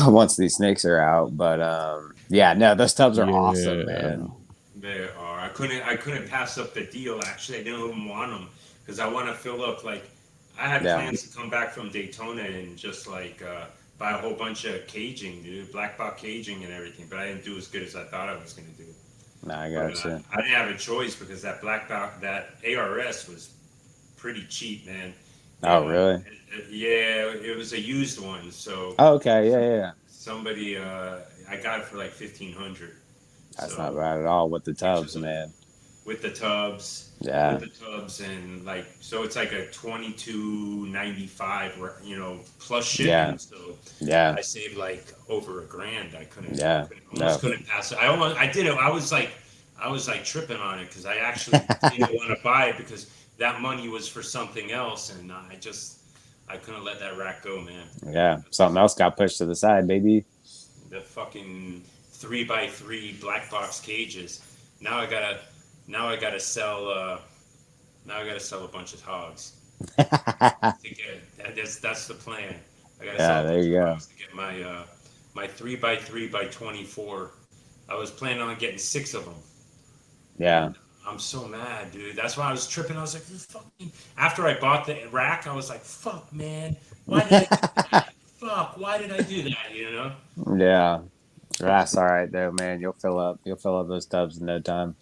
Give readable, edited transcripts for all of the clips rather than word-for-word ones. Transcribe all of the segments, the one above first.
once these snakes are out. But yeah, no, those tubs are awesome, Yeah. man. They are. I couldn't pass up the deal. Actually, I didn't even want them because I want to fill up. Like, I had Yeah, plans to come back from Daytona and just like buy a whole bunch of caging, dude, black box caging and everything. But I didn't do as good as I thought I was gonna do. no, I But got you. I didn't have a choice because that black box, that ARS was pretty cheap, man. Oh, really? Yeah, it was a used one, so Oh, okay, yeah, yeah, yeah. somebody I got it for like 1,500. That's not So bad at all with the which is tubs, man. with the tubs, Yeah, and like so it's like a 22.95, plus yeah, shipping. So yeah, I saved like over $1,000. yeah. Almost No, couldn't pass it. I did it. I was like tripping on it because I actually didn't want to buy it because that money was for something else, and I couldn't let that rack go, man. yeah. Something else got pushed to the side, baby. The fucking 3x3 black box cages. Now I gotta now I gotta sell now I gotta sell a bunch of hogs to get that's the plan. I gotta sell Yeah, a there bunch you of go. hogs to get my 3x3 by 24. I was planning on getting 6 of them, Yeah. and I'm so mad, dude. That's why I was tripping. I was like, "You fucking." After I bought the rack, I was like, "Fuck, man, why did I do that? Fuck, why did I do that?" You know. Yeah. That's all right though, man. You'll fill up those tubs in no time.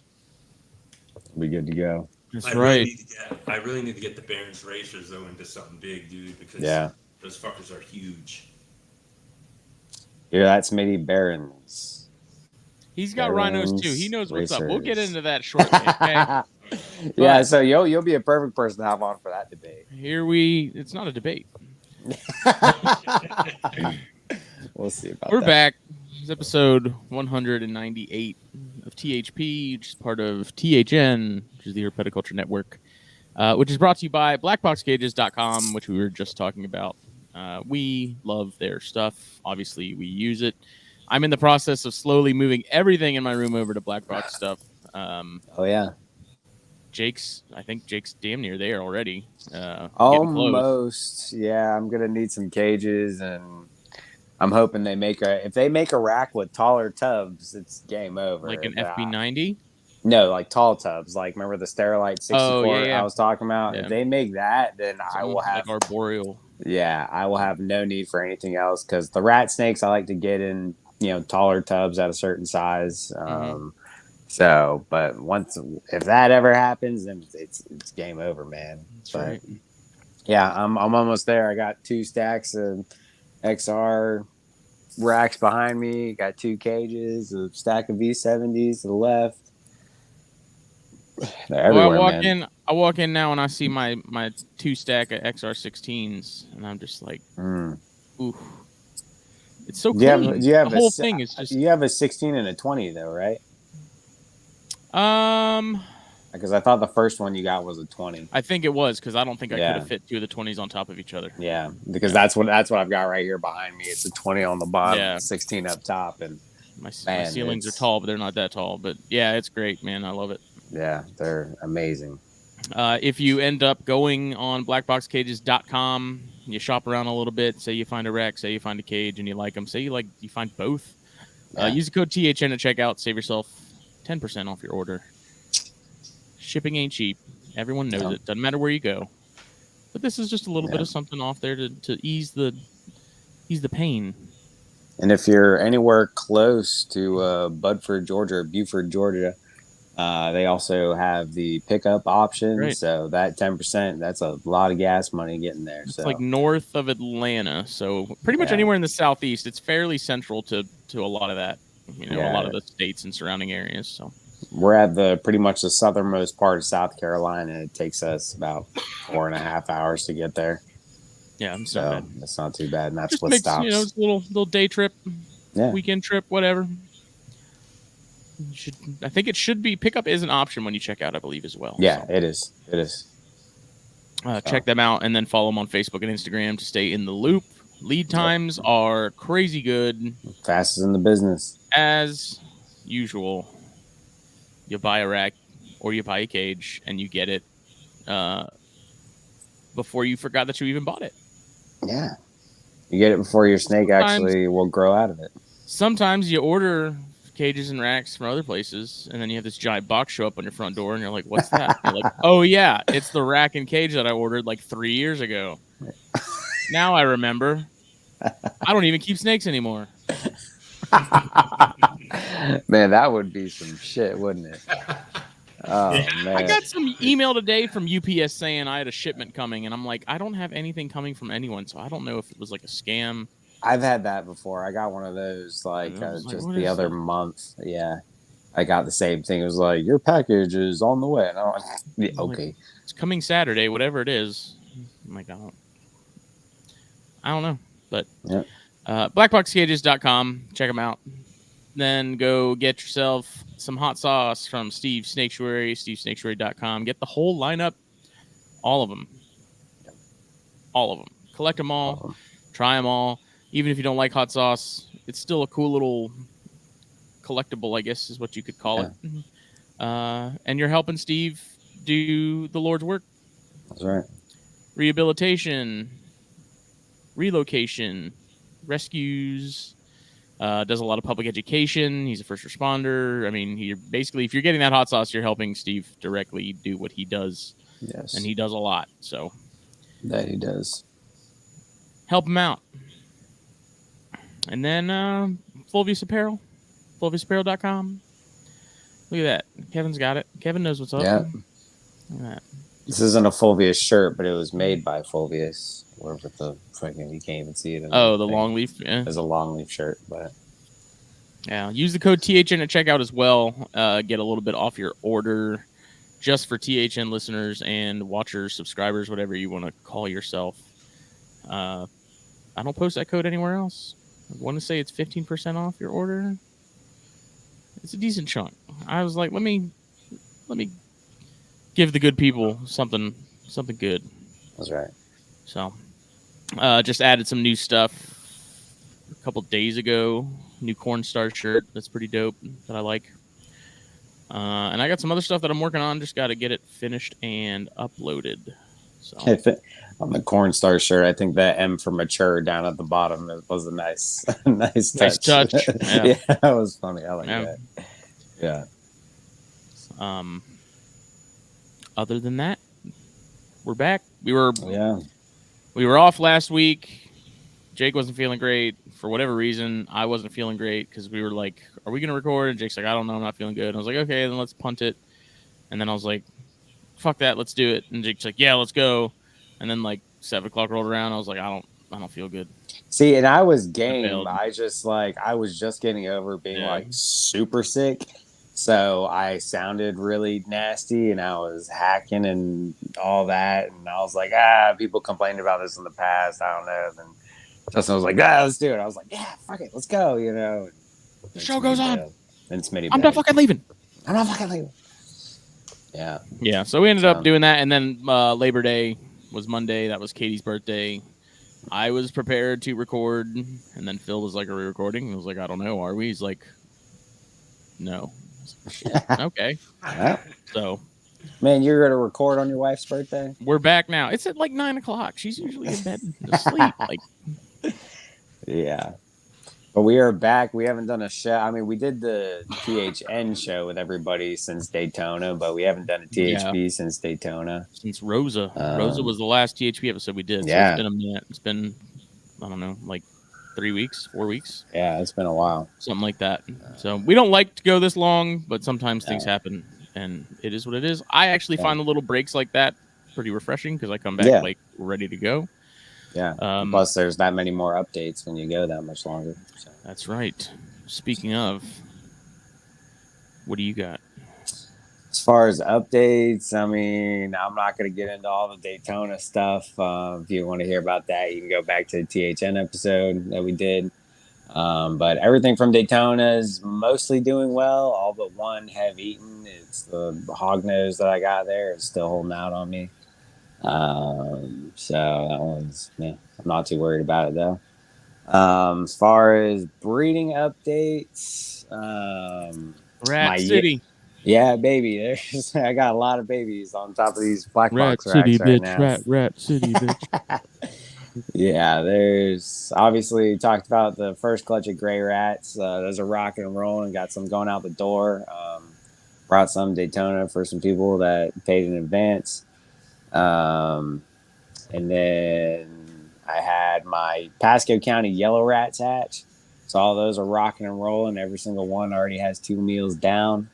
Be good to go. That's I really right. need to get the Barons racers though into something big, dude, because Yeah. those fuckers are huge. Hear that, Smitty? Barons. He's got rhinos too. He Barons knows what's up. We'll get racers. into that shortly, okay? Yeah, But so you'll be a perfect person to have on for that debate. it's not a debate. We'll see about We're that. back. It's episode 198 of THP, which is part of THN, which is the Herpetoculture Network, which is brought to you by blackboxcages.com, which we were just talking about. We love their stuff. Obviously, we use it. I'm in the process of slowly moving everything in my room over to Blackbox stuff. Oh yeah. I think Jake's damn near there already. Getting close. Almost. Yeah, I'm gonna need some cages, and I'm hoping if they make a rack with taller tubs, it's game Like over. an FB90. No, like tall tubs. Like remember the Sterilite Oh, yeah, 64 I yeah. was talking about? If Yeah. they make that, then I will Something like have arboreal. yeah, I will have no need for anything else because the rat snakes I like to get in, taller tubs at a certain size. Mm-hmm. So, but once if that ever happens, then it's game over, man. That's But right. yeah, I'm almost there. I got 2 stacks of XR racks behind me. Got 2 cages, a stack of V70s to the left. They're Oh, I everywhere, walk man. in. I walk in now and I see my 2 stack of XR16s, and I'm just like, Mm. ooh, it's so Do you have clean. do you The have whole thing is just you have a 16 and a 20 though, right? um. Because I thought the first one you got was a 20. I think it was because I don't think I could have Yeah, fit 2 of the 20s on top of each other. yeah. Because Yeah. that's what I've got right here behind me. It's a 20 on the bottom, Yeah. 16 up top, and My man, ceilings are it's tall, but they're not that tall. But yeah, it's great, man. I love it. yeah, they're amazing. If you end up going on blackboxcages.com, you shop around a little bit, say you find a rack, say you find a cage and you like them, say you find both. Yeah, Use the code THN at checkout, save yourself 10% off your order. Shipping ain't cheap. Everyone knows no, it. Doesn't matter where you go. But this is just a little bit yeah. of something off there to ease the pain. And if you're anywhere close to Budford, Georgia, or Buford, Georgia, they also have the pickup option. Right. So that 10%, that's a lot of gas money getting there. It's like So north of Atlanta, so pretty much yeah, anywhere in the southeast. It's fairly central to a lot of that. A lot yeah. of the states and surrounding areas. So We're at the pretty much the southernmost part of South Carolina. It takes us about 4.5 hours to get there. yeah, it's not So bad. it's not too bad. And that's Just with makes stops. it's a little day trip, Yeah. weekend trip, whatever. I think it should be pickup is an option when you check out, I believe, as well. Yeah, So, it is. It is. check them out and then follow them on Facebook and Instagram to stay in the loop. Lead times are crazy good Fastest in the business. as usual. You buy a rack or you buy a cage and you get it before you forgot that you even bought it. Yeah. You get it before your snake Sometimes- actually will grow out of it. Sometimes you order cages and racks from other places, and then you have this giant box show up on your front door, and you're like, "What's that?" And you're like, "Oh yeah, it's the rack and cage that I ordered like 3 years ago." Now I remember. I don't even keep snakes anymore. Man, that would be some shit, wouldn't it? Oh man. I got some email today from UPS saying I had a shipment coming, and I'm like, I don't have anything coming from anyone, so I don't know if it was like a scam. I've had that before. I got one of those like, I was like, just what the is other that? month. Yeah. I got the same thing. It was like, your package is on the way. And I'm like, yeah, I'm like, okay. It's coming Saturday, whatever it is. I'm like, I don't know, but Yep. blackboxcages.com, check them out. Then go get yourself some hot sauce from Steve Snakesuary, stevesnakesuary.com. Get the whole lineup, all of them. All of them. Collect them all, try them all. Even if you don't like hot sauce, it's still a cool little collectible, I guess is what you could call it. And you're helping Steve do the Lord's work. That's right. Rehabilitation, relocation, rescues, does a lot of public education. He's a first responder. I mean, he basically, if you're getting that hot sauce, you're helping Steve directly do what he does. Yes. And he does a lot. So that he does. Help him out. And then Fulvius Apparel, fulviusapparel.com. Look at that. Kevin's got it. Kevin knows what's up. Yeah. Look at that. This isn't a Fulvius shirt, but it was made by Fulvius. Wherever the fucking, you can't even see it. Oh, the long leaf. Yeah. It's a long leaf shirt, but yeah. Use the code THN at checkout as well. Get a little bit off your order, just for THN listeners and watchers, subscribers, whatever you want to call yourself. I don't post that code anywhere else. I want to say it's 15% off your order. It's a decent chunk. I was like, let me give the good people something good. that's right. So, just added some new stuff a couple days ago. New Cornstar shirt that's pretty dope that I like. And I got some other stuff that I'm working on. Just got to get it finished and uploaded. So On the Cornstar shirt, I think that M for mature down at the bottom was a nice Nice touch. touch. Yeah. Yeah, that was funny. I like Yeah. that. Yeah. Other than that, we're back. We were off last week. Jake wasn't feeling great for whatever reason. I wasn't feeling great because we were like, "Are we going to record?" And Jake's like, "I don't know. I'm not feeling good." And I was like, "Okay, then let's punt it." And then I was like, "Fuck that, let's do it." And Jake's like, "Yeah, let's go." And then like 7 o'clock rolled around. I was like, "I don't feel good." See, and I was game. failed. I was just getting over being Yeah. like super sick. So I sounded really nasty and I was hacking and all that. And I was like, people complained about this in the past. I don't know. And Justin was like, let's do it. I was like, yeah, fuck it. Let's go. You know, The show goes on. And Smitty, I'm not fucking leaving. I'm not fucking leaving. Yeah. Yeah, so we ended up doing that, and then Labor Day was Monday. That was Katie's birthday. I was prepared to record, and then Phil was like, "Are we recording?" I was like, "I don't know. Are we?" He's like, "No." I was like, "Shit, okay." Yeah. So, Man, you're going to record on your wife's birthday? we're back now. It's at like 9 o'clock. She's usually in bed asleep. Like, Yeah. But we are back. We haven't done a show. I mean, we did the THN show with everybody since Daytona, but we haven't done a THP since Daytona. since Rosa was the last THP episode we did. So Yeah. it's been a minute. It's been, I don't know, like 3 weeks, 4 weeks. Yeah, it's been a while. Something like that. So we don't like to go this long, but sometimes things happen, and it is what it is. I actually find the little breaks like that pretty refreshing because I come back like ready to go. Yeah. Plus, there's that many more updates when you go that much longer. So. That's right. Speaking of, what do you got? As far as updates, I mean, I'm not going to get into all the Daytona stuff. If you want to hear about that, you can go back to the THN episode that we did. But everything from Daytona is mostly doing well. All but one have eaten. It's the hog nose that I got there. It's still holding out on me. So that one's, I'm not too worried about it though. As far as breeding updates, Rat City. Yeah, baby. I got a lot of babies on top of these black Rat box City, racks right bitch. now. Rat City, bitch. Yeah, there's obviously talked about the first clutch of gray rats. Those are rocking and rolling. Got some going out the door. Brought some Daytona for some people that paid in advance. Um, and then I had my Pasco County yellow rats hatch. So all those are rocking and rolling. Every single one already has 2 meals down.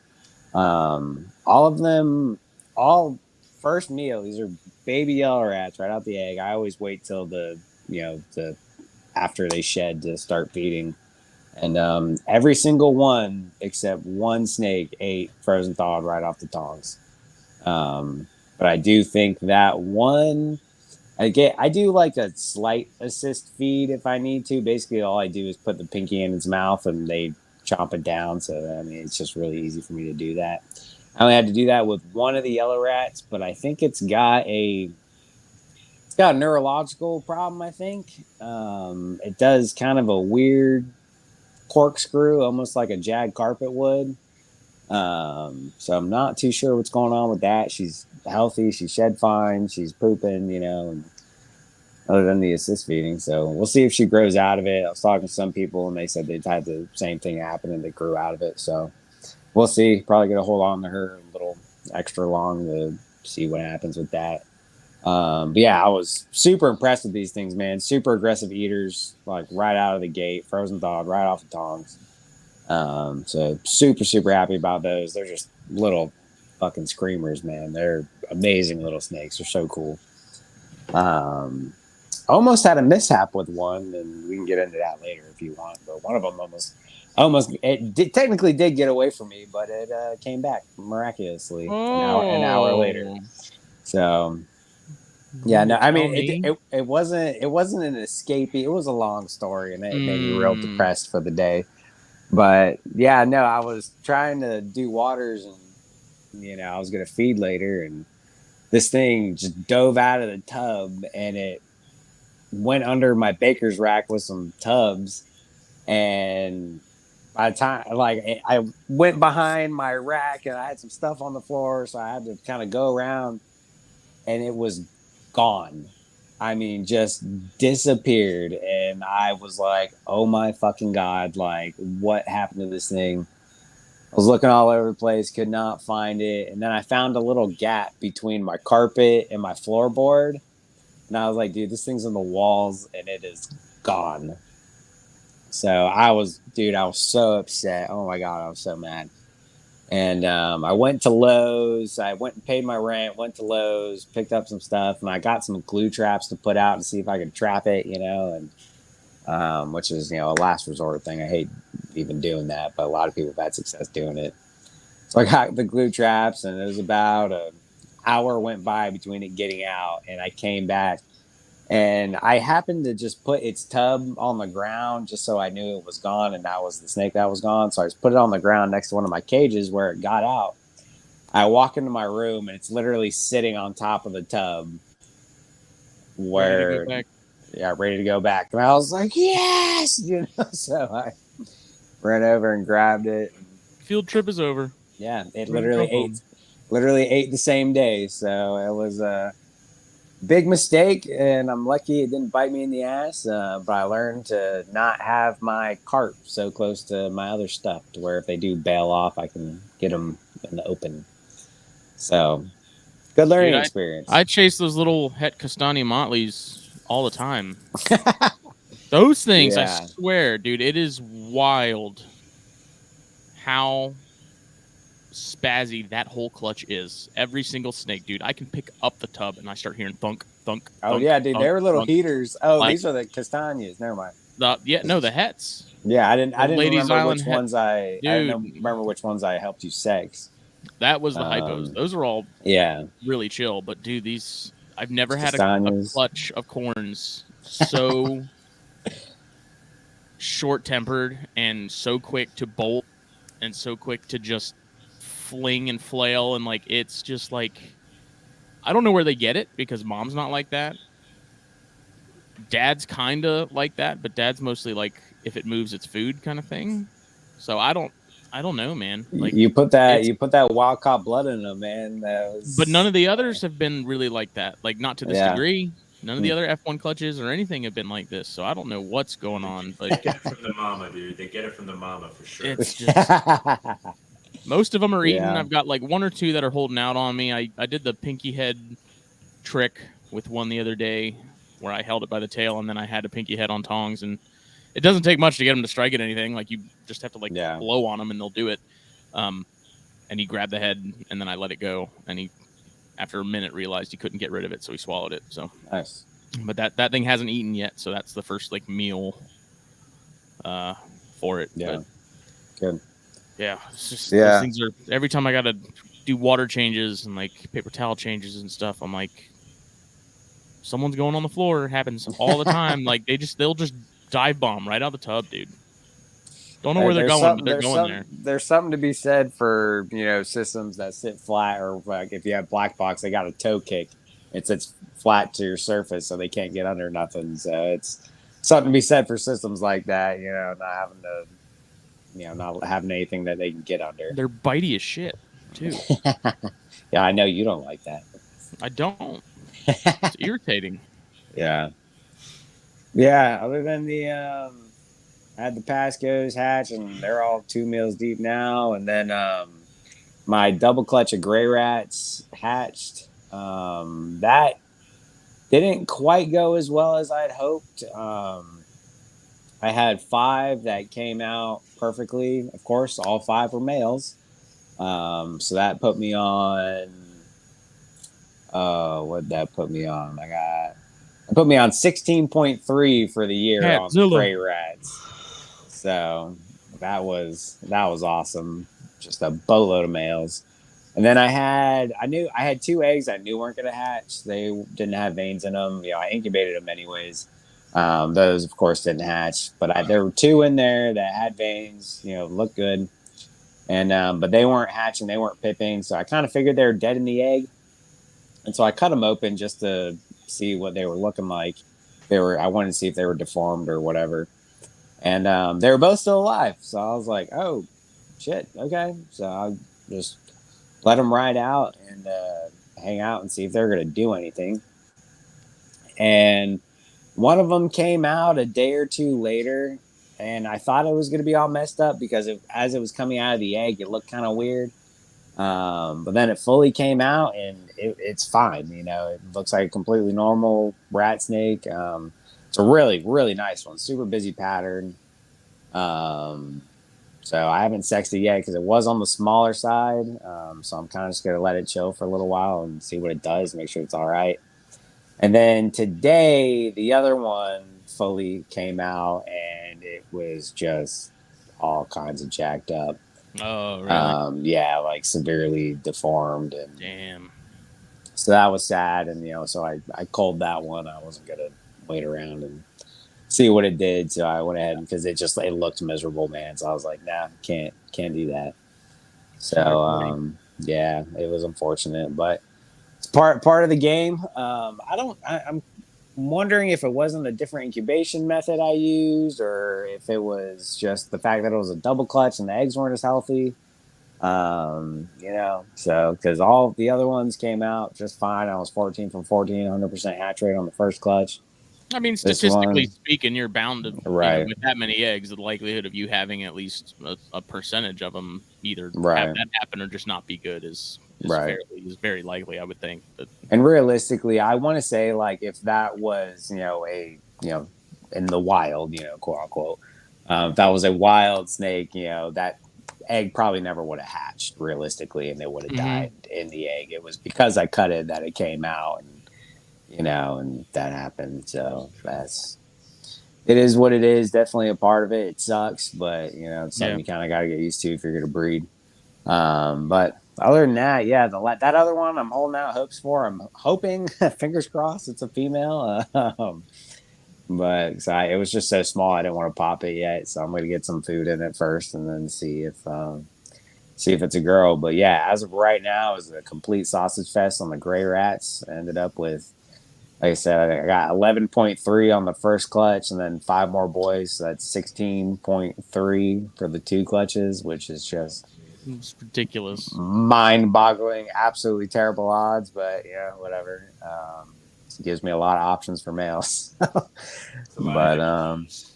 All of them, all first meal. These are baby yellow rats right out the egg. I always wait till the after they shed to start feeding. And every single one except one snake ate frozen thawed right off the tongs. But I do think that one I do like a slight assist feed if I need to. Basically, all I do is put the pinky in its mouth and they chomp it down. So I mean, it's just really easy for me to do that. I only had to do that with one of the yellow rats, but I think it's got a neurological problem. I think it does kind of a weird corkscrew, almost like a Jag carpet would. So I'm not too sure what's going on with that. She's healthy. She shed fine. She's pooping, and other than the assist feeding. So we'll see if she grows out of it. I was talking to some people and they said they'd had the same thing happen and they grew out of it. So we'll see. Probably going to hold on to her a little extra long to see what happens with that. But yeah, I was super impressed with these things, man. Super aggressive eaters, like right out of the gate, frozen thawed, right off the tongs. So super, super happy about those. They're just little fucking screamers, man. They're amazing little snakes. They're so cool. Um, almost had a mishap with one, and we can get into that later if you want. But one of them technically did get away from me, but it came back miraculously an hour later. So yeah, no, I mean it wasn't an escapee. It was a long story, and it made me real depressed for the day. But yeah, no, I was trying to do waters, and I was gonna feed later, and this thing just dove out of the tub, and it went under my baker's rack with some tubs, and by the time I went behind my rack and I had some stuff on the floor, so I had to kind of go around, and it was gone. I mean, just disappeared, and I was like, "Oh my fucking god! Like, what happened to this thing?" I was looking all over the place, could not find it, and then I found a little gap between my carpet and my floorboard, and I was like, dude, this thing's on the walls and it is gone. So I was so upset. Oh my God, I was so mad. And I went to Lowe's. I went and paid my rent, went to Lowe's, picked up some stuff, and I got some glue traps to put out to see if I could trap it, and which is, a last resort thing. I hate even doing that, but a lot of people have had success doing it. So I got the glue traps, and it was about an hour went by between it getting out, and I came back and I happened to just put its tub on the ground just so I knew it was gone and that was the snake that was gone. So I just put it on the ground next to one of my cages where it got out. I walk into my room and it's literally sitting on top of the tub where, ready to go back. And I was like, yes, so I ran over and grabbed it. Field trip is over. Yeah, it literally ate the same day. So it was big mistake, and I'm lucky it didn't bite me in the ass. But I learned to not have my cart so close to my other stuff, to where if they do bail off, I can get them in the open. So, good learning experience. I chase those little Het Castani Motleys all the time. Those things, I swear, dude, it is wild how spazzy that whole clutch is. Every single snake, dude. I can pick up the tub and I start hearing thunk, thunk. Oh yeah, dude, they were little heaters. Oh, these are the Castanias. Never mind. The Hets. Yeah, I didn't remember which ones I didn't remember which ones I helped you sex. That was the hypos. Those are all really chill. But dude, these I've never had a clutch of corns so short-tempered and so quick to bolt and so quick to just fling and flail, and it's just I don't know where they get it, because mom's not like that. Dad's kind of like that, but dad's mostly if it moves, it's food kind of thing. So I don't know, man. You put that wild caught blood in them, man. But none of the others have been really like that. Not to this degree. None of the other F1 clutches or anything have been like this, so I don't know what's going on. They But get it from the mama, dude. They get it from the mama for sure. it's just most of them are eating. Yeah. I've got like one or two that are holding out on me. I did the pinky head trick with one the other day where I held it by the tail and then I had a pinky head on tongs, and it doesn't take much to get them to strike at anything. Like, you just have to like blow on them and they'll do it. And he grabbed the head and then I let it go, and he, after a minute, realized he couldn't get rid of it, so he swallowed it. So Nice. But that thing hasn't eaten yet, so that's the first like meal for it. Yeah. But, Good. yeah, it's just those things are, every time I gotta do water changes and like paper towel changes and stuff, I'm like, someone's going on the floor. It happens all the time. Like, they'll just dive bomb right out the tub, dude. Don't know where they're going, but they're going there. There's something to be said for, systems that sit flat, or like if you have black box, they got a toe kick. It sits flat to your surface, so they can't get under nothing. So it's something to be said for systems like that. Not having to, not having anything that they can get under. They're bitey as shit too. Yeah, I know you don't like that. I don't. It's irritating. Yeah. Other than I had the Pascos hatch, and they're all 2 meals deep now. And then my double clutch of gray rats hatched. That didn't quite go as well as I'd hoped. I had 5 that came out perfectly. Of course, all 5 were males. So that put me on. What did that put me on? It put me on 16.3 for the year on the gray rats. So that was awesome. Just a boatload of males. And then I had 2 eggs I knew weren't going to hatch. They didn't have veins in them. I incubated them anyways. Those, of course, didn't hatch. But there were 2 in there that had veins, looked good. And but they weren't hatching. They weren't pipping. So I kind of figured they were dead in the egg. And so I cut them open just to see what they were looking like. I wanted to see if they were deformed or whatever. And they were both still alive. So I was like, oh, shit, okay. So I just let them ride out and hang out and see if they're going to do anything. And one of them came out a day or 2 later, and I thought it was going to be all messed up because as it was coming out of the egg, it looked kind of weird. But then it fully came out, and it's fine. It looks like a completely normal rat snake. It's a really, really nice one. Super busy pattern. So I haven't sexed it yet because it was on the smaller side. So I'm kind of just going to let it chill for a little while and see what it does, make sure it's all right. And then today, the other one fully came out, and it was just all kinds of jacked up. Oh, really? Yeah, like severely deformed. And damn. So that was sad. And, so I culled that one. I wasn't going to wait around and see what it did. So I went ahead because it looked miserable, man. So I was like, nah, can't do that. So, yeah, it was unfortunate, but it's part of the game. I'm wondering if it wasn't a different incubation method I used, or if it was just the fact that it was a double clutch and the eggs weren't as healthy. So because all the other ones came out just fine. I was 14 from 14, 100% hatch rate on the first clutch. I mean, statistically speaking, you're bound to, right, with that many eggs, the likelihood of you having at least a percentage of them either have that happen or just not be good is very likely, I would think. But, and realistically, I want to say, like, if that was, in the wild, quote unquote, if that was a wild snake, that egg probably never would have hatched realistically, and it would have died in the egg. It was because I cut it that it came out, and and that happened. So it is what it is. Definitely a part of it. It sucks, but it's something you kind of got to get used to if you're going to breed. But other than that, yeah, that other one I'm holding out hopes for. I'm hoping, fingers crossed, it's a female. But it was just so small, I didn't want to pop it yet. So I'm going to get some food in it first, and then see if it's a girl. But yeah, as of right now, it was a complete sausage fest on the gray rats. I ended up with, like I said, I got 11.3 on the first clutch, and then 5 more boys. So that's 16.3 for the 2 clutches, which is just it's ridiculous, mind-boggling, absolutely terrible odds. But yeah, whatever. It gives me a lot of options for males. It's a lot But of hemipenes.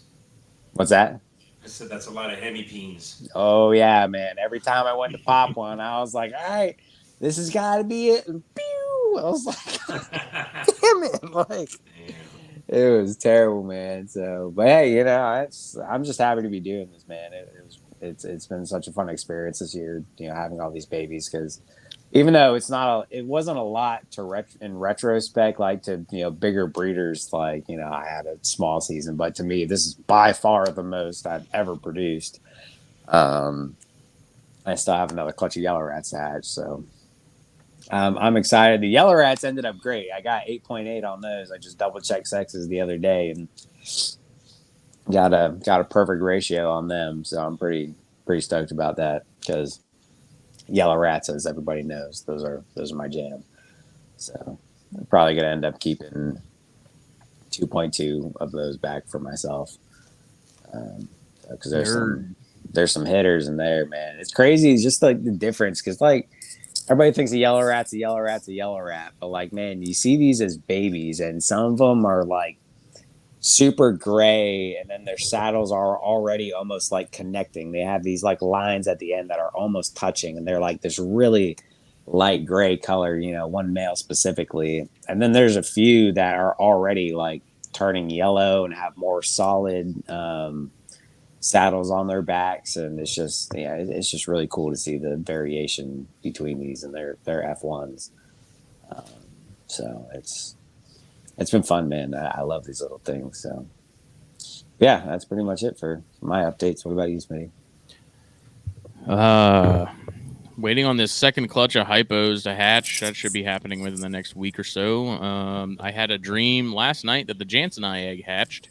what's that? I said that's a lot of hemipenes. Oh yeah, man. Every time I went to pop one, I was like, all right, this has got to be it. And pew! I was like, damn it. Like, Damn. it was terrible, man. So, but hey, I'm just happy to be doing this, man. It's been such a fun experience this year, having all these babies, because even though it wasn't a lot in retrospect, like to bigger breeders, like I had a small season, but to me, this is by far the most I've ever produced. Um, I still have another clutch of yellow rats to hatch, so I'm excited. The yellow rats ended up great. I got 8.8 on those. I just double checked sexes the other day and got a perfect ratio on them. So I'm pretty stoked about that, because yellow rats, as everybody knows, those are my jam. So I'm probably gonna end up keeping 2.2 of those back for myself, because there's some hitters in there, man. It's crazy. It's just like the difference, because like everybody thinks a yellow rat's a yellow rat's a yellow rat, but like, man, you see these as babies, and some of them are like super gray, and then their saddles are already almost like connecting. They have these like lines at the end that are almost touching, and they're like this really light gray color, one male specifically. And then there's a few that are already like turning yellow and have more solid saddles on their backs, and it's just really cool to see the variation between these and their F1s. Um, so it's been fun, man. I love these little things. So yeah, that's pretty much it for my updates. What about you, Smitty? Waiting on this second clutch of hypos to hatch. That should be happening within the next week or so. I had a dream last night that the Jansenii egg hatched.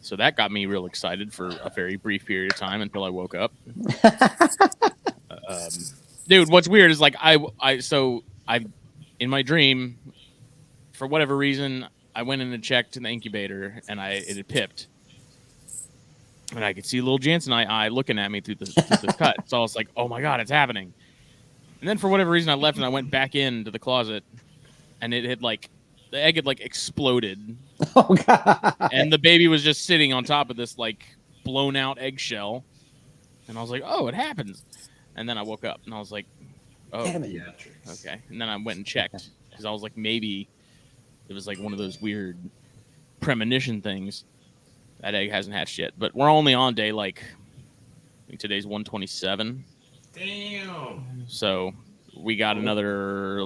So that got me real excited for a very brief period of time until I woke up. Dude, what's weird is like I in my dream, for whatever reason, I went in and checked in the incubator, and it had pipped. And I could see little Jansenii eye looking at me through the cut. So I was like, oh my God, it's happening. And then for whatever reason, I left and I went back into the closet, and it had like, the egg had like exploded. Oh God. And the baby was just sitting on top of this like blown out eggshell. And I was like, oh, it happens. And then I woke up and I was like, oh, okay. And then I went and checked, because I was like, maybe it was like one of those weird premonition things. That egg hasn't hatched yet, but we're only on day I think today's 127. Damn. So we got another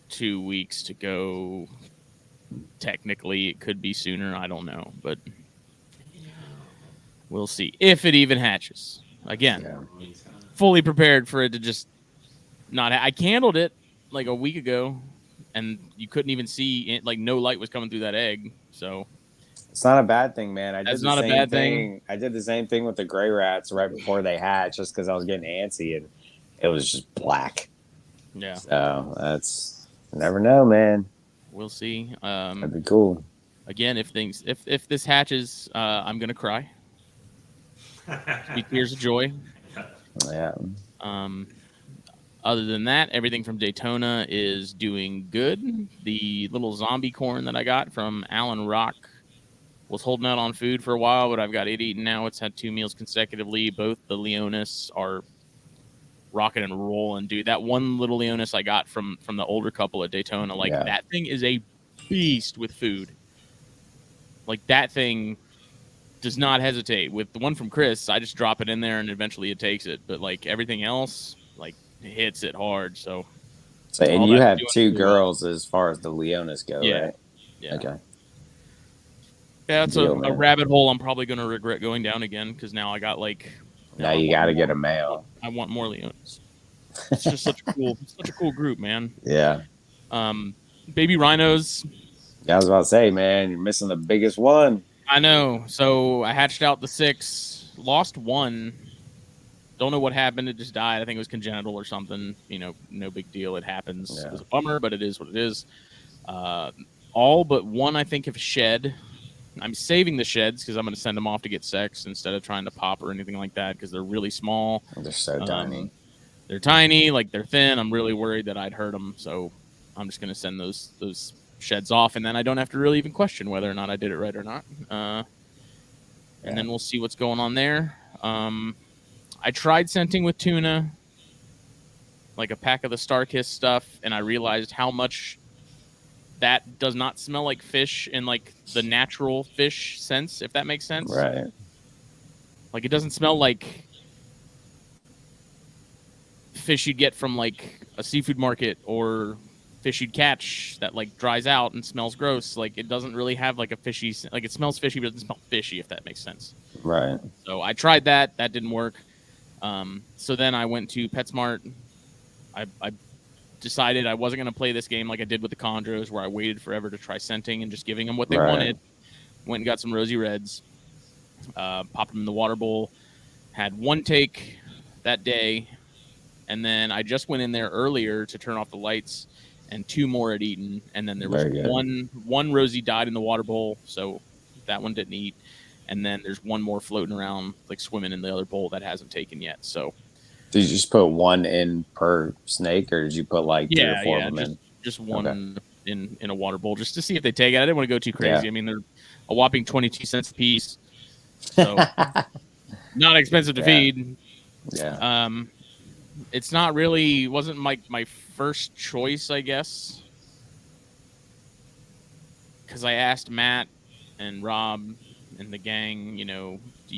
2 weeks to go. Technically, it could be sooner. I don't know, but we'll see if it even hatches. Again, fully prepared for it to just not. I candled it like a week ago, and you couldn't even see it. Like no light was coming through that egg, so. It's not a bad thing, man. That's not a bad thing. I did the same thing with the gray rats right before they hatched, just because I was getting antsy, and it was just black. Yeah. So you never know, man. We'll see. That'd be cool. Again, if this hatches, I'm gonna cry. Be tears of joy. Yeah. Other than that, everything from Daytona is doing good. The little zombie corn that I got from Allen Rock was holding out on food for a while, but I've got it eaten now. It's had 2 meals consecutively. Both the Leonis are rocking and rolling, dude. That one little Leonis I got from the older couple at Daytona, that thing is a beast with food. Like, that thing does not hesitate. With the one from Chris, I just drop it in there and eventually it takes it. But everything else, it hits it hard. So and you have 2 girls as far as the Leonis go, right? Yeah. Okay. Yeah, it's a rabbit hole I'm probably going to regret going down again, because now I got now you got to get a male. I want more Leonis. It's just such a cool group, man. Yeah. Baby rhinos. Yeah, I was about to say, man, you're missing the biggest one. I know. So I hatched out the 6, lost 1. Don't know what happened. It just died. I think it was congenital or something. No big deal. It happens. Yeah. It was a bummer, but it is what it is. All but 1, I think, have shed. I'm saving the sheds because I'm going to send them off to get sex instead of trying to pop or anything like that, because they're really small. They're so tiny. They're tiny, they're thin. I'm really worried that I'd hurt them, so I'm just going to send those sheds off, and then I don't have to really even question whether or not I did it right or not. And then we'll see what's going on there. I tried scenting with tuna, like a pack of the Starkiss stuff, and I realized how much that does not smell like fish in like the natural fish sense, if that makes sense. Right. Like it doesn't smell like fish you'd get from like a seafood market or fish you'd catch that like dries out and smells gross. Like it doesn't really have like a fishy, like it smells fishy, but it doesn't smell fishy, if that makes sense. Right. So I tried that. That didn't work. So then I went to PetSmart. I decided I wasn't going to play this game like I did with the Chondros, where I waited forever to try scenting and just giving them what they wanted. Went and got some Rosy Reds, popped them in the water bowl, had one take that day, and then I just went in there earlier to turn off the lights, and 2 more had eaten, and then there was one Rosy died in the water bowl, so that one didn't eat, and then there's one more floating around, like swimming in the other bowl that hasn't taken yet. So did you just put one in per snake, or did you put like 3 or 4 of them in? Just one in a water bowl, just to see if they take it. I didn't want to go too crazy. Yeah. I mean, they're a whopping 22 cents a piece, so not expensive to feed. Yeah. It's not really wasn't my first choice, I guess, because I asked Matt and Rob and the gang, you know, what do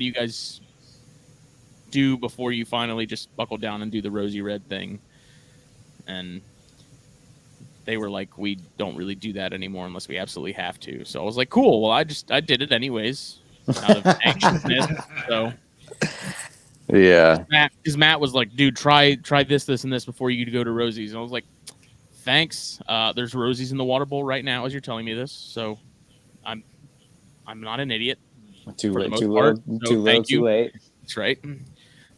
you guys do before you finally just buckle down and do the Rosy Red thing? And they were like, we don't really do that anymore unless we absolutely have to. So I was like, cool. Well, I did it anyways out of anxiousness. So yeah, because Matt was like, dude, try this, and this before you go to Rosie's. And I was like, thanks. There's Rosie's in the water bowl right now as you're telling me this. So I'm not an idiot. Too late. Too late. That's right.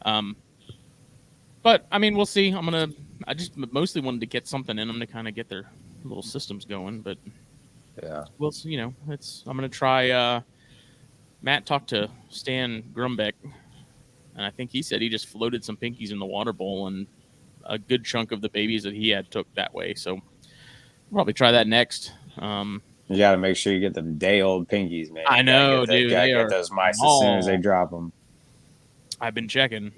But I mean, we'll see. I just mostly wanted to get something in them to kind of get their little systems going. But yeah, well, you know, I'm gonna try. Matt talked to Stan Grumbeck, and I think he said he just floated some pinkies in the water bowl, and a good chunk of the babies that he had took that way. So I'll probably try that next. You got to make sure you get the day-old pinkies, man. I know, dude. You got to get those mice as soon as they drop them. I've been checking.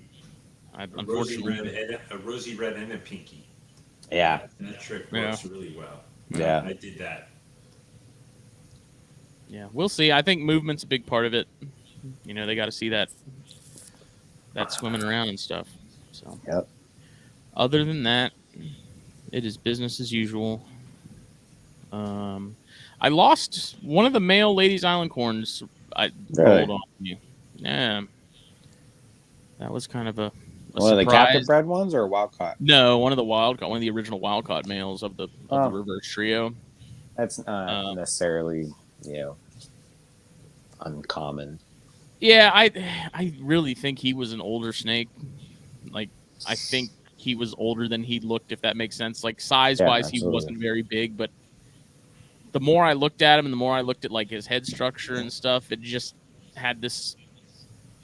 A Rosy Red and a pinky. Yeah. That trick works really well. Yeah. I did that. Yeah, we'll see. I think movement's a big part of it. You know, they got to see that swimming around and stuff. So, yep. Other than that, it is business as usual. I lost one of the male Ladies Island corns. I rolled on you. Yeah, that was kind of a one of the captive bred ones or wild caught? No, one of the original wild caught males of the reverse trio. That's not necessarily, uncommon. Yeah, I really think he was an older snake. Like, I think he was older than he looked, if that makes sense. Like, size-wise, he wasn't very big, but the more I looked at him and the more I looked at, like, his head structure and stuff, it just had this...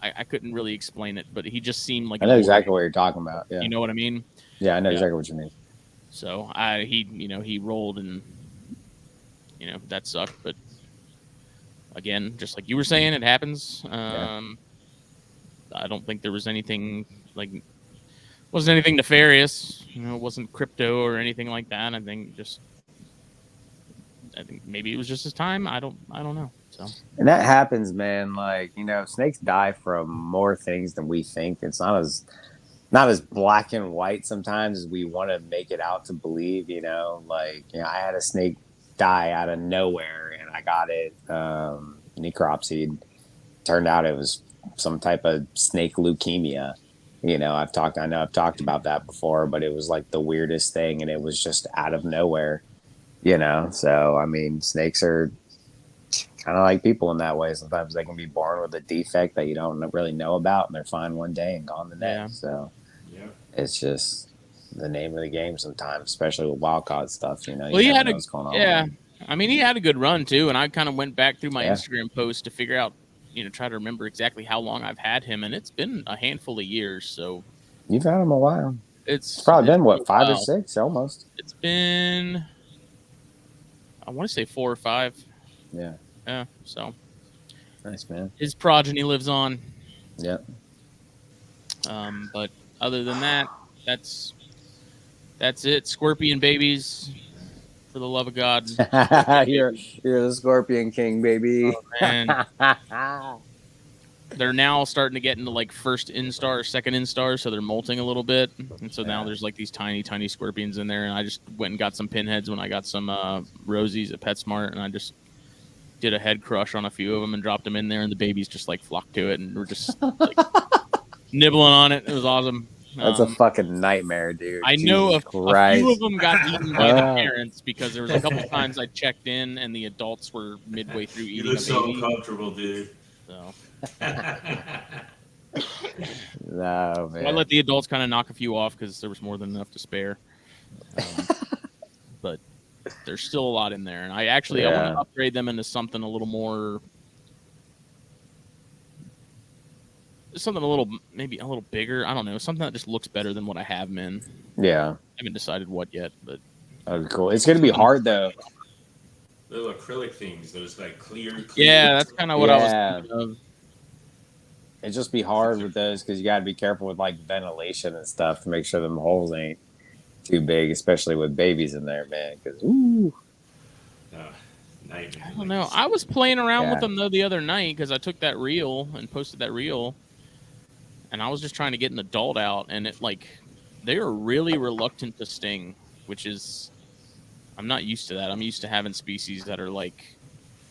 I couldn't really explain it, but he just seemed like... I know exactly what you're talking about, yeah. You know what I mean? Yeah, I know exactly what you mean. So, he rolled and, that sucked, but... Again, just like you were saying, it happens. I don't think there was anything wasn't anything nefarious. It wasn't crypto or anything like that. I think maybe it was just his time. I don't know. So, and that happens, man. Like, snakes die from more things than we think. It's not as black and white sometimes as we want to make it out to believe. I had a snake die out of nowhere, and I got it necropsied. Turned out it was some type of snake leukemia. I've talked about that before, but it was like the weirdest thing, and it was just out of nowhere. So I mean, snakes are kind of like people in that way. Sometimes they can be born with a defect that you don't really know about, and they're fine one day and gone the next. Yeah. So it's just the name of the game sometimes, especially with wild caught stuff. You never know what's going on. Yeah, I mean, he had a good run too, and I kind of went back through my Instagram post to figure out, try to remember exactly how long I've had him, and it's been a handful of years. So you've had him a while. It's probably been what, 5 or while. 6 almost. It's been, I want to say 4 or 5. Yeah. Yeah. So Nice, man. his progeny lives on. Yep. But other than that, that's it. Scorpion babies, for the love of God. you're the Scorpion King, baby. Oh, man. They're now starting to get into like first instar, second instar, so they're molting a little bit, and so now there's like these tiny, tiny scorpions in there. And I just went and got some pinheads when I got some Rosies at PetSmart, and I just did a head crush on a few of them and dropped them in there, and the babies just like flocked to it and were just like nibbling on it. It was awesome. That's a fucking nightmare, dude. I know a few of them got eaten by the Ah. parents because there was a couple times I checked in and the adults were midway through You eating look a so baby. uncomfortable, dude. So No, man. I let the adults kind of knock a few off because there was more than enough to spare. But there's still a lot in there, and I want to upgrade them into something a little more, maybe a little bigger. I don't know, something that just looks better than what I have them in. Yeah. I haven't decided what yet, but That'd be cool. It's gonna be hard though. Little acrylic things, those like clear. Yeah, that's kind of what I was thinking of. It'd just be hard with those because you got to be careful with like ventilation and stuff to make sure them holes ain't too big, especially with babies in there, man. Because I don't know. I was playing around with them though the other night because I took that reel and posted that reel, and I was just trying to get an adult out, and it like they were really reluctant to sting, which is I'm not used to that. I'm used to having species that are like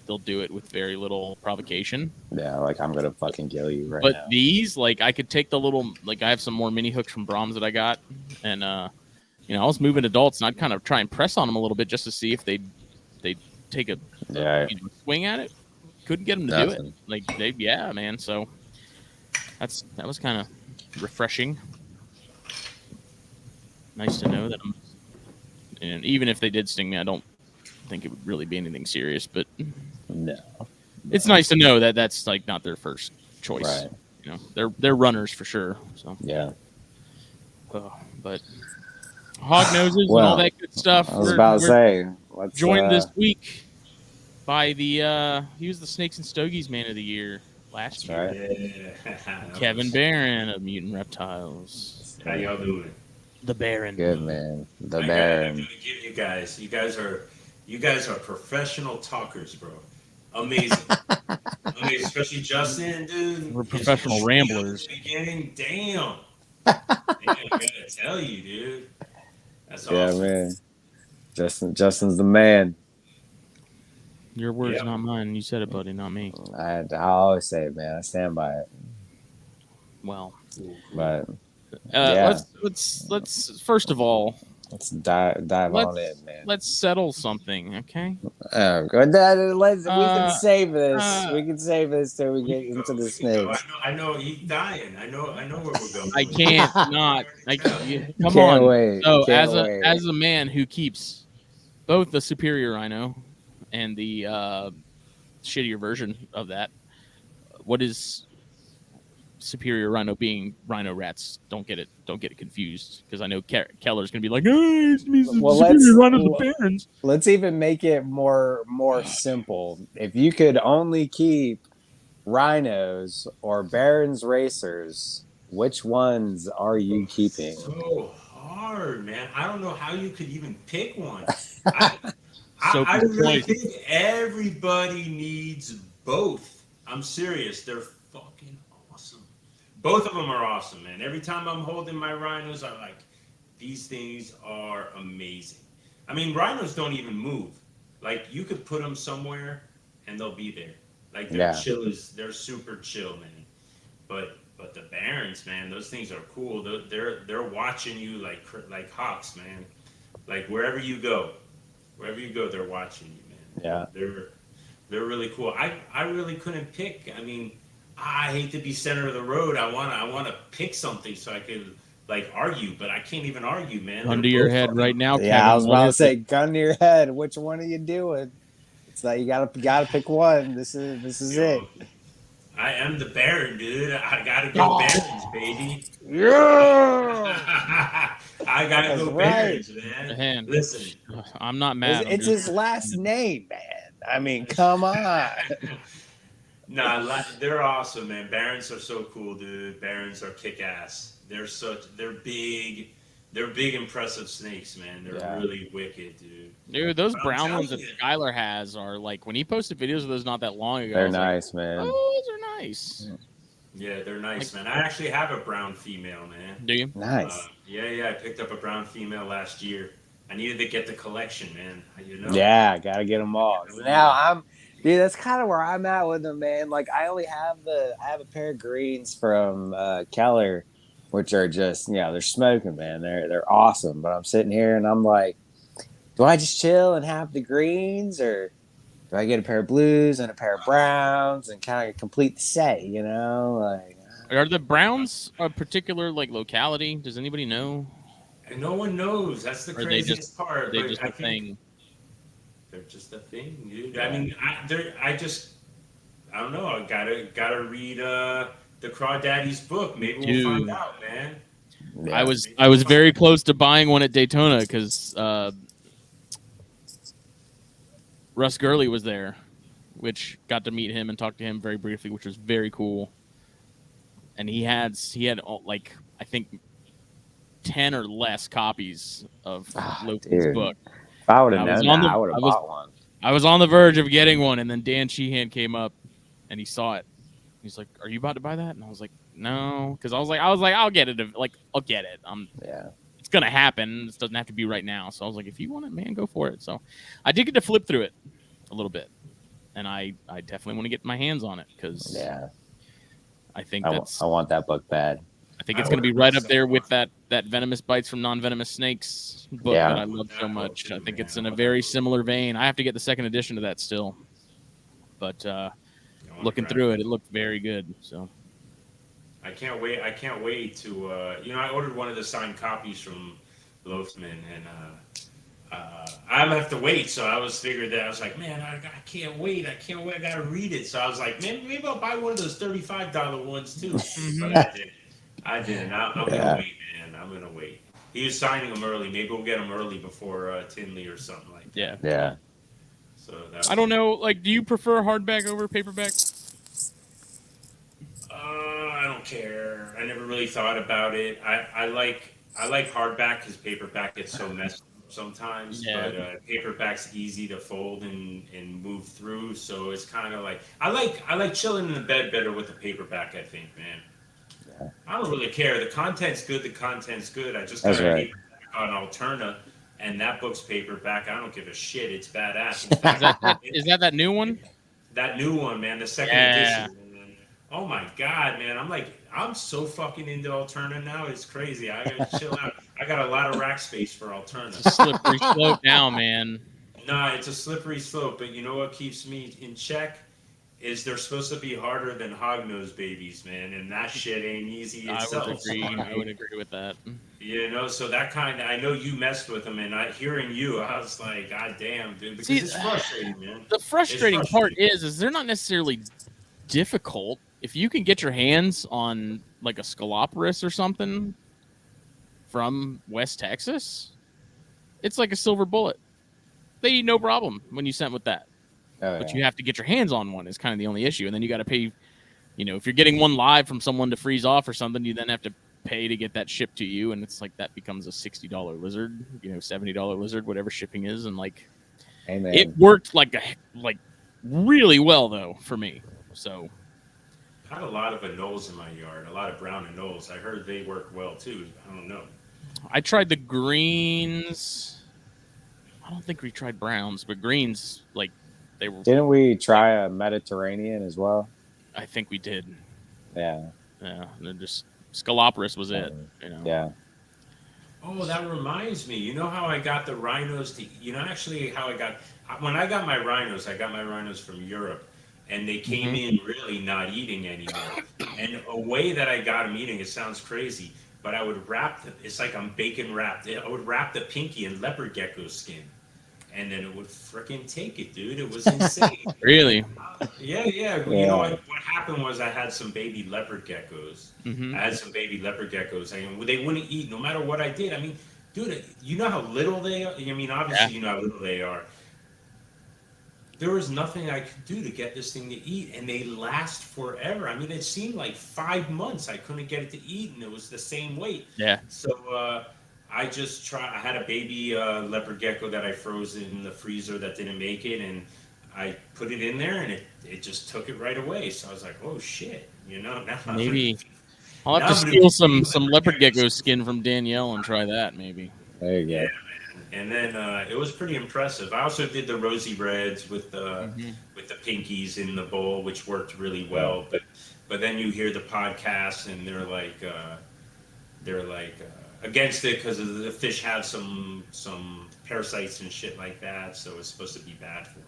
they'll do it with very little provocation. Yeah, like I'm gonna fucking kill you right now. But these, like, I could take the little, like, I have some more mini hooks from Brahms that I got, and I was moving adults, and I'd kind of try and press on them a little bit just to see if they'd take a swing at it. Couldn't get them to do it. Like, man. So that was kind of refreshing. Nice to know that and even if they did sting me, I don't think it would really be anything serious, but no, it's nice to know that that's like not their first choice. Right. They're runners for sure. So yeah, but hog noses and all that good stuff. I was about to say, let's joined this week by he was the Snakes and Stogies Man of the Year last year. Right. Yeah. Kevin Barron of Mutant Reptiles. How y'all doing? The Baron. Good, man. The Baron. I'm gonna give you guys. You guys are professional talkers, bro. Amazing. Amazing. Especially Justin, dude. We're professional ramblers. Beginning, damn. I gotta tell you, dude. That's awesome. Yeah, man. Justin's the man. Your words, not mine. You said it, buddy, not me. I always say it, man. I stand by it. Well, but let's first of all, let's dive on in, man. Let's settle something, okay? Good. We can save this. We can save this till we get into the snakes. I know he's dying. I know where we're going. I can't not. Come can't on. Wait. So can't as a man who keeps both the superior rhino and the shittier version of that, what is superior rhino being rhino rats? Don't get it confused, because I know Keller's gonna be like, let's even make it more simple. If you could only keep rhinos or Barron's racers, which ones are you keeping? So hard, man. I don't know how you could even pick one. I really think everybody needs both. I'm serious. They're fucking awesome. Both of them are awesome, man. Every time I'm holding my rhinos, I'm like, these things are amazing. I mean, rhinos don't even move. Like, you could put them somewhere and they'll be there. Like, they're super chill, man. But the Barons, man, those things are cool. They're watching you like hawks, man. Like, wherever you go, they're watching you, man. Yeah. They're really cool. I really couldn't pick. I mean, I hate to be center of the road. I wanna pick something so I could like argue, but I can't even argue, man. Gun to your head right now, Kevin. Yeah, I was about to say, gun to your head. Which one are you doing? It's like you gotta pick one. This is it. I am the Baron, dude. I gotta go Barons, baby. Yeah. I gotta That's go right. Barons, man. Man, Listen. I'm not It's, mad. I'm it's just his last name, man. I mean, come on. Nah, they're awesome, man. Barons are so cool, dude. Barons are kick ass. They're big, impressive snakes, man. They're Yeah. really wicked, dude. dude. Those But I'm brown ones that telling you, Skylar has are like when he posted videos of those not that long ago. I They're was like, nice, man. those are nice. yeah, they're nice, man. I actually have a brown female, man. Do you? Nice. Yeah, I picked up a brown female last year. I needed to get the collection, man. You know. Yeah, gotta get them all. Get 'em Now all. dude. That's kind of where I'm at with them, man. Like I have a pair of greens from Keller, which are just they're smoking, man. They're awesome. But I'm sitting here and I'm like, do I just chill and have the greens, or do I get a pair of blues and a pair of browns and kind of complete the set? Like Are the Browns a particular like locality? Does anybody know? And no one knows. That's the Or are they craziest just part. are they But just I a think thing? they're just a thing, dude. Yeah. I mean, I don't know. I gotta read the Crawdaddy's book. Maybe we'll find Dude. out, man. yeah. I was very close to buying one at Daytona because Russ Gurley was there, which got to meet him and talk to him very briefly, which was very cool. And he had like I think 10 or less copies of Loki's dude. book. If I would have I was known on that, the- I would I have was- bought one. I was on the verge of getting one, and then Dan Sheehan came up, and he saw it. He's like, "Are you about to buy that?" And I was like, "No," because I was like, "I'll get it. I'll get it. Yeah. It's gonna happen. This doesn't have to be right now." So I was like, "If you want it, man, go for it." So I did get to flip through it a little bit, and I definitely want to get my hands on it because Yeah. I think I that's want that book bad. I think it's going to be right up there with that venomous bites from non-venomous snakes book Yeah. that I love so much. I think it's in a very similar vein. I have to get the second edition of that still, but looking through it, it looked very good. So I can't wait. I can't wait to. I ordered one of the signed copies from Loafman, and I'm gonna have to wait. So I was figured that I was like, man, I can't wait. I can't wait. I gotta read it. So I was like, man, maybe I'll buy one of those $35 ones too. But I didn't. I'm gonna wait, man. I'm gonna wait. He was signing them early. Maybe we'll get them early before Tinley or something like that. yeah. So I don't know. Like, do you prefer hardback over paperback? I don't care. I never really thought about it. I like hardback because paperback gets so messed up sometimes. Yeah. But paperback's easy to fold and move through. So it's kind of like I like chilling in the bed better with the paperback. I think, man. Yeah. I don't really care. The content's good. I just That's got a right. paperback on Alterna, and that book's paperback. I don't give a shit. It's badass. Is that new one? That new one, man, the second edition. Man. Oh my god, man! I'm so fucking into Alterna now. It's crazy. I gotta chill out. I got a lot of rack space for Alterna. It's a slippery slope now, man. Nah, it's a slippery slope. But you know what keeps me in check is they're supposed to be harder than hognose babies, man, and that shit ain't easy itself. I would agree with that. So that kind of, I know you messed with them, and hearing you, I was like, God damn, dude, because See, it's frustrating, man. The frustrating part is they're not necessarily difficult. If you can get your hands on like a Scalopris or something from West Texas, it's like a silver bullet. They eat no problem when you sent with that. Oh, But yeah. you have to get your hands on one is kind of the only issue. And then you got to pay, if you're getting one live from someone to freeze off or something, you then have to pay to get that shipped to you. And it's like that becomes a $60 lizard, $70 lizard, whatever shipping is. And like, Hey, man. it worked like really well though for me. So I had a lot of anoles in my yard, a lot of brown anoles. I heard they work well too. I don't know. I tried the greens. I don't think we tried browns, but greens, like they were, Didn't we try a Mediterranean as well? I think we did. Yeah. Yeah. They're just Scalopris was it, Yeah. Oh, that reminds me. You know how I got the rhinos when I got my rhinos from Europe, and they came in really not eating anymore. And a way that I got them eating, it sounds crazy, but I would wrap them. It's like I'm bacon wrapped. I would wrap the pinky in leopard gecko skin, and then it would freaking take it, dude. It was insane. Really? Yeah. You know what happened was I had some baby leopard geckos. Mm-hmm. I had some baby leopard geckos, and they wouldn't eat no matter what I did. I mean, Dude, you know how little they are? I mean, Yeah. obviously, you know how little they are. There was nothing I could do to get this thing to eat, and they last forever. I mean, it seemed like 5 months I couldn't get it to eat, and it was the same weight. Yeah. So I just tried. I had a baby leopard gecko that I froze in the freezer that didn't make it, and I put it in there, and it just took it right away. So I was like, oh shit, now Maybe I'll have now to I'm gonna steal be some eating leopard leopard gecko geckos. skin from Danielle and try that maybe. There you Yeah, go. man. And then it was pretty impressive. I also did the rosy reds Hmm. with the pinkies in the bowl, which worked really Yeah. well. But then you hear the podcast, and they're like against it because the fish have some parasites and shit like that. So it's supposed to be bad for them.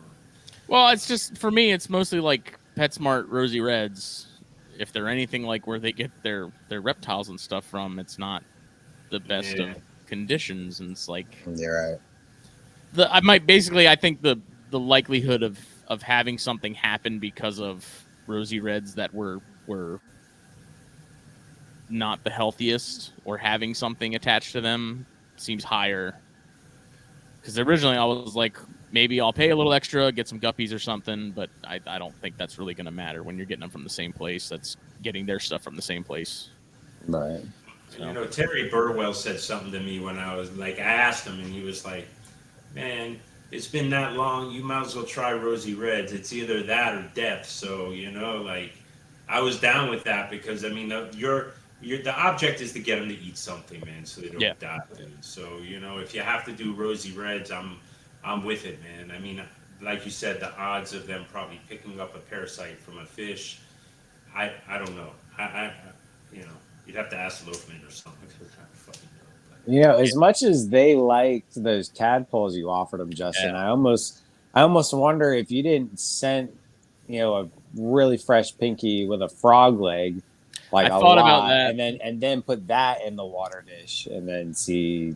Well, it's just for me. It's mostly like PetSmart Rosy Reds. If they're anything like where they get their reptiles and stuff from, it's not the best Yeah. of conditions, and it's like You're right. I think the likelihood of having something happen because of Rosy Reds that were not the healthiest or having something attached to them seems higher. Because originally I was like, maybe I'll pay a little extra, get some guppies or something, but I don't think that's really going to matter when you're getting them from the same place that's getting their stuff from the same place. Right. So, Terry Burwell said something to me when I was like, I asked him, and he was like, "Man, it's been that long. You might as well try Rosy Reds. It's either that or death." So like, I was down with that because I mean, the object is to get them to eat something, man, so they don't yeah. die. Dude. So if you have to do Rosy Reds, I'm with it, man. I mean, like you said, the odds of them probably picking up a parasite from a fish, I don't know. I you know. You'd have to ask Loafman or something because I don't fucking know. As much as they liked those tadpoles you offered them, Justin, Yeah. I almost wonder if you didn't send, a really fresh pinky with a frog leg, like I a thought about lot, that. and then put that in the water dish, and then see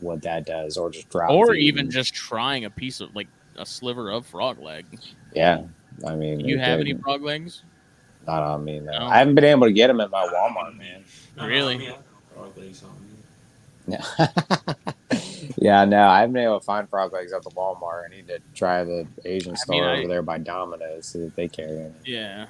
what that does, or just drop Or feed. even just trying a piece of like a sliver of frog leg. Yeah, I mean, Do you it have any could. frog legs? Not on me, no. No. I haven't been able to get them at my Walmart, man. Really? I mean, I got frog legs on me. Yeah. Yeah, no, I haven't been able to find frog legs at the Walmart. I need to try the Asian store over there by Domino's, see if they carry any. Yeah.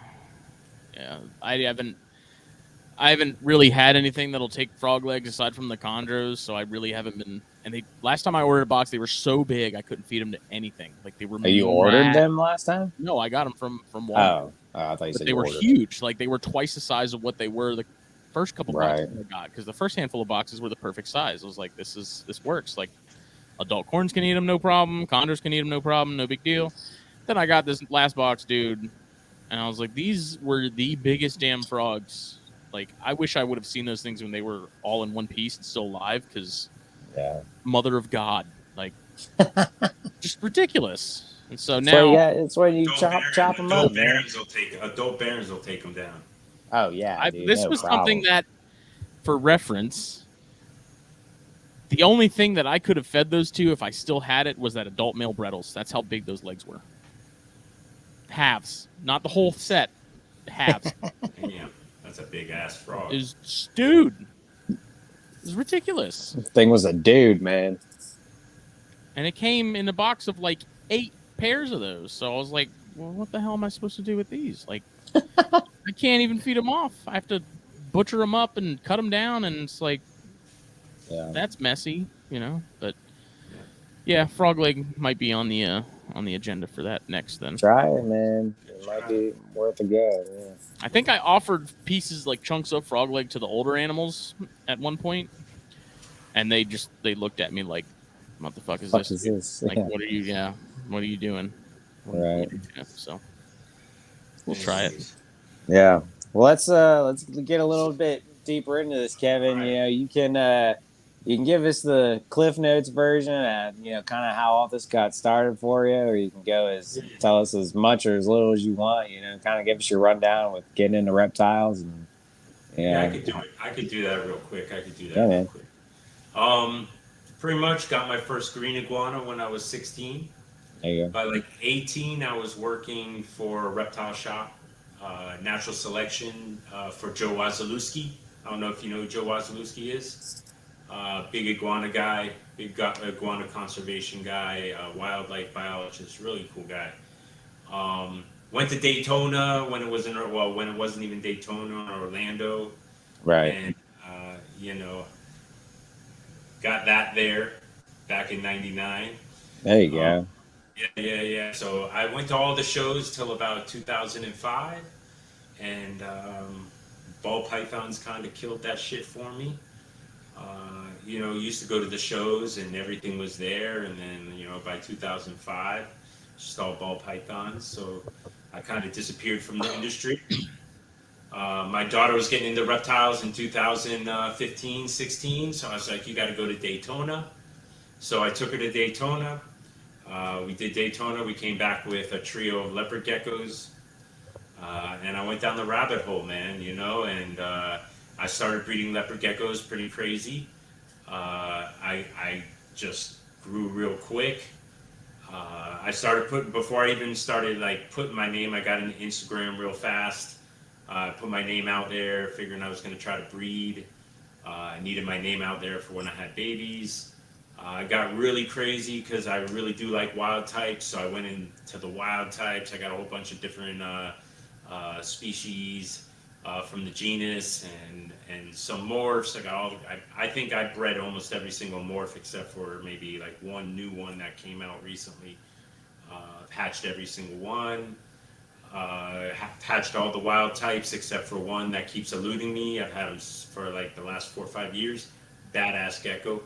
I haven't really had anything that'll take frog legs aside from the chondros, so I really haven't been. And they last time I ordered a box, they were so big I couldn't feed them to anything. Like they were. Oh, you ordered mad- them last time? No, I got them from Walmart. I thought you But said they you were ordered huge. Like they were twice the size of what they were the first couple boxes Right. I got. Because the first handful of boxes were the perfect size. I was like, this works. Like adult corns can eat them, no problem. Condors can eat them, no problem, no big deal. Then I got this last box, dude, and I was like, these were the biggest damn frogs. Like I wish I would have seen those things when they were all in one piece and still alive. Because Yeah. mother of God, like just ridiculous. And so So now, yeah, it's when you chop them up, man. Adult Barons will take them down. Oh yeah, dude, this no was problem. something that, for reference, the only thing that I could have fed those to if I still had it was that adult male Brettles. That's how big those legs were. Halves, not the whole set. Halves. Yeah, that's a big ass frog. Dude, it was ridiculous. This thing was a dude, man. And it came in a box of like 8 pairs of those. So I was like, well, what the hell am I supposed to do with these? Like, I can't even feed them off. I have to butcher them up and cut them down, and it's like, Yeah. that's messy, But yeah, frog leg might be on the agenda for that next. Then Try it, man. It might be worth a go. Yeah. I think I offered pieces like chunks of frog leg to the older animals at one point, and they looked at me like, "What the fuck is Fuck this? is this? Like, Yeah. what are you? Yeah, what are you doing?" Right. Yeah, so we'll try it. Yeah. Well, let's get a little bit deeper into this, Kevin. You can give us the Cliff Notes version and kind of how all this got started for you, or you can tell us as much or as little as you want. Kind of give us your rundown with getting into reptiles and Yeah, I could do it. I could do that real quick. Yeah, man. quick. Pretty much got my first green iguana when I was 16. There you go. By like 18, I was working for a reptile shop, natural selection for Joe Wazalewski. I don't know if you know who Joe Wazalewski is. big iguana guy, iguana conservation guy, wildlife biologist, really cool guy. Went to Daytona when when it wasn't even Daytona or Orlando, Right. and you know, got that there back in '99. There you Um, go. yeah. So I went to all the shows till about 2005, and ball pythons kind of killed that shit for me. Used to go to the shows and everything was there, and then by 2005, just all ball pythons. So I kind of disappeared from the industry. My daughter was getting into reptiles in 2015, 16, so I was like, you got to go to Daytona. So I took her to Daytona. We did Daytona. We came back with a trio of leopard geckos, and I went down the rabbit hole, man. And I started breeding leopard geckos pretty crazy. I just grew real quick. I started before I even started like putting my name. I got into Instagram real fast. Put my name out there, figuring I was going to try to breed. I needed my name out there for when I had babies. I got really crazy because I really do like wild types, so I went into the wild types. I got a whole bunch of different species from the genus and some morphs. I think I bred almost every single morph except for maybe like one new one that came out recently. Hatched every single one. Hatched all the wild types except for one that keeps eluding me. I've had him for like the last 4 or 5 years. Badass gecko.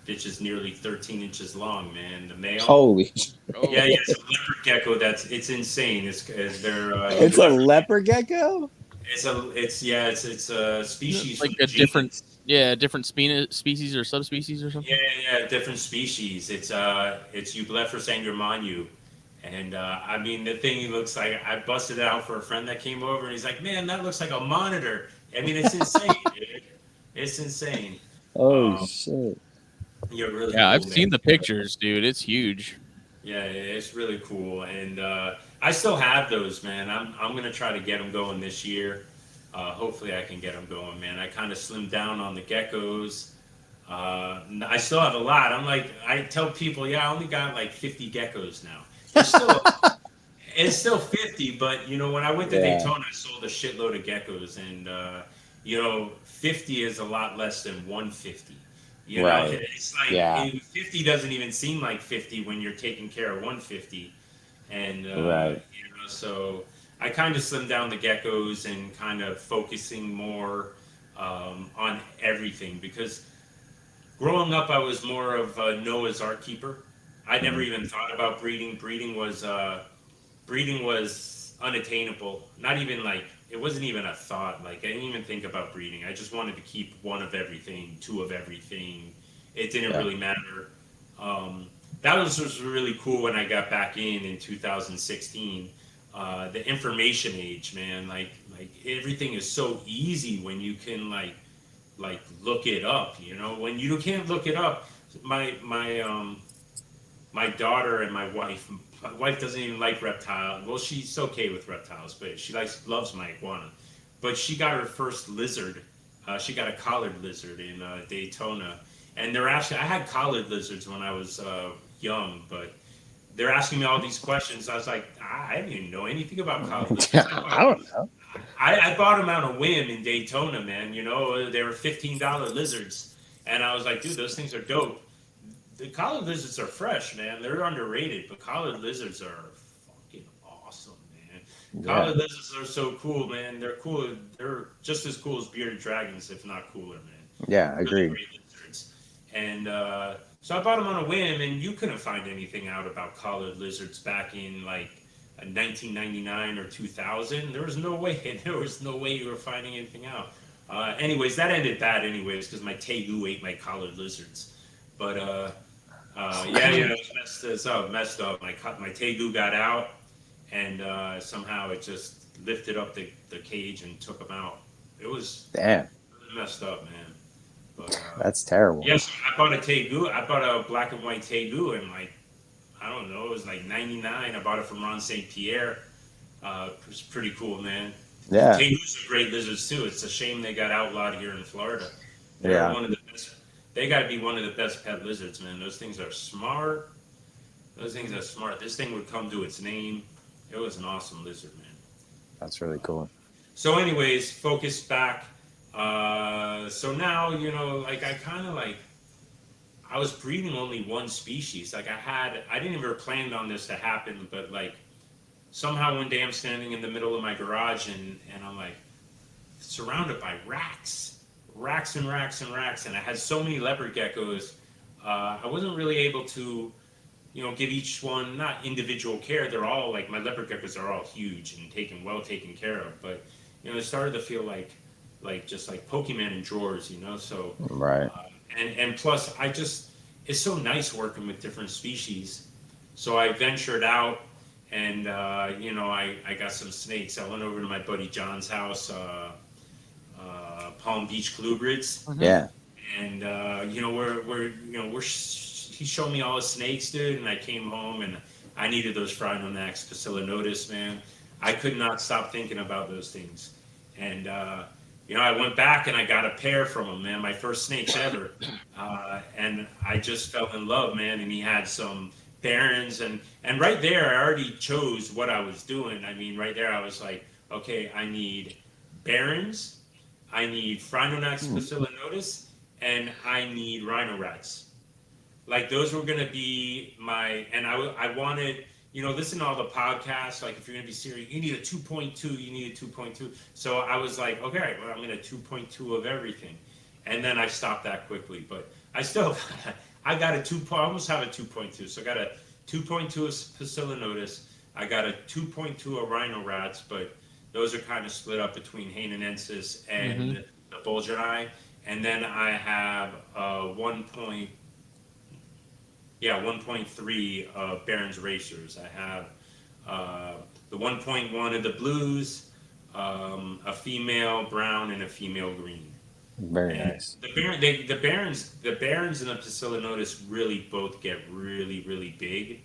Bitch is nearly 13 inches long, man. The male. Holy. Oh, Yeah, it's a leopard gecko. It's insane. It's they're It's a leopard gecko? It's a species like from a the different, genus. different species or subspecies or something. Yeah, different species. It's Eublepharis angramanu. And I mean, the thing looks like I busted it out for a friend that came over, and he's like, "Man, that looks like a monitor." I mean, it's insane, dude. It's insane. Oh Um, shit. you're really Yeah, cool, I've man. seen the pictures, dude. It's huge. Yeah, it's really cool, and I still have those, man. I'm gonna try to get them going this year. Hopefully, I can get them going, man. I kind of slimmed down on the geckos. I still have a lot. I tell people, yeah, I only got like 50 geckos now. It's still 50, but when I went to Yeah. Daytona, I sold a shitload of geckos, and 50 is a lot less than 150. Right. It's like Yeah. 50 doesn't even seem like 50 when you're taking care of 150, and Right. so I kind of slimmed down the geckos and kind of focusing more on everything because growing up, I was more of a Noah's Ark keeper. I never even thought about breeding. Breeding was unattainable. Not even like it wasn't even a thought. Like I didn't even think about breeding. I just wanted to keep one of everything, two of everything. It didn't Yeah. really matter. That was really cool when I got back in 2016. The information age, man. Like everything is so easy when you can like look it up. When you can't look it up, my daughter and my wife. My wife doesn't even like reptiles. Well, she's okay with reptiles, but she loves my iguana. But she got her first lizard. She got a collared lizard in Daytona, and they're asking. I had collared lizards when I was young, but they're asking me all these questions. I was like, I didn't even know anything about collared lizards. I don't know. I bought them on a whim in Daytona, man. They were $15 lizards, and I was like, dude, those things are dope. The collared lizards are fresh, man. They're underrated, but collared lizards are fucking awesome, man. Yeah. Collared lizards are so cool, man. They're cool. They're just as cool as bearded dragons, if not cooler, man. Yeah, Really agreed. great lizards. And so I bought them on a whim, and you couldn't find anything out about collared lizards back in like 1999 or 2000. There was no way. There was no way you were finding anything out. Anyways, that ended bad, anyways, because my tegu ate my collared lizards. But it was messed up. My tegu got out, and somehow it just lifted up the cage and took him out. It was Damn. really messed up, man. But That's terrible. yes, I bought a tegu. I bought a black and white tegu, and like I don't know, it was like '99. I bought it from Ron St. Pierre. It was pretty cool, man. Yeah. Tegus are great lizards too. It's a shame they got outlawed here in Florida. They're Yeah. one of the best they got to be one of the best pet lizards, man. Those things are smart. Those things are smart. This thing would come to its name. It was an awesome lizard, man. That's really cool. So, anyways, focus back. So now, like I kind of like, I was breeding only one species. Like I didn't even plan on this to happen, but like somehow one day I'm standing in the middle of my garage and I'm like surrounded by racks and racks and racks. And I had so many leopard geckos. I wasn't really able to, give each one not individual care. They're all like my leopard geckos are all huge and well taken care of. But it started to feel like just like Pokemon in drawers, So Right. and plus it's so nice working with different species. So I ventured out and I got some snakes. I went over to my buddy John's house, Palm Beach Colubrids. Yeah. And he showed me all his snakes, dude. And I came home and I needed those Phrynonax Pusillinotus, man. I could not stop thinking about those things. And I went back and I got a pair from him, man. My first snakes ever, and I just fell in love, man. And he had some Barons, and right there I already chose what I was doing. I mean, right there I was like, okay, I need Barons, I need Phrynonax Pusillinotus, and I need Rhino Rats. Like those were gonna be my, and I wanted, listen to all the podcasts. Like if you're gonna be serious, you need a 2.2. You need a 2.2. So I was like, okay, well I'm gonna 2.2 of everything, and then I stopped that quickly. But I still, I got I almost have a 2.2. So I got a 2.2 of Pusillinotus. I got a 2.2 of Rhino Rats, but those are kind of split up between Hainanensis and the Bulgari. And then I have 1.3 of Barron's Racers. I have the 1.1 of the Blues, a female brown, and a female green. Very And nice. the Barons and the Pusillinotus really both get really, really big.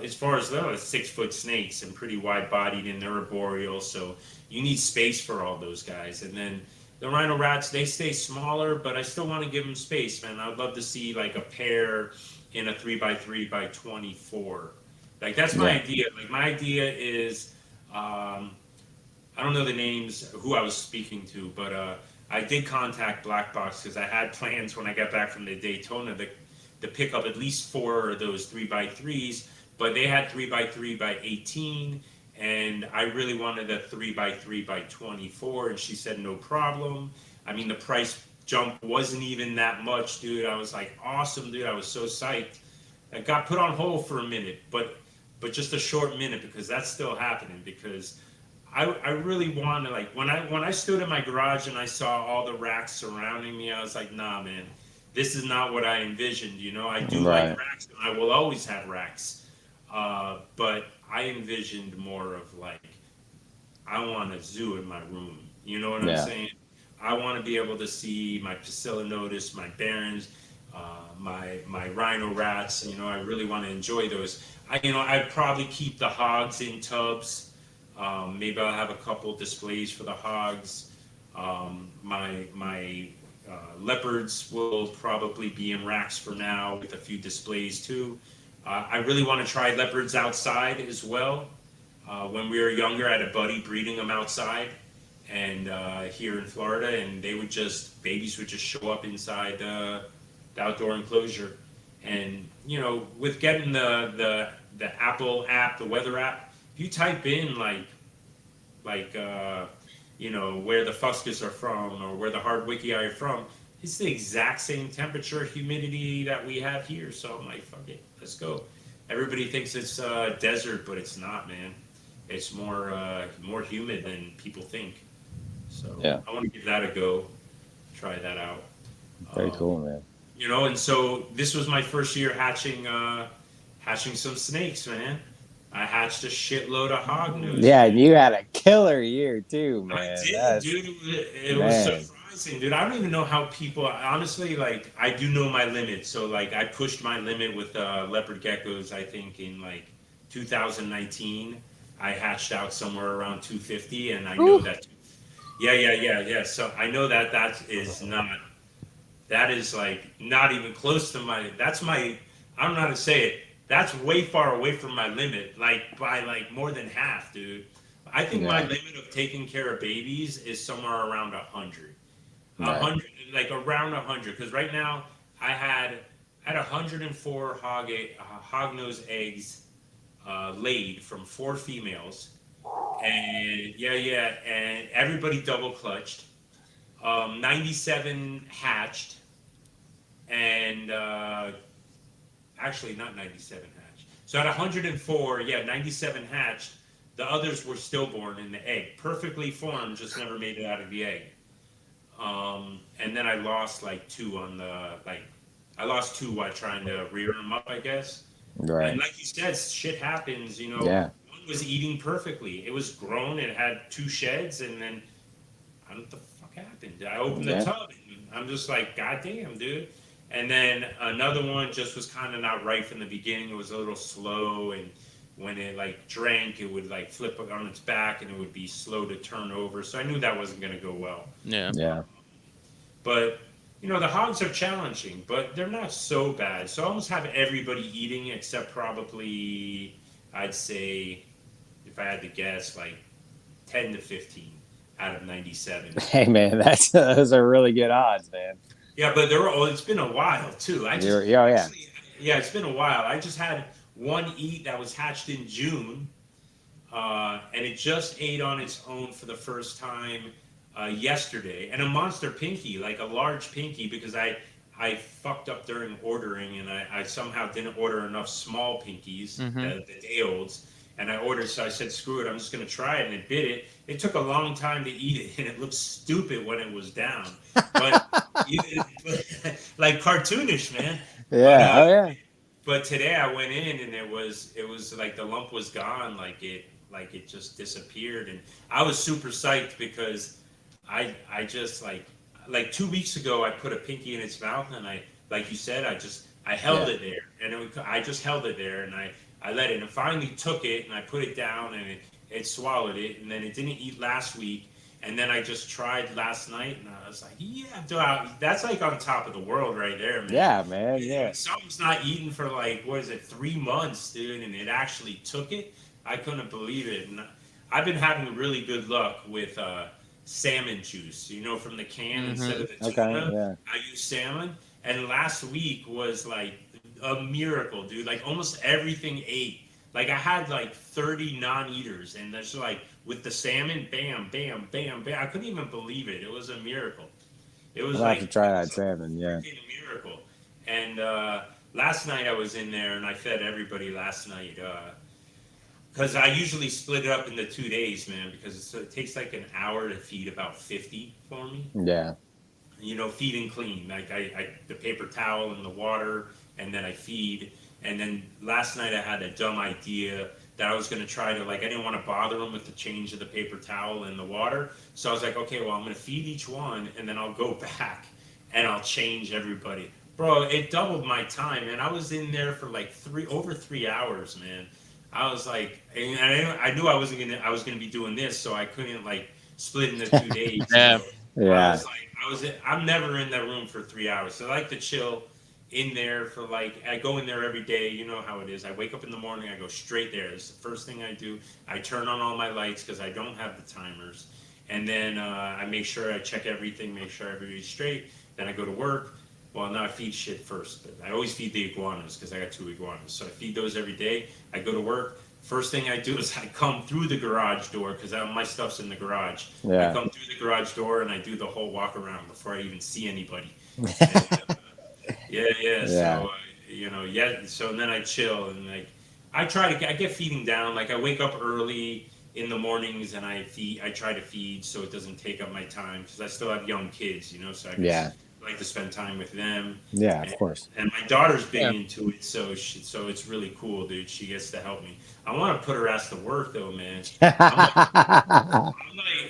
As far as those 6-foot snakes and pretty wide bodied, and they're arboreal, so you need space for all those guys. And then the Rhino Rats, they stay smaller, but I still want to give them space, man. I'd love to see like a pair in a 3x3x24. Like that's my idea. Like my idea is, I don't know the names who I was speaking to, but I did contact Black Box because I had plans when I got back from the Daytona to pick up at least 4 of those 3x3s, but they had 3x3x18, and I really wanted a 3x3x24, and she said no problem. I mean, the price jump wasn't even that much, dude. I was like, awesome, dude. I was so psyched. I got put on hold for a minute, but just a short minute, because that's still happening. Because I really want to, like, when I stood in my garage and I saw all the racks surrounding me, I was like, nah, man, this is not what I envisioned. I do like racks, and I will always have racks. But I envisioned more of like, I want a zoo in my room. You know what I'm saying? I want to be able to see my Pusillinotus, my Barons, my Rhino Rats. I really want to enjoy those. I'd probably keep the hogs in tubs. Maybe I'll have a couple displays for the hogs. My leopards will probably be in racks for now with a few displays too. I really want to try leopards outside as well. When we were younger, I had a buddy breeding them outside, and here in Florida, and babies would just show up inside the outdoor enclosure. And with getting the Apple app, the weather app, if you type in like where the Fuscus are from or where the Hardwicki are from, it's the exact same temperature, humidity that we have here. So I'm like, fuck it, let's go. Everybody thinks it's desert, but it's not, man. It's more humid than people think. So I want to give that a go, try that out. Very cool, man. And so this was my first year hatching some snakes, man. I hatched a shitload of hognose. Yeah, and you had a killer year too, man. I did, dude. It was surprising, dude. I don't even know how people. Honestly, like I do know my limit. So like I pushed my limit with leopard geckos. I think in like 2019, I hatched out somewhere around 250, and I know that. Yeah. So I know that is not That is like not even close to my. That's my. I don't know how to say it. That's way far away from my limit, like by like more than half, dude. I think my Yeah. limit of taking care of babies is somewhere around 100. A Right. hundred, like around 100. Because right now I had 104 hognose eggs laid from 4 females, and and everybody double clutched. 97 hatched, and actually not 97 hatched. So at 104, yeah, 97 hatched. The others were stillborn in the egg, perfectly formed, just never made it out of the egg. And then I lost like two on the like, I lost two while trying to rear them up, I guess. And Right. like you said, shit happens. Yeah. One was eating perfectly. It was grown. It had 2 sheds, and then I don't know what the fuck happened. I opened the Yeah. tub, and I'm just like, God damn, dude. And then another one just was kind of not right from the beginning. It was a little slow, and when it like drank, it would like flip on its back, and it would be slow to turn over. So I knew that wasn't gonna go well. Yeah. Yeah. But the hogs are challenging, but they're not so bad. So I almost have everybody eating except probably, I'd say, if I had to guess, like 10 to 15 out of 97. Hey man, those are really good odds, man. Yeah, but they're all, it's been a while too. I just Oh yeah. actually, yeah, it's been a while. I just had one eat that was hatched in June, and it just ate on its own for the first time yesterday. And a monster pinky, like a large pinky, because I fucked up during ordering, and I somehow didn't order enough small pinkies, the day olds. And I ordered, so I said, screw it, I'm just gonna try it, and it bit it. It took a long time to eat it, and it looked stupid when it was down, but like cartoonish, man. But Yeah. Oh yeah. but today I went in, and it was like the lump was gone, like it just disappeared, and I was super psyched because I just like 2 weeks ago I put a pinky in its mouth, and I, like you said, I held Yeah. it there, and I just held it there, and I let it, and finally took it, and I put it down, and it swallowed it, and then it didn't eat last week, and then I just tried last night, and I was like, yeah, dude, that's like on top of the world right there, man. Yeah, man. When Yeah. something's not eaten for like, what is it, 3 months, dude, and it actually took it, I couldn't believe it. And I've been having really good luck with salmon juice, from the can instead of the Okay. tuna. Yeah. I use salmon, and last week was like a miracle, dude. Like almost everything ate. Like I had like 30 non-eaters, and that's like with the salmon, bam, bam, bam, bam. I couldn't even believe it. It was a miracle. It was I'll have to like try it that was a salmon. Yeah. freaking miracle. And last night I was in there, and I fed everybody last night. Because I usually split it up into 2 days, man, because it takes like an hour to feed about 50 for me. Yeah. Feed and clean. Like I the paper towel and the water, and then I feed. And then last night I had a dumb idea that I was going to try to, like, I didn't want to bother them with the change of the paper towel and the water. So I was like, okay, well, I'm going to feed each one, and then I'll go back and I'll change everybody. Bro, it doubled my time, and I was in there for like over 3 hours, man. I was like, and I knew I was gonna be doing this, so I couldn't like split into 2 days. Yeah. So I Yeah. was like, I'm never in that room for 3 hours. So I like to chill in there for like, I go in there every day. You know how it is. I wake up in the morning, I go straight there. It's the first thing I do. I turn on all my lights because I don't have the timers, and then I make sure I check everything, make sure everybody's straight. Then I go to work. Well, no, I feed shit first, but I always feed the iguanas because I got 2 iguanas. So I feed those every day. I go to work. First thing I do is I come through the garage door because my stuff's in the garage. I Yeah. come through the garage door and I do the whole walk around before I even see anybody. And, yeah, yeah. Yeah. So yeah. So then I chill, and like I get feeding down. Like I wake up early in the mornings and I try to feed so it doesn't take up my time because I still have young kids, so I Yeah. just like to spend time with them. Yeah. Of And, course. and my daughter's big Yeah. into it, so it's really cool, dude. She gets to help me. I want to put her ass to work though, man.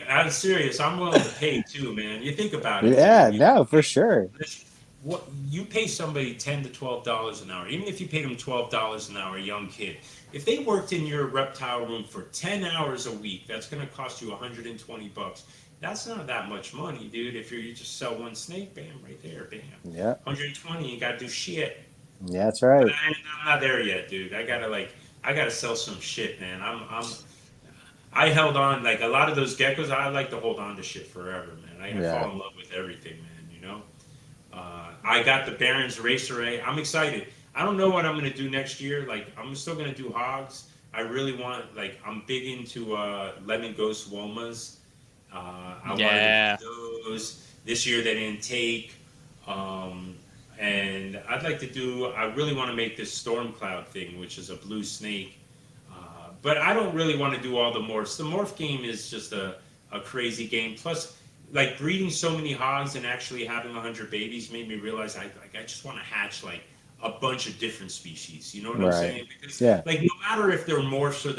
I'm serious. I'm willing to pay too, man. You think about it. Yeah. Dude. No, for sure. Let's- what you pay somebody $10 to $12 an hour, even if you paid them $12 an hour, a young kid. If they worked in your reptile room for 10 hours a week, that's going to cost you $120. That's not that much money, dude. If you just sell one snake, bam, right there, bam. Yeah. 120, you got to do shit. Yeah, that's right. But I'm not there yet, dude. I gotta sell some shit, man. I held on, like a lot of those geckos. I like to hold on to shit forever, man. I fall in love with everything, man. You know. I got the Barron's Racer A. I'm excited. I don't know what I'm gonna do next year. Like I'm still gonna do hogs. I really want, like, I'm big into Lemon Ghost Womas. I wanted to do those. This year they didn't take. And I'd like to do, I really want to make this Storm Cloud thing, which is a blue snake. But I don't really want to do all the morphs. The morph game is just a crazy game. Plus, like, breeding so many hogs and actually having 100 babies made me realize I just want to hatch, like, a bunch of different species. You know what I'm saying? Because, like, no matter if they're morphs or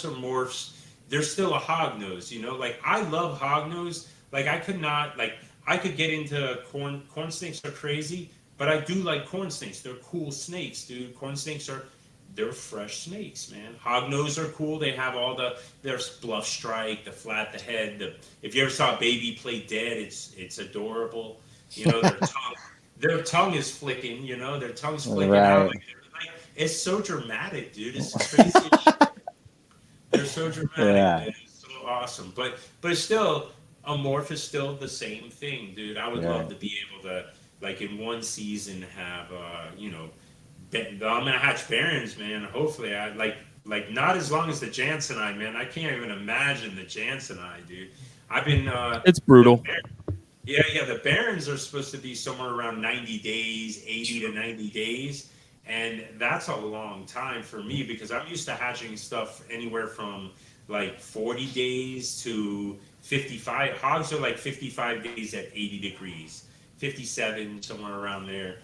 morphs, they're still a hognose, you know? Like, I love hognose. Like, I could get into corn snakes are crazy. But I do like corn snakes. They're cool snakes, dude. Corn snakes they're fresh snakes, man. Hognose are cool. They have there's bluff strike, the flat, the head. If you ever saw a baby play dead, it's adorable. You know, their tongue is flicking. You know, their tongue's flicking out. Like, it's so dramatic, dude. It's crazy. They're so dramatic, man. It's so awesome. But still, a morph is still the same thing, dude. I would love to be able to, like, in one season have you know, I'm gonna hatch Barons, man. Hopefully, I like not as long as the Jansenite, man. I can't even imagine the Jansenite, dude. I've been it's brutal. The Barons are supposed to be somewhere around 90 days, 80 to 90 days, and that's a long time for me because I'm used to hatching stuff anywhere from like 40 days to 55. Hogs are like 55 days at 80 degrees. 57, somewhere around there.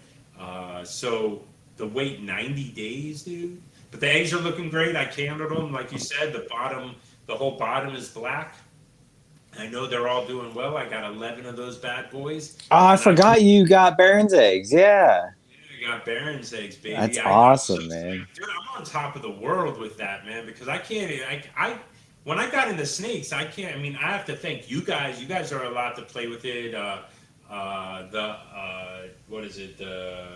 So the wait 90 days, dude. But the eggs are looking great. I counted them, like you said. The whole bottom is black. I know they're all doing well. I got 11 of those bad boys. Oh, I forgot you got Barron's eggs. Yeah. I got Barron's eggs, baby. That's awesome, man. Dude, I'm on top of the world with that, man, because I can't. When I got into snakes, I can't. I mean, I have to thank you guys. You guys are allowed to play with it. What is it? The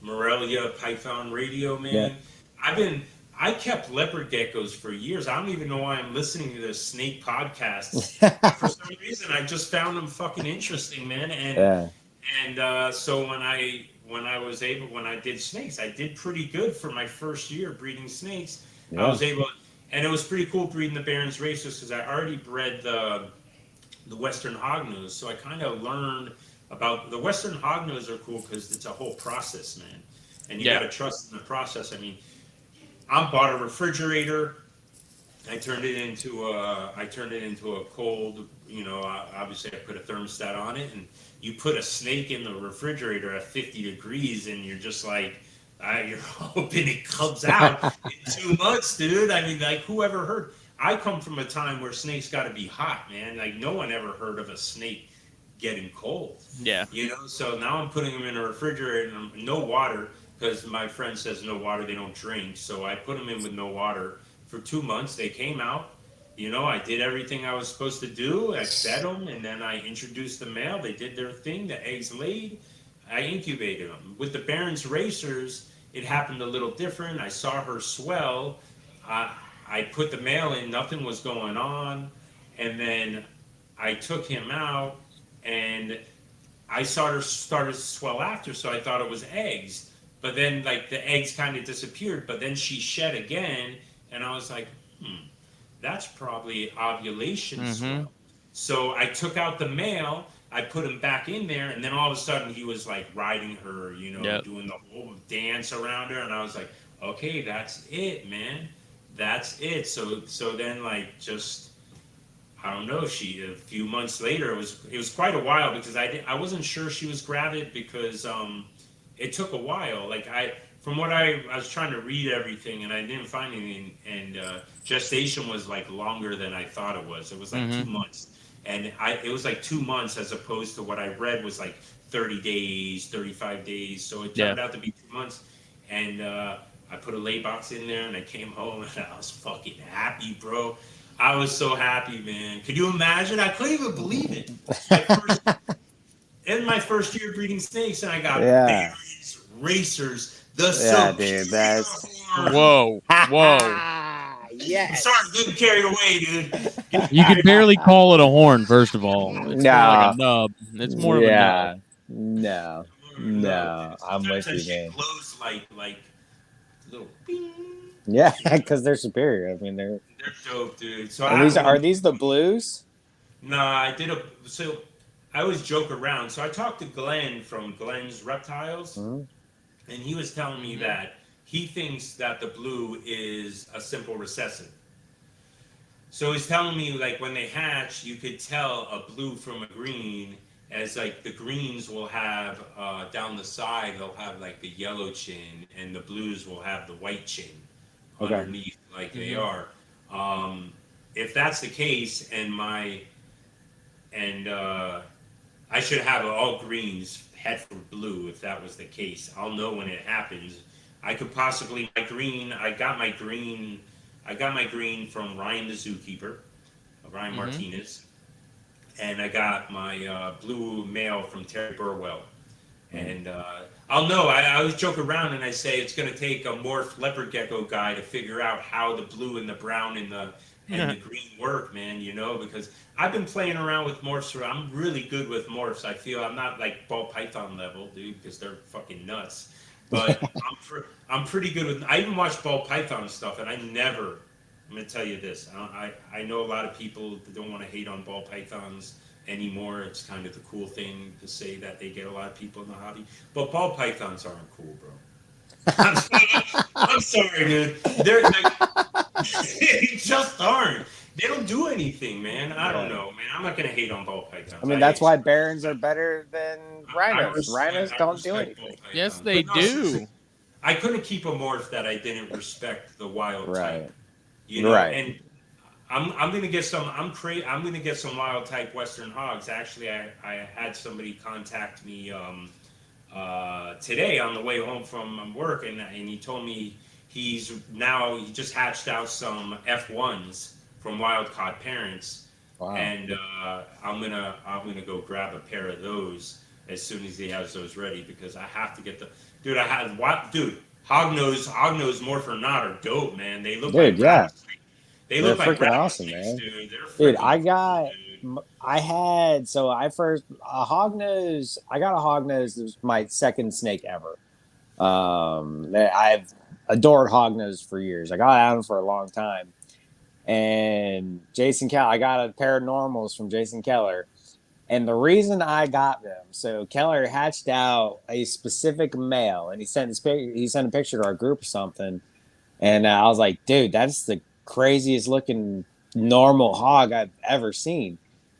Morelia Python Radio, man. Yeah. I kept leopard geckos for years. I don't even know why I'm listening to the snake podcasts. For some reason, I just found them fucking interesting, man. And so when I did snakes, I did pretty good for my first year breeding snakes. I was able, and it was pretty cool breeding the Barron's Racers because I already bred the Western Hognose, so I kind of learned about the Western Hognose are cool because it's a whole process, man, and you got to trust in the process. I mean, I bought a refrigerator. I turned it into a cold. You know, obviously I put a thermostat on it, and you put a snake in the refrigerator at 50 degrees, and you're just like, you're hoping it comes out in 2 months, dude. I mean, like, whoever heard? I come from a time where snakes got to be hot, man. Like, no one ever heard of a snake getting cold. Yeah. You know, so now I'm putting them in a refrigerator and no water because my friend says no water, they don't drink. So I put them in with no water for 2 months. They came out. You know, I did everything I was supposed to do. I fed them, and then I introduced the male. They did their thing. The eggs laid. I incubated them. With the Barron's Racers, it happened a little different. I saw her swell. I put the male in. Nothing was going on. And then I took him out, and I saw her started to swell after, so I thought it was eggs. But then, like, the eggs kind of disappeared. But then she shed again, and I was like, that's probably ovulation swell. So I took out the male, I put him back in there, and then all of a sudden he was like riding her, you know, doing the whole dance around her, and I was like, okay, that's it, man. That's it. So then, like, just, I don't know, a few months later, it was quite a while because I wasn't sure she was gravid because it took a while. Like, from what I was trying to read everything, and I didn't find anything, and gestation was like longer than I thought it was. It was like 2 months. and it was like 2 months as opposed to what I read was like 30 days, 35 days. So it turned out to be 2 months, and I put a lay box in there, and I came home, and I was fucking happy, bro. I was so happy, man. Could you imagine? I couldn't even believe it. In my first year breeding snakes, and I got Yeah. berries, racers, the Yeah, dude. That's. superior horn. Whoa, whoa! I'm Yes. sorry, getting carried away, dude. You could barely call it a horn. First of all, it's more like No. a nub. It's more of a nub. Yeah. No. No, No. dude. I'm Sometimes with that you, shit man. glows like little bing. Yeah, because they're superior. I mean, they're. They're dope, dude. So I And have these one. are these the blues? Nah, so I always joke around. So I talked to Glenn from Glenn's Reptiles, Mhm. and he was telling me that he thinks that the blue is a simple recessive. So he's telling me like when they hatch, you could tell a blue from a green, as like the greens will have down the side, they'll have like the yellow chin, and the blues will have the white chin Okay. underneath, like they are. Um, if that's the case, and I should have all greens head for blue if that was the case. I'll know when it happens. I could possibly my green. I got my green from Ryan the zookeeper, Ryan Martinez, and I got my blue male from Terry Burwell. And I'll know. I always joke around and I say it's going to take a morph leopard gecko guy to figure out how the blue and the brown and the green work, man. You know, because I've been playing around with morphs. I'm really good with morphs. I feel I'm not like ball python level, dude, because they're fucking nuts. But I'm pretty good with. I even watch ball python stuff, and I never. I'm gonna tell you this. I know a lot of people that don't want to hate on ball pythons anymore. It's kind of the cool thing to say that they get a lot of people in the hobby. But ball pythons aren't cool, bro. I'm sorry, dude. They're like, they just aren't. They don't do anything, man. I don't know, man. I'm not gonna hate on ball pythons. I mean, that's why Barons are better than I rhinos. Rhinos I don't do respect ball anything. pythons. Yes, they But no, seriously, do. I couldn't keep a morph that I didn't respect the wild Right. type. You know, Right. and I'm gonna get some. I'm gonna get some wild type Western hogs. Actually, I had somebody contact me today on the way home from work, and he told me he just hatched out some F1s from wild caught parents, Wow. and I'm gonna go grab a pair of those as soon as he has those ready because I have to get the dude. I had what dude. Hognose morph or not are dope, man. They look Dude, like yeah. they They're look like freaking awesome, rattlesnakes, man. dude. They're Dude, freaking I cool, got, dude. I had, so I first, a hognose, I got a hognose, it was my second snake ever. I've adored hognose for years. I got them for a long time. And I got a pair of normals from Jason Keller. And the reason I got them, so Keller hatched out a specific male, and he sent a picture to our group or something, and I was like, dude, that's the craziest looking normal hog I've ever seen,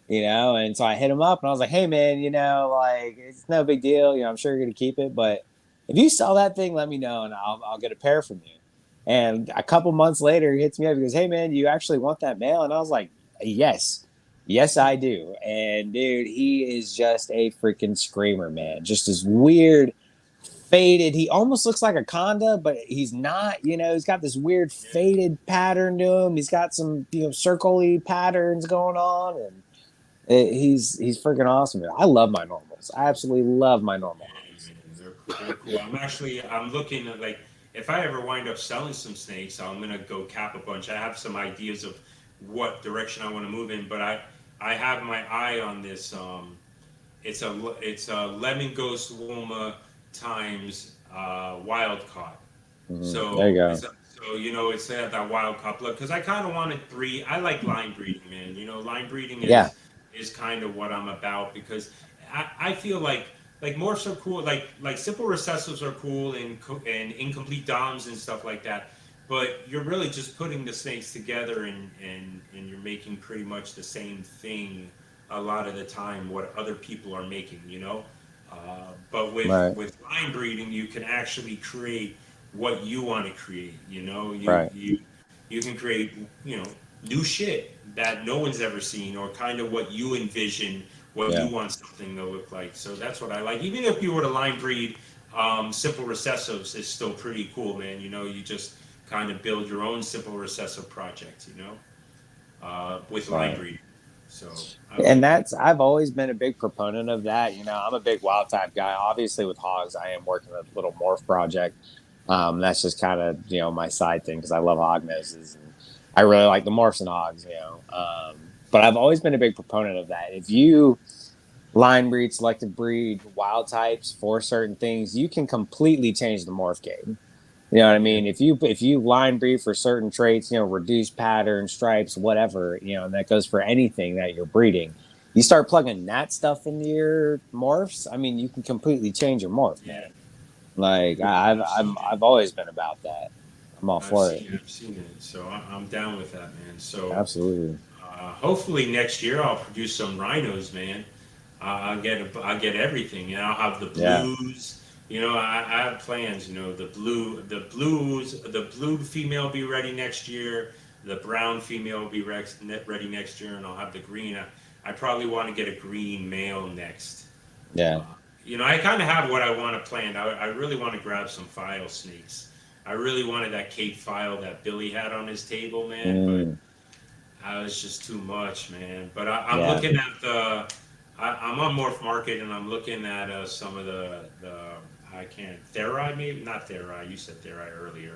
And so I hit him up, and I was like, hey man, like it's no big deal, I'm sure you're gonna keep it, but if you sell that thing, let me know, and I'll get a pair from you. And a couple months later, he hits me up. He goes, hey man, you actually want that male? And I was like, yes. Yes, I do. And dude, he is just a freaking screamer, man. Just as weird, faded. He almost looks like a conda, but he's not. He's got this weird faded pattern to him. He's got some, circle-y patterns going on, and he's freaking awesome. I love my normals. I absolutely love my normal hogs. They're cool. I'm looking at like if I ever wind up selling some snakes, I'm gonna go cap a bunch. I have some ideas of what direction I want to move in, but I have my eye on this. It's a lemon ghost woma times wild caught. So There you go. It's that wild caught blood because I kind of want to breed. I like line breeding, man. Line breeding Yeah. is kind of what I'm about because I feel like morphs are cool, like simple recessives are cool and incomplete doms and stuff like that. But you're really just putting the snakes together and you're making pretty much the same thing a lot of the time what other people are making, But Right. with line breeding, you can actually create what you want to create, Right. You can create, new shit that no one's ever seen, or kind of what you envision, what Yeah. you want something to look like. So that's what I like. Even if you were to line breed simple recessives, it's still pretty cool, man. You know, you just kind of build your own simple recessive project, you know, with line Right. breed. So I And like that. that's I've always been a big proponent of that. You know, I'm a big wild type guy. Obviously, with hogs, I am working a little morph project. That's just kind of my side thing because I love hog noses and I really like the morphs and hogs. But I've always been a big proponent of that. If you line breed, selective breed, wild types for certain things, you can completely change the morph game. You know what I Yeah. mean? If you line breed for certain traits, reduce pattern, stripes, whatever, and that goes for anything that you're breeding. You start plugging that stuff into your morphs. I mean, you can completely change your morph, Yeah. man. Like Yeah, I've I've I'm seen it. I've always been about that. I'm all for it. I've seen it. So I'm down with that, man. So Absolutely. hopefully next year I'll produce some rhinos, man. I'll get everything, and I'll have the Yeah. blues. You know, I have plans. You know, the blue female will be ready next year. The brown female will be ready next year, and I'll have the green. I probably want to get a green male next. Uh, Yeah. you know, I kind of have what I want to plan. I really want to grab some file snakes. I really wanted that Cape file that Billy had on his table, man, but Mm, was just too much, man. But I'm yeah. looking at I'm on Morph Market and I'm looking at some of the I can't Therai maybe not Therai. You said Therai earlier.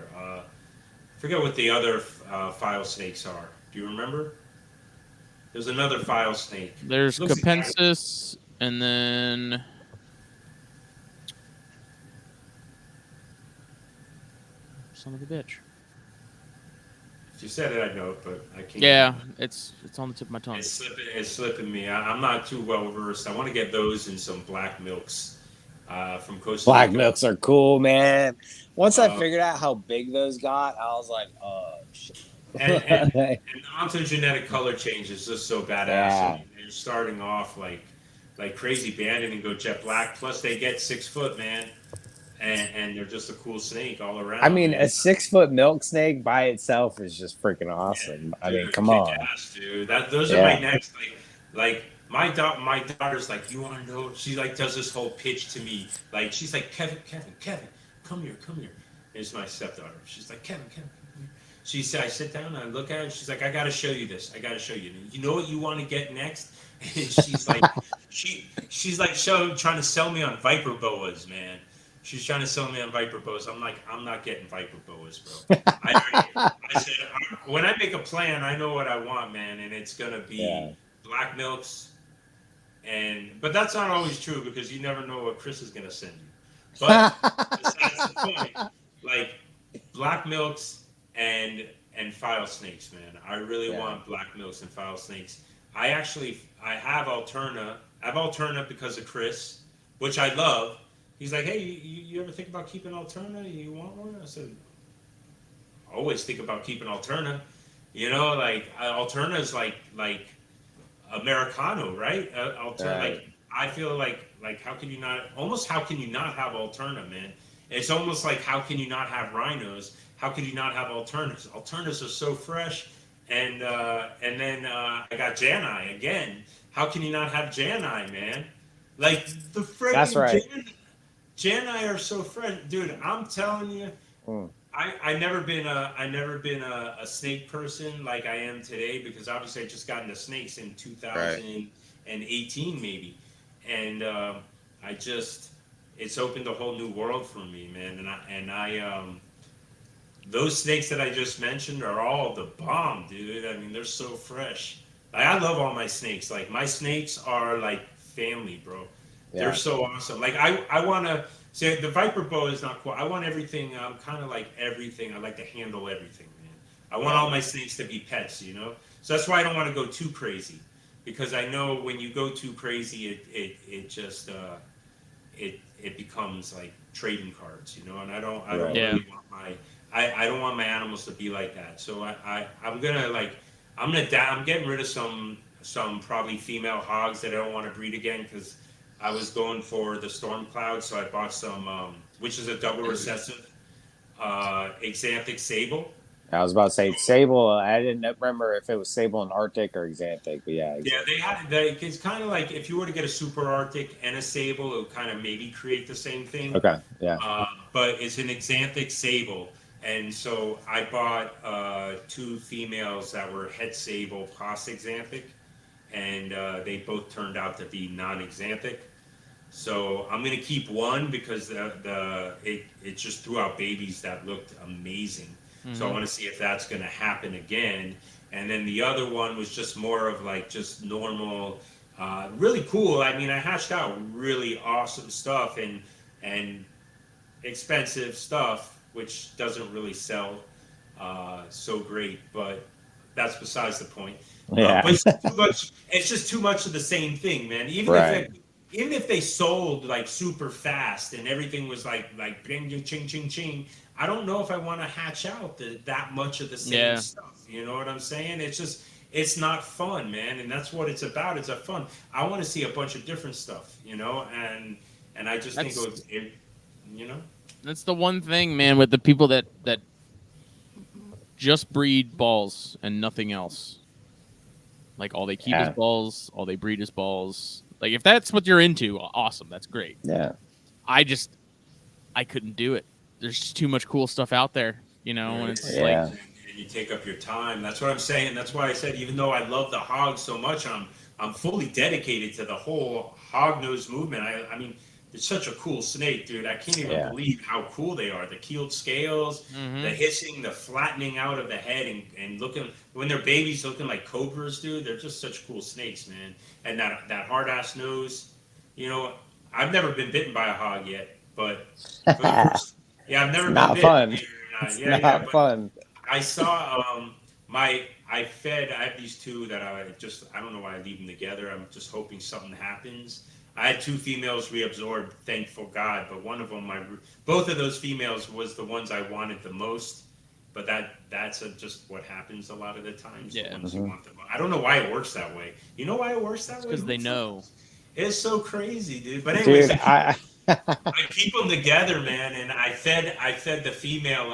Forget what the other file snakes are. Do you remember? There's another file snake. There's Looks exactly. Capensis, and then son of a bitch. If you said it, I know it, but I can't. Yeah, it's on the tip of my tongue. It's slipping me. I'm not too well versed. I want to get those in some black milks from Costa Black Rica. milks are cool, man. Once I Uh, figured out how big those got, I was like, oh and and shit. and the ontogenetic color change is just so badass. I Yeah. mean, they're starting off like crazy bandit and go jet black. Plus, they get 6 foot, man, and they're just a cool snake all I around, mean, man. a 6 foot milk snake by itself is just freaking Yeah, awesome. I mean, dude, come kick on. ass, dude. Those are my Yeah. next like my daughter's like, you want to know? She like does this whole pitch to me. Like she's like, Kevin, come here, come here. It's my stepdaughter. She's like, Kevin, come here. She said, I sit down and I look at her. She's like, I gotta show you this. I gotta show you. You know what you want to get next? And she's like, she's like trying to sell me on Viper boas, man. She's trying to sell me on Viper boas. I'm like, I'm not getting Viper boas, bro. I already, I said, when I make a plan, I know what I want, man, and it's gonna Yeah. be black milks, but that's not always true because you never know what Chris is gonna send you. But besides the point, like black milks and file snakes, man. I really Yeah. want black milks and file snakes. I have Alterna. I have Alterna because of Chris, which I love. He's like, hey, you ever think about keeping Alterna? You want one? I said, always think about keeping Alterna. You know, like Alterna is like Americano, right? Alterna, Right. like I feel like how can you not have Alterna, man? It's almost like how can you not have rhinos? How can you not have Alternas? Alternas are so fresh, and then I got Janai again. How can you not have Janai, man? Like the That's freaking right. Janai are so fresh, dude. I'm telling you. Mm, I never been a snake person like I am today because obviously I just got into snakes in right. 2018 maybe, and I just it's opened a whole new world for me, man. And I those snakes that I just mentioned are all the bomb, dude. I mean they're so fresh. Like, I love all my snakes. Like my snakes are like family, bro. They're Yeah. so awesome. Like I want to say the Viper bow is not cool. I want everything. I'm kind of like everything. I like to handle everything, man. I want Yeah. all my snakes to be pets, you know. So that's why I don't want to go too crazy, because I know when you go too crazy, it just it becomes like trading cards, you know. And I don't Right. Yeah. really want I don't want my animals to be like that. So I'm gonna like I'm getting rid of some probably female hogs that I don't want to breed again because I was going for the storm cloud, so I bought some which is a double recessive Exanthic sable. I was about to say Sable. I didn't remember if it was Sable and Arctic or Xanthic, but yeah, Yeah, they had they. It's kind of like if you were to get a Super Arctic and a Sable, it would kind of maybe create the same thing. okay, yeah, But it's an Xanthic Sable, and so I bought two females that were Het Sable plus Xanthic, and they both turned out to be non-Xanthic. So I'm gonna keep one because it just threw out babies that looked amazing. So I want to see if that's gonna happen again. And then the other one was just more of like just normal, really cool. I mean, I hatched out really awesome stuff and expensive stuff, which doesn't really sell so great, but that's besides the point. yeah, But it's too much. It's just too much of the same thing, man. right, Even if they sold like super fast and everything was like bling ching ching ching ching, I don't know if I want to hatch out that much of the same Yeah. stuff. You know what I'm saying? It's not fun, man, and that's what it's about. It's a fun. I want to see a bunch of different stuff, you know, and I just think That's you know. that's the one thing, man, with the people that just breed balls and nothing else. Like all they keep is yeah, balls, all they breed is balls. Like if that's what you're into, awesome, that's great. yeah, I couldn't do it. There's just too much cool stuff out there, and it's like, yeah, And you take up your time. That's what I'm saying. That's why I said even though I love the hogs so much, I'm fully dedicated to the whole hog nose movement. I mean, it's such a cool snake, dude. I can't even yeah, believe how cool they are. The keeled scales, the mhm. hissing, the flattening out of the head, and looking when they're babies, looking like cobras, dude. They're just such cool snakes, man. And that hard ass nose. You know, I've never been bitten by a hog yet, but for the first, yeah, I've it's never been not bitten. fun. Believe it or not. It's Yeah, yeah, not but fun. I saw I have these two that I don't know why I leave them together. I'm just hoping something happens. I had two females reabsorbed, thankful God, but one of them, both of those females was the ones I wanted the most. But that's just what happens a lot of the times. The Yeah, ones you Hmm. want the most. I don't know why it works that way. You know why it works that way? because they know. It's so crazy, dude. But anyways, Dude, I I keep them together, man. And I fed the female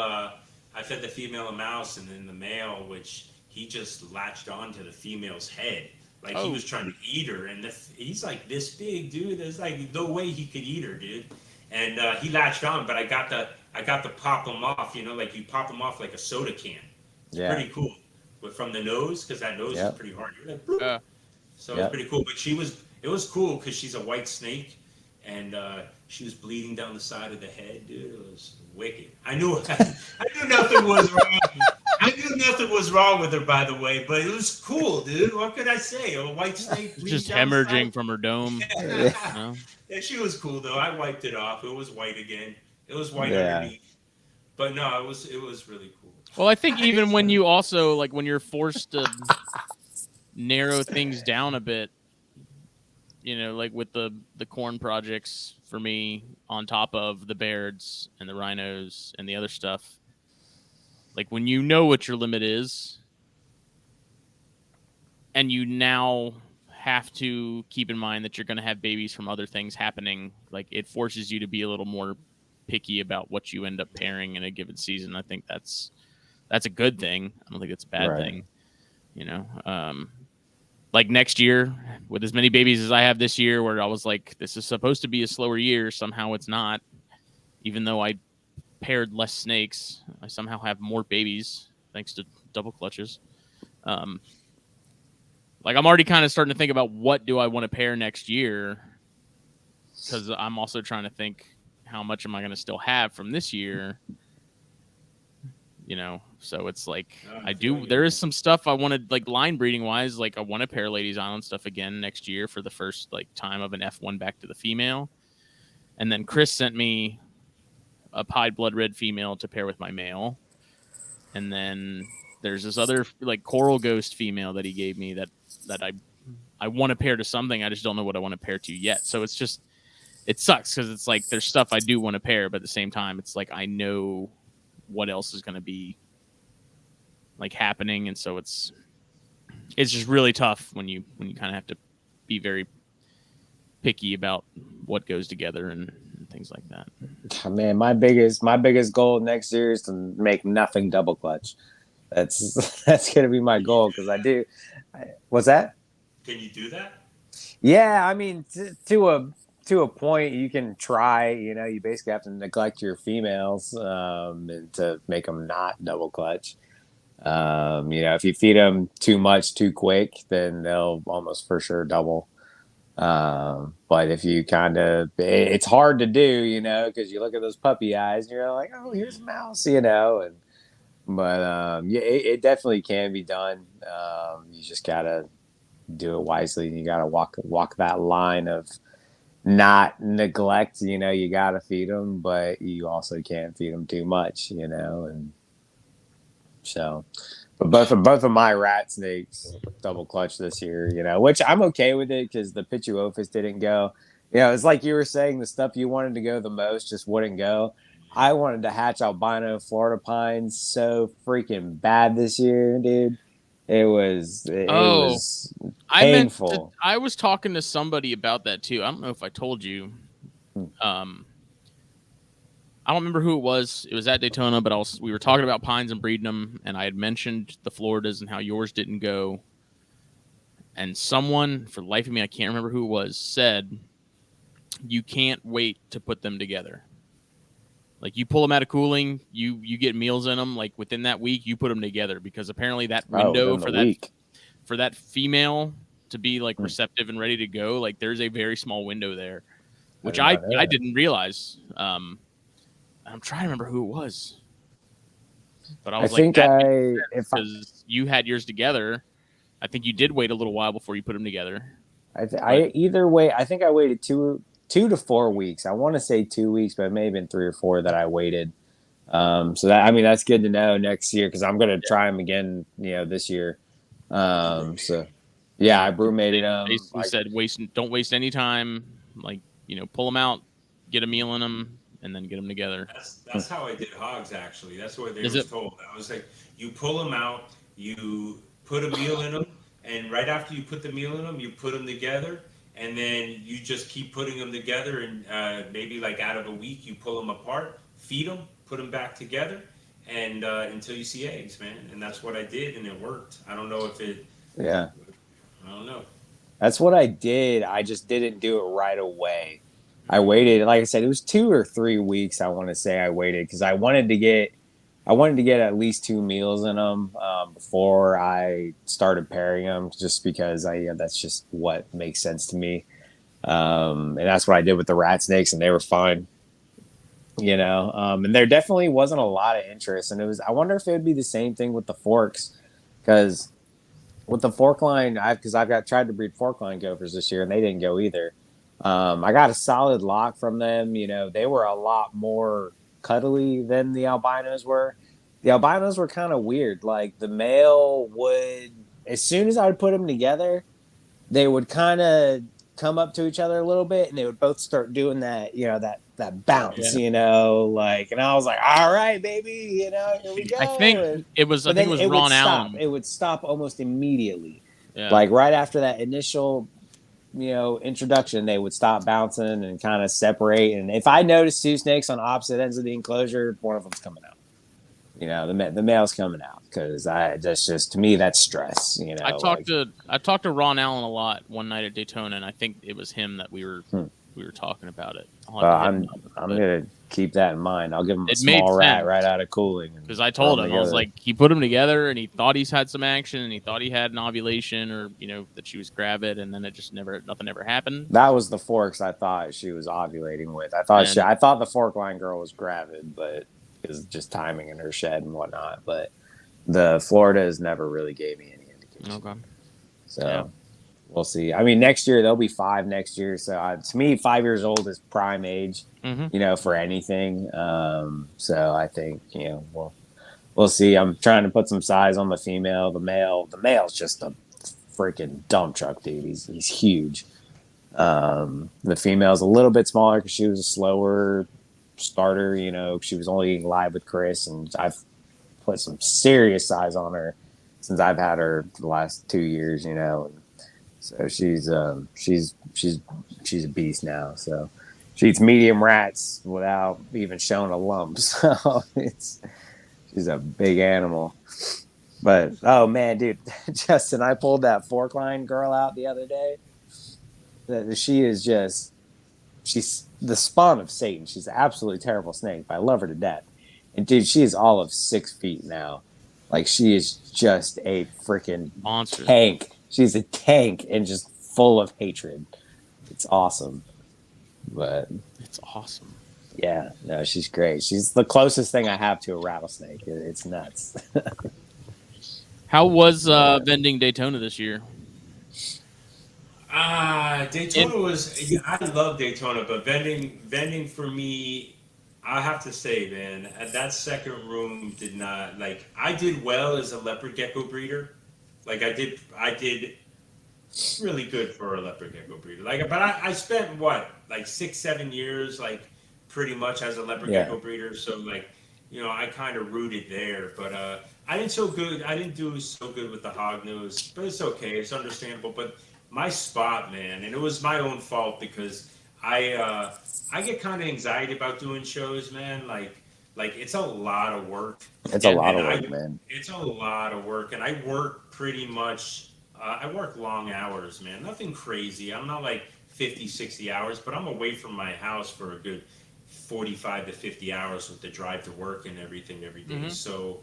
I fed the female a mouse, and then the male, which he just latched onto the female's head, like he Oh, was trying to eat her. And he's like this big, dude. There's like no way he could eat her, dude. And he latched on, but I got to pop him off. You know, like you pop him off like a soda can. It's yeah, pretty cool. But from the nose, because that nose is yep, pretty hard. You're like, bloop. uh, So it's yep. pretty cool. But it was cool because she's a white snake, and she was bleeding down the side of the head, dude. It was wicked. I knew I knew nothing was wrong. I knew nothing was wrong with her, by the way. But it was cool, dude. What could I say? A white snake bleeding just down the side. hemorrhaging from her dome. Yeah, You know? Yeah, she was cool though. I wiped it off. It was white again. It was white yeah, underneath. But no, it was really cool. Well, I think even when you also like when you're forced to narrow things down a bit, like with the corn projects for me, on top of the Bairds and the rhinos and the other stuff, like when you know what your limit is, and you now have to keep in mind that you're going to have babies from other things happening, like it forces you to be a little more picky about what you end up pairing in a given season. I think that's a good thing. I don't think it's a bad right. thing. Like next year, with as many babies as I have this year, where I was like, this is supposed to be a slower year. Somehow it's not. Even though I paired less snakes, I somehow have more babies thanks to double clutches. Um, like I'm already kind of starting to think about what do I want to pair next year, because I'm also trying to think how much am I going to still have from this year. So it's like there is some stuff I wanted, like line breeding wise, like I want to pair Ladies Island stuff again next year for the first like time of an F1 back to the female. And then Chris sent me a pied blood red female to pair with my male. And then there's this other like coral ghost female that he gave me that I want to pair to something. I just don't know what I want to pair to yet. So it's just, it sucks because it's like there's stuff I do want to pair, but at the same time, it's like I know what else is going to be like happening, and so it's just really tough when you kind of have to be very picky about what goes together and things like that. Man, my biggest goal next year is to make nothing double clutch. That's gonna be my goal because I do. What's that? Can you do that? Yeah, I mean, to a point, you can try. You know, you basically have to neglect your females and to make them not double clutch. You know, if you feed them too much too quick, then they'll almost for sure double. But if you kind of, it's hard to do, you know, because you look at those puppy eyes and you're like, oh, here's a mouse, you know, and but yeah, it definitely can be done. You just gotta do it wisely. You gotta walk that line of not neglect. You know, you gotta feed them, but you also can't feed them too much. You know, and so. But both of my rat snakes double clutch this year, you know, which I'm okay with it because the Pituophis didn't go. You know, it's like you were saying, the stuff you wanted to go the most just wouldn't go. I wanted to hatch albino Florida pines so freaking bad this year, dude. It Oh, was painful. I was talking to somebody about that too. I don't know if I told you. Hmm. I don't remember who it was. It was at Daytona, but we were talking about pines and breeding them, and I had mentioned the Floridas and how yours didn't go. And someone, for the life of me, I can't remember who it was, said you can't wait to put them together. Like you pull them out of cooling, you get meals in them. Like within that week, you put them together because apparently that window Within the week. for that female to be like Hmm. receptive and ready to go, like there's a very small window there, which did I not know that. didn't realize. I'm trying to remember who it was, but I was like, because you had yours together. I think you did wait a little while before you put them together. I either way. I think I waited 2 to 4 weeks. I want to say 2 weeks, but it may have been 3 or 4 that I waited. So that, I mean, that's good to know next year because I'm gonna try them again. You know, this year. So yeah, I brumated them. Basically said, don't waste any time. Like, pull them out, get a meal in them, and then get them together. That's how I did hogs, actually. That's what they Is was it? told. I was like, you pull them out, you put a meal in them, and right after you put the meal in them, you put them together, and then you just keep putting them together, and maybe like out of a week, you pull them apart, feed them, put them back together, and until you see eggs, man. And that's what I did, and it worked. I don't know if it. Yeah, I don't know. that's what I did. I just didn't do it right away. I waited, like I said, it was 2 or 3 weeks. I want to say I waited because I wanted to get at least 2 meals in them before I started pairing them, just because that's just what makes sense to me. And that's what I did with the rat snakes, and they were fine. You know, and there definitely wasn't a lot of interest, and I wonder if it would be the same thing with the forks, because with the fork line, I've got tried to breed fork line gophers this year, and they didn't go either. I got a solid lock from them. You know, they were a lot more cuddly than the albinos were. The albinos were kind of weird. Like the male would, as soon as I would put them together, they would kind of come up to each other a little bit, and they would both start doing that, that bounce, Yeah. like, and I was like, all right, baby, here we go. I think it was Ron Allen. It would stop almost immediately. Yeah. Like right after that initial, introduction, they would stop bouncing and kind of separate. And if I noticed two snakes on opposite ends of the enclosure, one of them's coming out. The male's coming out because that's just, to me, that's stress. I talked to Ron Allen a lot one night at Daytona, and I think it was him that we were talking about it. I'm gonna keep that in mind. I'll give him a small rat right out of cooling, because I told him, I was like, he put them together and he thought he's had some action and he thought he had an ovulation or that she was gravid, and then it just nothing ever happened. That was the forks I thought she was ovulating with. I thought the fork line girl was gravid, but it was just timing in her shed and whatnot. But the Floridas never really gave me any indication. Okay. So. Yeah. We'll see. I mean, next year they'll be 5 next year. So to me, 5 years old is prime age, for anything. So I think we'll see. I'm trying to put some size on the female. The male's just a freaking dump truck, dude. He's huge. The female's a little bit smaller because she was a slower starter. She was only eating live with Chris, and I've put some serious size on her since I've had her for the last 2 years. So she's a beast now. So she eats medium rats without even showing a lump. So she's a big animal. But oh man, dude, Justin, I pulled that fork line girl out the other day. She is just she's the spawn of Satan. She's an absolutely terrible snake, but I love her to death. And dude, she is all of 6 feet now. Like she is just a freaking Monster. tank. She's a tank and just full of hatred. It's awesome. But It's awesome. yeah, no, she's great. She's the closest thing I have to a rattlesnake. It's nuts. How was vending Daytona this year? Daytona was. Yeah, I love Daytona, but vending for me, I have to say, man, that second room did not like. I did well as a leopard gecko breeder, like I did really good for a leopard gecko breeder. Like, but I spent what like 6 7 years, like pretty much as a leopard Yeah. gecko breeder. So like, I kind of rooted there, but I didn't so good. I didn't do so good with the hog nose, but it's okay. It's understandable. But my spot, man, and it was my own fault because I get kind of anxiety about doing shows, man. Like it's a lot of work. It's a lot of And work, man. it's a lot of work, and I work pretty much. I work long hours, man. Nothing crazy. I'm not like 50, 60 hours, but I'm away from my house for a good 45 to 50 hours with the drive to work and everything every day. Mhm. So,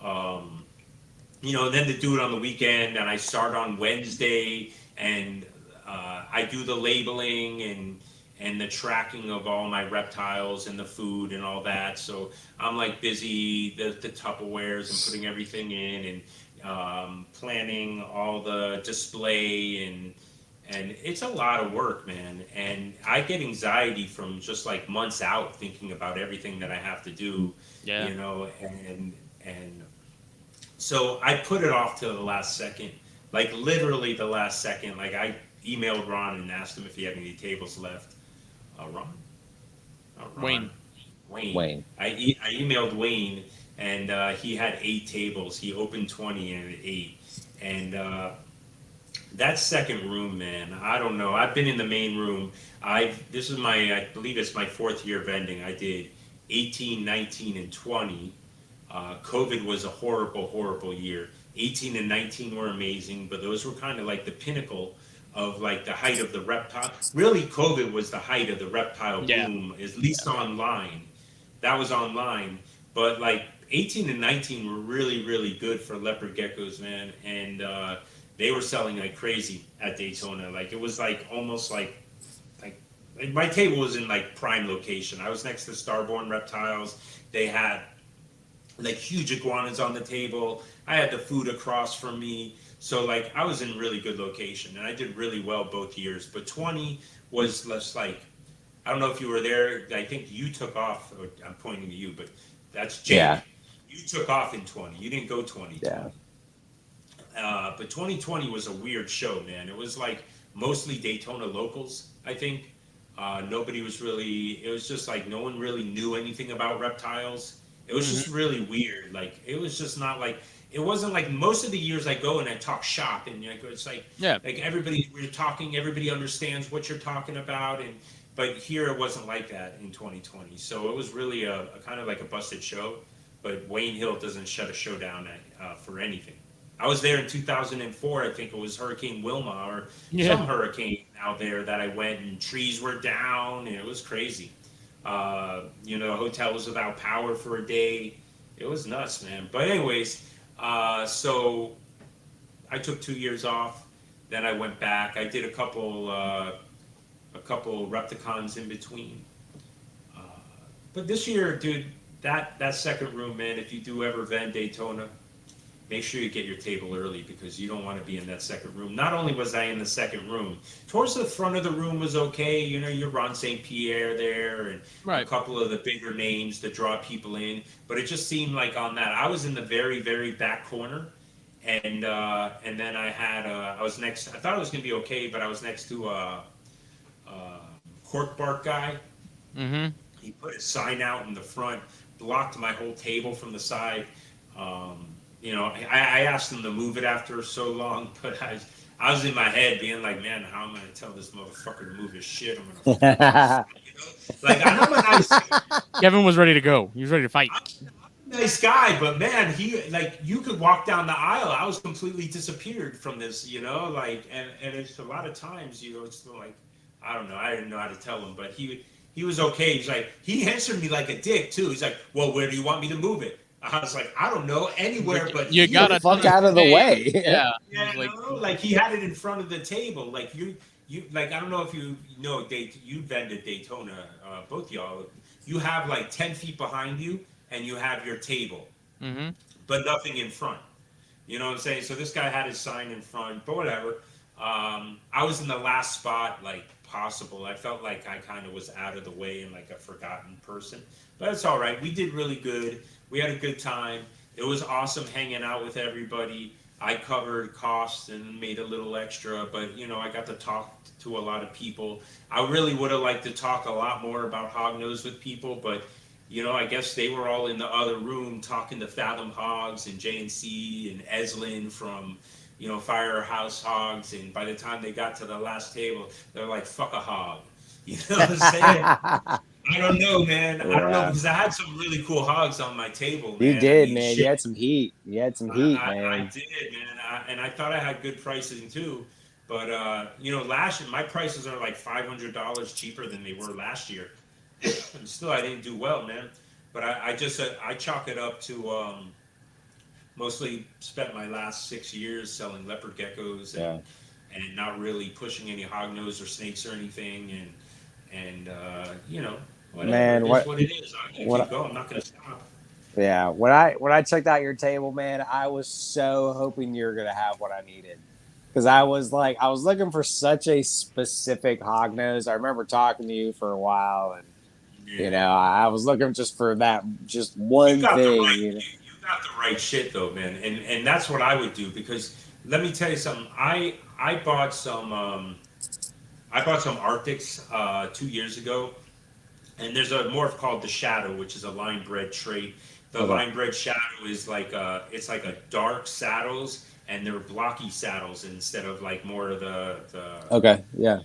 um, then to do it on the weekend, and I start on Wednesday, and I do the labeling and the tracking of all my reptiles and the food and all that. So I'm like busy the Tupperwares and putting everything in and planning all the display and it's a lot of work, man. And I get anxiety from just like months out thinking about everything that I have to do, Yeah. and so I put it off to the last second, like literally the last second. Like I emailed Ron and asked him if he had any tables left. Ron? Ron? Wayne. Wayne. I emailed Wayne, and he had 8 tables. He opened 20 and had 8. And that second room, man, I don't know. I've been in the main room. This is I believe it's my 4th year vending. I did 18, 19, and 20. COVID was a horrible, horrible year. 18 and 19 were amazing, but those were kind of like the pinnacle of like the height of the reptile. Really, COVID was the height of the reptile boom, at least online. That was online, but like 18 and 19 were really, really good for leopard geckos, man, and they were selling like crazy at Daytona. Like it was like almost like my table was in like prime location. I was next to Starborn Reptiles. They had like huge iguanas on the table. I had the food across from me. So like I was in really good location and I did really well both years. But 20 was less like, I don't know if you were there. I think you took off. I'm pointing to you, but that's Jake. Yeah. You took off in 20. You didn't go 20. Yeah. But 2020 was a weird show, man. It was like mostly Daytona locals, I think. Nobody was really, it was just like no one really knew anything about reptiles. It was just really weird. Like, it was just not like, it wasn't like most of the years I go and I talk shop and it's like, like everybody, we're talking, everybody understands what you're talking about. But here it wasn't like that in 2020. So it was really a kind of like a busted show. But Wayne Hill doesn't shut a show down for anything. I was there in 2004. I think it was Hurricane Wilma or some hurricane out there that I went and trees were down and it was crazy. Hotel was without power for a day. It was nuts, man. But anyways, so I took 2 years off. Then I went back. I did a couple Repticons in between. But this year, dude, that second room, man, if you do ever vend Daytona, make sure you get your table early because you don't want to be in that second room. Not only was I in the second room, towards the front of the room was okay. You're Ron St. Pierre there and a couple of the bigger names to draw people in. But it just seemed like on that, I was in the very, very back corner. And then I was next, I thought it was going to be okay, but I was next to a cork bark guy. Mm-hmm. He put his sign out in the front, blocked my whole table from the side. I asked him to move it after so long, but I was in my head being like, man, how am I going to tell this motherfucker to move his shit? I'm gonna, like, I'm a nice. Kevin was ready to go. He was ready to fight. nice guy, but man, he like you could walk down the aisle. I was completely disappeared from this, like and it's a lot of times, it's like I don't know, I didn't know how to tell him, but he was okay. He's like he answered me like a dick too. He's like, well, where do you want me to move it? I was like, I don't know, anywhere but You here. got The a fuck ton out of the space. way. Yeah. He Yeah, was like, like he had it in front of the table. Like you like I don't know if you know you vended Daytona, both y'all. You have like 10 feet behind you, and you have your table, mm-hmm. but nothing in front. You know what I'm saying? So this guy had his sign in front, but whatever. I was in the last spot, like possible. I felt like I kind of was out of the way and like a forgotten person, but it's all right. We did really good. We had a good time. It was awesome hanging out with everybody. I covered costs and made a little extra, but I got to talk to a lot of people. I really would have liked to talk a lot more about Hognose with people, but I guess they were all in the other room talking to Fathom Hogs and JNC and Eslin from, Firehouse Hogs. And by the time they got to the last table, they're like, fuck a hog. You know what I'm saying? I don't know, man. I don't know Yeah. because I had some really cool hogs on my table, You man. I did, mean, man. You shit. had some heat. You had some heat, I man. did, man. And I thought I had good pricing too. But, last year, my prices are like $500 cheaper than they were last year. And still, I didn't do well, man. But I just I chalk it up to mostly spent my last 6 years selling leopard geckos Yeah. and not really pushing any hognose or snakes or anything and whatever Man, it is what it is. I'm gonna keep what going. I'm not gonna stop. yeah, when I checked out your table, man, I was so hoping you were gonna have what I needed. Because I was looking for such a specific hog nose. I remember talking to you for a while, and Yeah, I was looking just for that, just you one got the thing. right you got the right shit though, man. And that's what I would do because let me tell you something. I bought some Arctics 2 years ago. And there's a morph called the Shadow, which is a line bred trait. The Okay. line bred Shadow is like it's like a dark saddles, and they're blocky saddles instead of like more of the Okay. Yeah.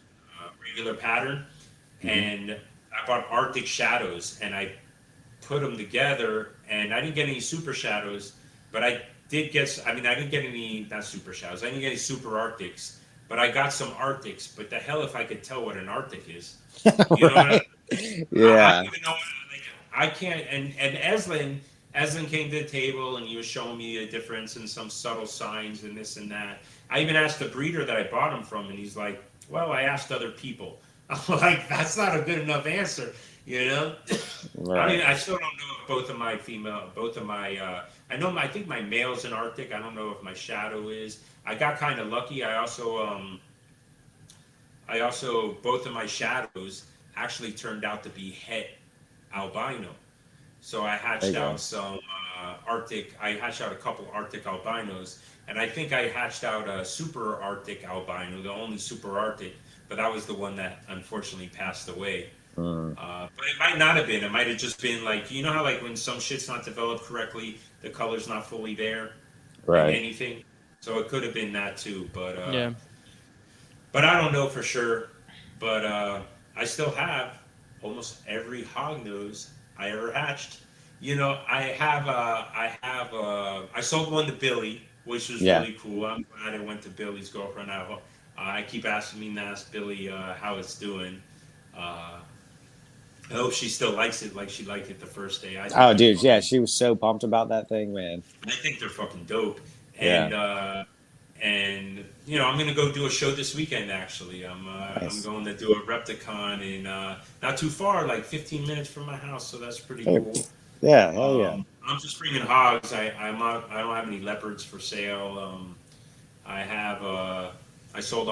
regular pattern. Hmm. And I bought Arctic Shadows, and I put them together, and I didn't get any super shadows, but I did get. I mean, I didn't get any not super shadows. I didn't get any super Arctics, but I got some Arctics. But the hell if I could tell what an Arctic is. You know what I, Right. I Yeah. don't even know. Like, I can't. And Eslin came to the table and he was showing me a difference and some subtle signs and this and that. I even asked the breeder that I bought him from, and he's like, "Well, I asked other people." I'm like, "That's not a good enough answer," you know. I mean, Right. I still don't know if both of my. I think my male's an Arctic. I don't know if my shadow is. I got kind of lucky. I also both of my shadows actually turned out to be het albino. So I There hatched you out go. some Arctic. I hatched out a couple Arctic albinos, and I think I hatched out a super Arctic albino, the only super Arctic. But that was the one that unfortunately passed away. Mm, But it might not have been. It might have just been like how like when some shit's not developed correctly, the color's not fully there, and right. anything. So it could have been that too. Yeah. But I don't know for sure. But I still have almost every hog nose I ever hatched. I sold one to Billy, which was Yeah. really cool. I'm glad it went to Billy's girlfriend. I keep asking me to ask Billy how it's doing. Uh, I hope she still likes it like she liked it the first day. Oh, dude. Yeah. She was so pumped about that thing, man. I think they're fucking dope. Yeah. And I'm gonna go do a show this weekend. Actually, I'm Nice. going to do a Repticon in not too far, like 15 minutes from my house. So that's pretty Hey, cool. yeah. Hell yeah. I'm just bringing hogs. I don't have any leopards for sale. I have I sold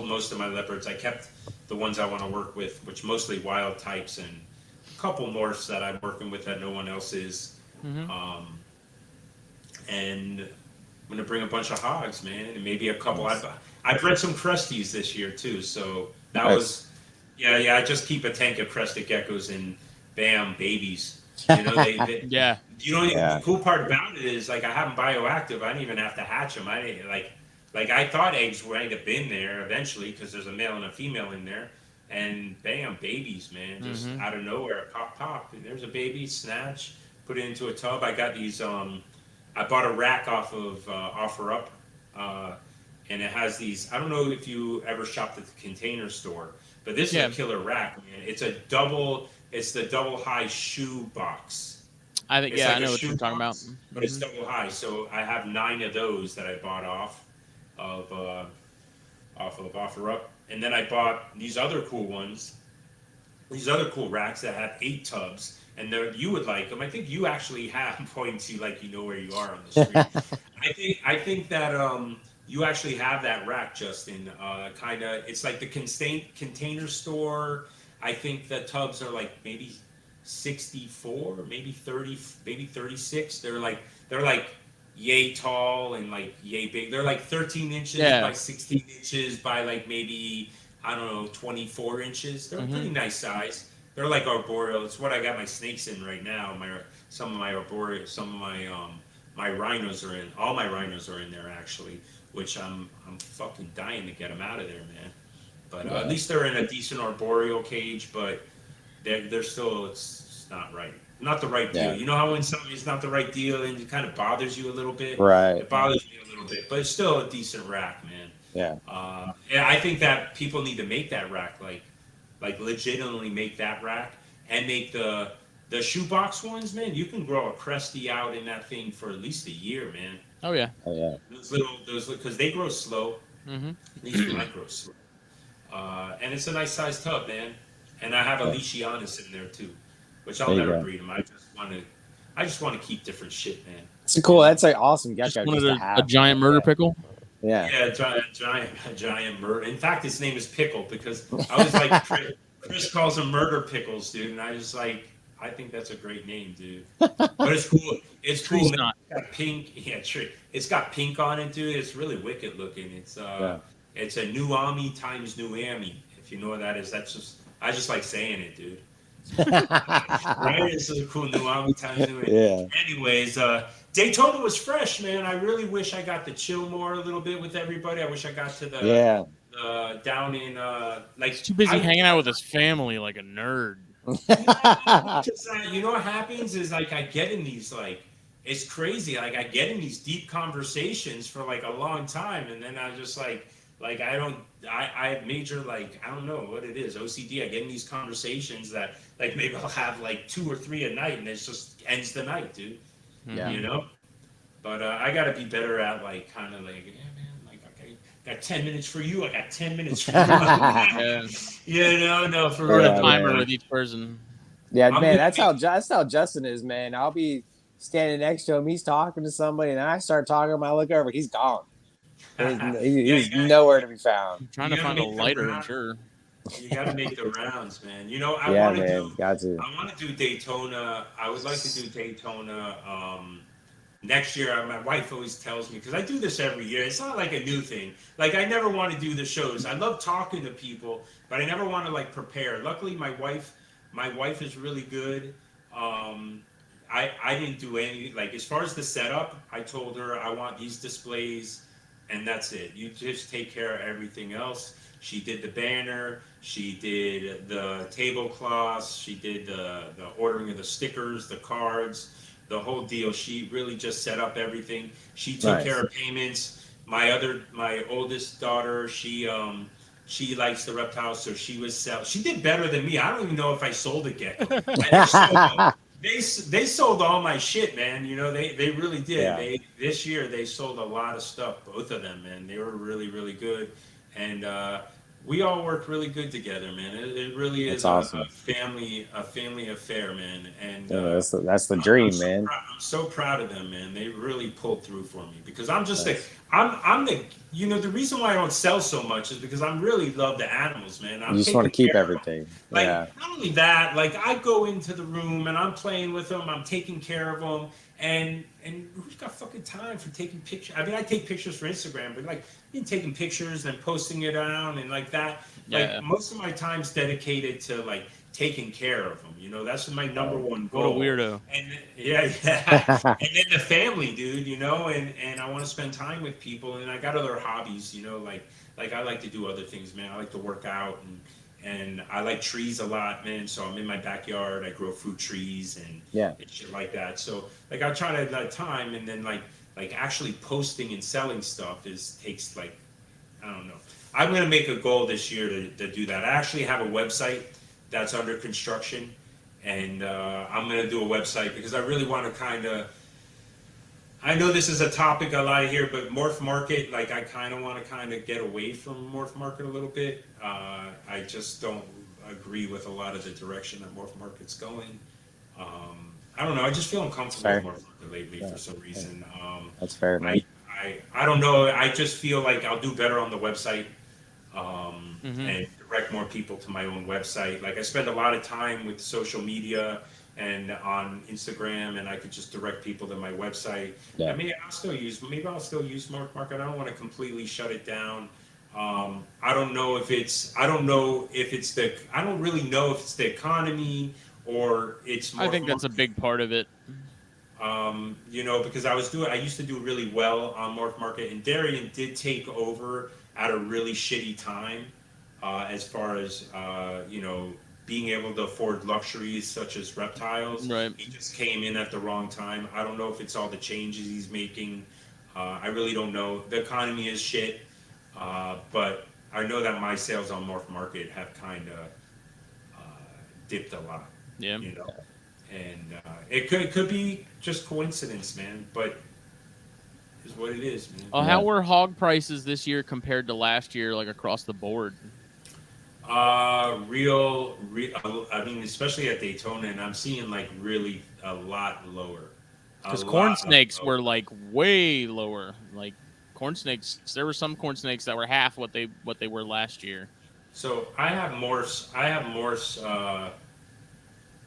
most of my leopards. I kept the ones I want to work with, which mostly wild types and a couple morphs that I'm working with that no one else is. Mm-hmm. And I'm gonna bring a bunch of hogs, man, and maybe a couple. Nice. I bred some cresties this year too, so that Nice. was yeah. I just keep a tank of crested geckos and bam, babies. You know they Yeah. the Yeah. cool part about it is like I have them bioactive. I didn't even have to hatch them. I didn't like I thought eggs might have been there eventually because there's a male and a female in there, and bam, babies, man, just Mm-hmm. out of nowhere, pop, pop. And there's a baby, snatch. put it into a tub. I got these. I bought a rack off of OfferUp, and it has these. I don't know if you ever shopped at the Container Store, but this is Yeah. a killer rack, man. It's a double. It's the double high shoe box. I think, It's yeah, like I know a what you're shoe talking about. box, but it's Mhm. double high. So I have 9 of those that I bought off of OfferUp, and then I bought these other cool ones, these other cool racks that have 8 tubs, and you would like them. I think you actually have points you like, you know where you are on the street. I think that you actually have that rack, Justin. Kind of, it's like the Container Store. I think the tubs are like maybe 64, maybe 30, maybe 36. They're like yay tall and like yay big. They're like 13 inches Yeah. by 16 inches by like maybe, I don't know, 24 inches. They're a pretty nice size. They're like arboreal. It's what I got my snakes in right now. Some of my arboreal, some of my rhinos are in. All my rhinos are in there actually, which I'm fucking dying to get them out of there, man. But at least they're in a decent arboreal cage, but they're still, it's not right. Not the right deal. Yeah. You know how when something is not the right deal and it kind of bothers you a little bit? Right. It bothers me a little bit, but it's still a decent rack, man. Yeah. And I think that people need to make that rack, like legitimately make that rack and make the shoebox ones, man. You can grow a Cresty out in that thing for at least a year, man. Oh yeah. Oh yeah. Those because they grow slow. Mm-hmm. These might grow slow. And it's a nice sized tub, man. And I have a Leashianus in there too, which I'll There you never go. breed them. I just want to keep different shit, man. It's cool. That's like awesome Just gecko. wanted Just to a have. giant murder Yeah. pickle. Yeah. Yeah, a giant murder. In fact, his name is Pickle because I was like, Chris calls him Murder Pickles, dude, and I just like, I think that's a great name, dude. But it's cool. It's cool. Tree's Man. not. It's got pink. Yeah, tree. It's got pink on it, dude. It's really wicked looking. It's It's a New Ami times New Ami. If you know what that is, I just like saying it, dude. Right? It's a cool New Ami times New Ami. Yeah. Anyways, Daytona was fresh, man. I really wish I got to chill more a little bit with everybody. I wish I got to the down in like He's too busy hanging out with his family like a nerd. You know what happens is like I get in these like it's crazy. Like I get in these deep conversations for like a long time, and then I just like I have major like I don't know what it is OCD. I get in these conversations that like maybe I'll have like 2 or 3 a night, and it just ends the night, dude. Yeah. You know. But I got to be better at like kind of like yeah, man. Like okay, got 10 minutes for you. I got 10 minutes for you. Yeah. You know, no, for Put real. a timer man. with each person. Yeah, I'm man, gonna that's how Justin is, man. I'll be standing next to him, he's talking to somebody, and I start talking to him, I look over, he's gone. He's Yeah, nowhere to be found. I'm trying You to gotta find a make the lighter, I'm round. sure. You got to make the rounds, man. You know, Yeah, man, got to. I want to do Daytona. I would like to do Daytona next year. My wife always tells me because I do this every year. It's not like a new thing. Like I never want to do the shows. I love talking to people, but I never want to like prepare. Luckily, my wife is really good. I didn't do any like as far as the setup. I told her I want these displays, and that's it. You just take care of everything else. She did the banner. She did the tablecloths. She did the ordering of the stickers, the cards, the whole deal. She really just set up everything. She took Nice. care of payments. My oldest daughter, she likes the reptiles, so she was sell. She did better than me. I don't even know if I sold a gecko. They sold all my shit, man. You know, they really did. Yeah. This year they sold a lot of stuff, both of them, man. They were really, really good. And we all work really good together, man. It really is That's awesome. a family affair, man. And Yeah, that's the dream, I'm so man. I'm so proud of them, man. They really pulled through for me because I'm just I'm the you know the reason why I don't sell so much is because I really love the animals, man. You just want to keep everything. Like Yeah. not only that, like I go into the room and I'm playing with them, I'm taking care of them, and who's got fucking time for taking pictures? I mean, I take pictures for Instagram, but like been taking pictures and posting it down and like that. Yeah. Like most of my time's dedicated to like taking care of them. You know, that's my number one What a goal. weirdo. And yeah. And then the family, dude, you know, and I want to spend time with people, and I got other hobbies, you know, like I like to do other things, man. I like to work out and I like trees a lot, man. So I'm in my backyard. I grow fruit trees and Yeah. shit like that. So like I try to let time, and then like actually posting and selling stuff takes like I don't know. I'm gonna make a goal this year to do that. I actually have a website that's under construction, and I'm gonna do a website because I really want to kind of. I know this is a topic a lot here, but Morph Market, like I kind of want to kind of get away from Morph Market a little bit. I just don't agree with a lot of the direction that Morph Market's going. I don't know. I just feel uncomfortable Fair. with Morph Market lately Yeah. for some reason. That's fair, man. I don't know. I just feel like I'll do better on the website, Mhm. and direct more people to my own website. Like I spend a lot of time with social media and on Instagram, and I could just direct people to my website. Yeah. I mean, maybe I'll still use Mark Market. I don't want to completely shut it down. I don't know if it's I don't really know if it's the economy or it's more I think that's a big part of it. because I used to do really well on Morph Market, and Darian did take over at a really shitty time, as far as being able to afford luxuries such as reptiles. Right. He just came in at the wrong time. I don't know if it's all the changes he's making. I really don't know. The economy is shit, but I know that my sales on Morph Market have kind of dipped a lot. Yeah. You know, and it could be just coincidence, man. But is what it is, man. Oh, how were hog prices this year compared to last year, like across the board? Real. I mean, especially at Daytona, and I'm seeing like really a lot lower. Because corn snakes were like way lower. Like corn snakes, there were some corn snakes that were half what they were last year. So I have morphs. I have morphs.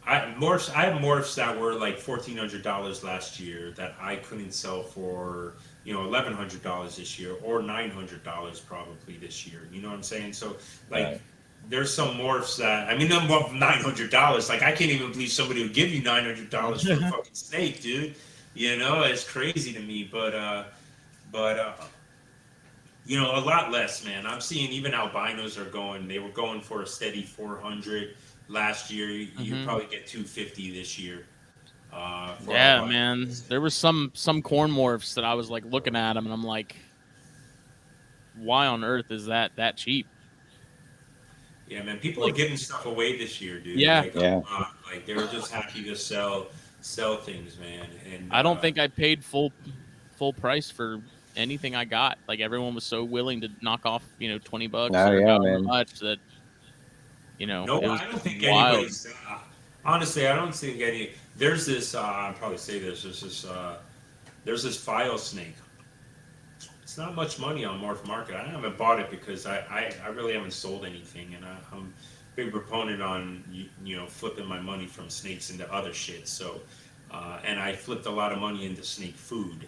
I have morphs that were like $1,400 last year that I couldn't sell for $1,100 this year, or $900 probably this year. You know what I'm saying? So like. Right. There's some morphs that I'm above $900. Like I can't even believe somebody would give you $900 for a fucking snake, dude. It's crazy to me. But a lot less, man. I'm seeing even albinos are going. They were going for a steady 400 last year. You probably get 250 this year. Yeah, albinos. man. There was some corn morphs that I was like looking at them, and I'm like, why on earth is that cheap? Yeah, man. People are giving stuff away this year, dude. Yeah. Like they were just happy to sell things, man. And I don't think I paid full price for anything I got. Like everyone was so willing to knock off, $20 Oh, or yeah, however man. much that, No, it was I don't think wild. anybody's. Honestly, I don't think any. There's this. I'll probably say this. There's this file snake. It's not much money on Morph Market. I haven't bought it because I really haven't sold anything, and I'm a big proponent on flipping my money from snakes into other shit. So, and I flipped a lot of money into snake food.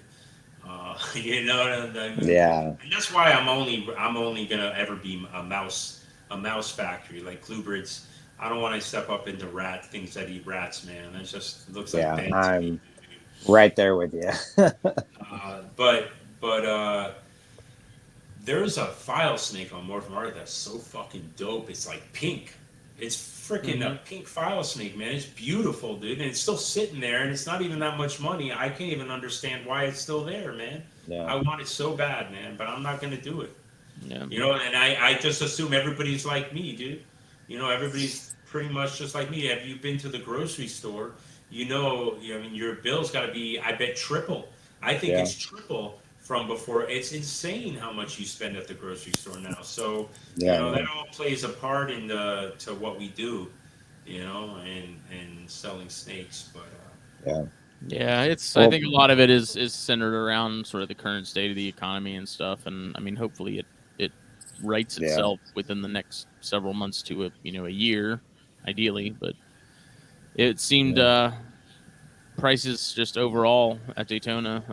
You know what I mean? Yeah. And that's why I'm only gonna ever be a mouse factory like Clubrids. I don't want to step up into things that eat rats, man. It just looks like bad to me. Right there with you. But there's a file snake on Morph Market that's so fucking dope. It's like pink. It's freaking a pink file snake, man. It's beautiful, dude. And it's still sitting there, and it's not even that much money. I can't even understand why it's still there, man. Yeah. I want it so bad, man, but I'm not gonna do it. Yeah. And I just assume everybody's like me, dude. Everybody's pretty much just like me. Have you been to the grocery store? I mean, your bill's got to be, I bet, triple. I think it's triple from before. It's insane how much you spend at the grocery store now. So, that all plays a part to what we do, and selling snakes. But Yeah, I think a lot of it is centered around sort of the current state of the economy and stuff. And I mean, hopefully it rights itself within the next several months to a year, ideally. But it seemed prices just overall at Daytona,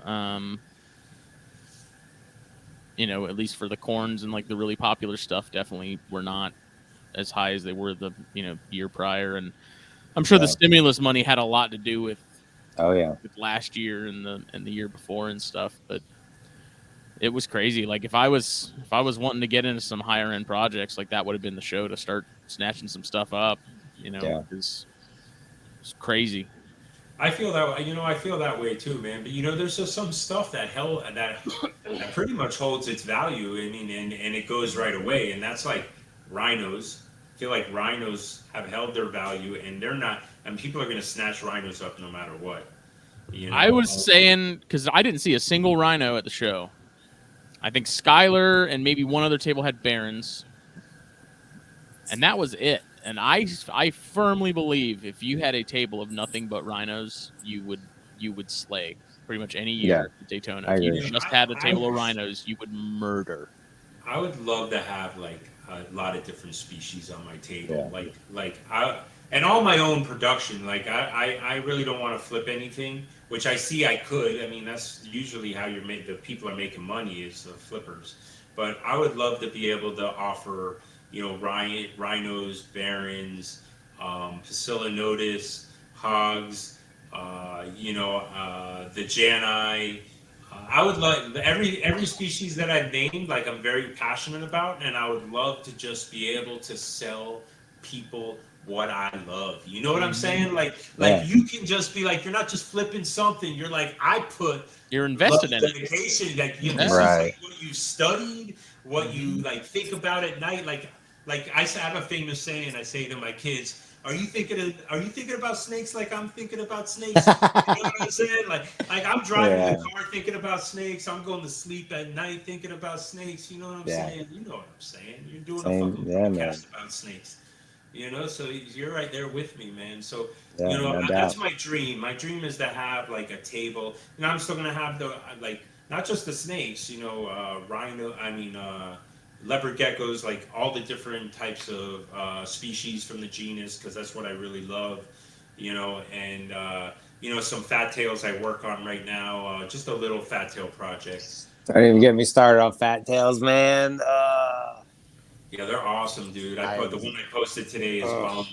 at least for the corns and like the really popular stuff, definitely were not as high as they were the year prior. And I'm sure the stimulus money had a lot to do with Oh yeah. with last year and the year before and stuff. But it was crazy. Like if I was wanting to get into some higher end projects, like that would have been the show to start snatching some stuff up. You know, Yeah. because it's crazy. I feel that I feel that way too, man. But there's just some stuff that pretty much holds its value. I mean, and it goes right away, and that's like rhinos. I feel like rhinos have held their value, and they're not. I mean, people are going to snatch rhinos up no matter what. I was saying because I didn't see a single rhino at the show. I think Skylar and maybe one other table had Barons, and that was it. And I firmly believe if you had a table of nothing but rhinos, you would slay pretty much any year at Daytona. I If you agree. just had a table of rhinos, you would murder. I would love to have like a lot of different species on my table, Yeah. like I and all my own production. Like I really don't want to flip anything, which I see I could. I mean, that's usually how the people are making money is the flippers. But I would love to be able to offer, rhinos, barons, Pasillinotus, hogs, the Jani. I would like every species that I've named, like I'm very passionate about, and I would love to just be able to sell people what I love. You know what I'm saying? Like you can just be like, you're not just flipping something. You're like, I put You're invested in it. dedication. Like this Right. is like what you studied, what you like think about at night. Like I have a famous saying. I say to my kids, Are you thinking about snakes like I'm thinking about snakes? You know what I'm saying? Like I'm driving the car thinking about snakes. I'm going to sleep at night thinking about snakes. You know what I'm saying? You know what I'm saying? You're doing a fucking podcast about snakes. So you're right there with me, man. So no that's doubt. my dream. My dream is to have like a table. I'm still gonna have the like not just the snakes. Rhino. Leopard geckos, like all the different types of species from the genus, because that's what I really love, and some fat tails I work on right now, just a little fat tail project. Don't even get me started on fat tails, man. Yeah, they're awesome, dude. The one I posted today is bomb,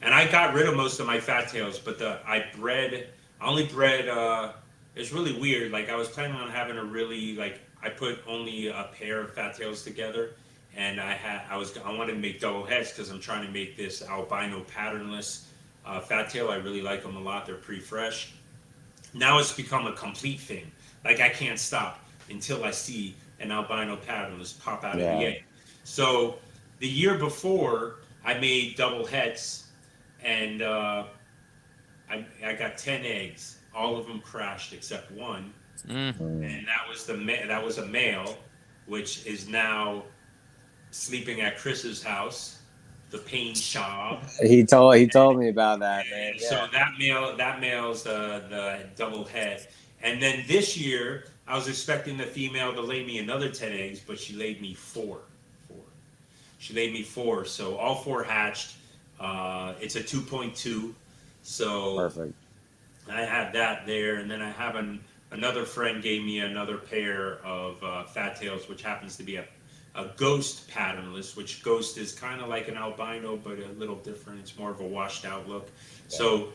and I got rid of most of my fat tails, but I only bred. It's really weird. Like I was planning on having I put only a pair of fat tails together, and I wanted to make double heads because I'm trying to make this albino patternless fat tail. I really like them a lot. They're pretty fresh. Now it's become a complete thing. Like I can't stop until I see an albino patternless pop out of the egg. So the year before, I made double heads, and I got 10 eggs. All of them crashed except one, and that was a male, which is now sleeping at Chris's house, the pain shop. He told me about that, man. So that male's the double head, and then this year I was expecting the female to lay me another 10 eggs, but she laid me four. She laid me four, so all four hatched. It's a 2.2, so Perfect. I have that there, and then I have another friend gave me another pair of fat tails, which happens to be a ghost patternless, which ghost is kind of like an albino, but a little different. It's more of a washed out look. Yeah. So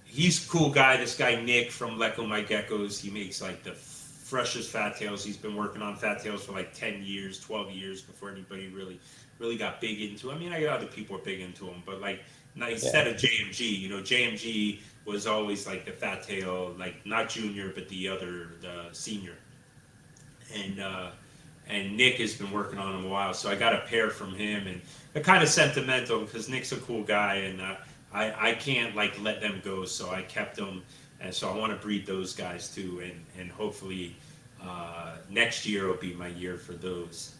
he's a cool guy. This guy, Nick from Lecco My Geckos, he makes like the freshest fat tails. He's been working on fat tails for like 10 years, 12 years before anybody really got big into. I mean, I got other people are big into them, but like instead of JMG, JMG was always like the fat tail, like not junior, but the senior. And Nick has been working on them a while, so I got a pair from him, and they're kind of sentimental because Nick's a cool guy, and I can't like let them go, so I kept them, and so I want to breed those guys too, and hopefully next year will be my year for those.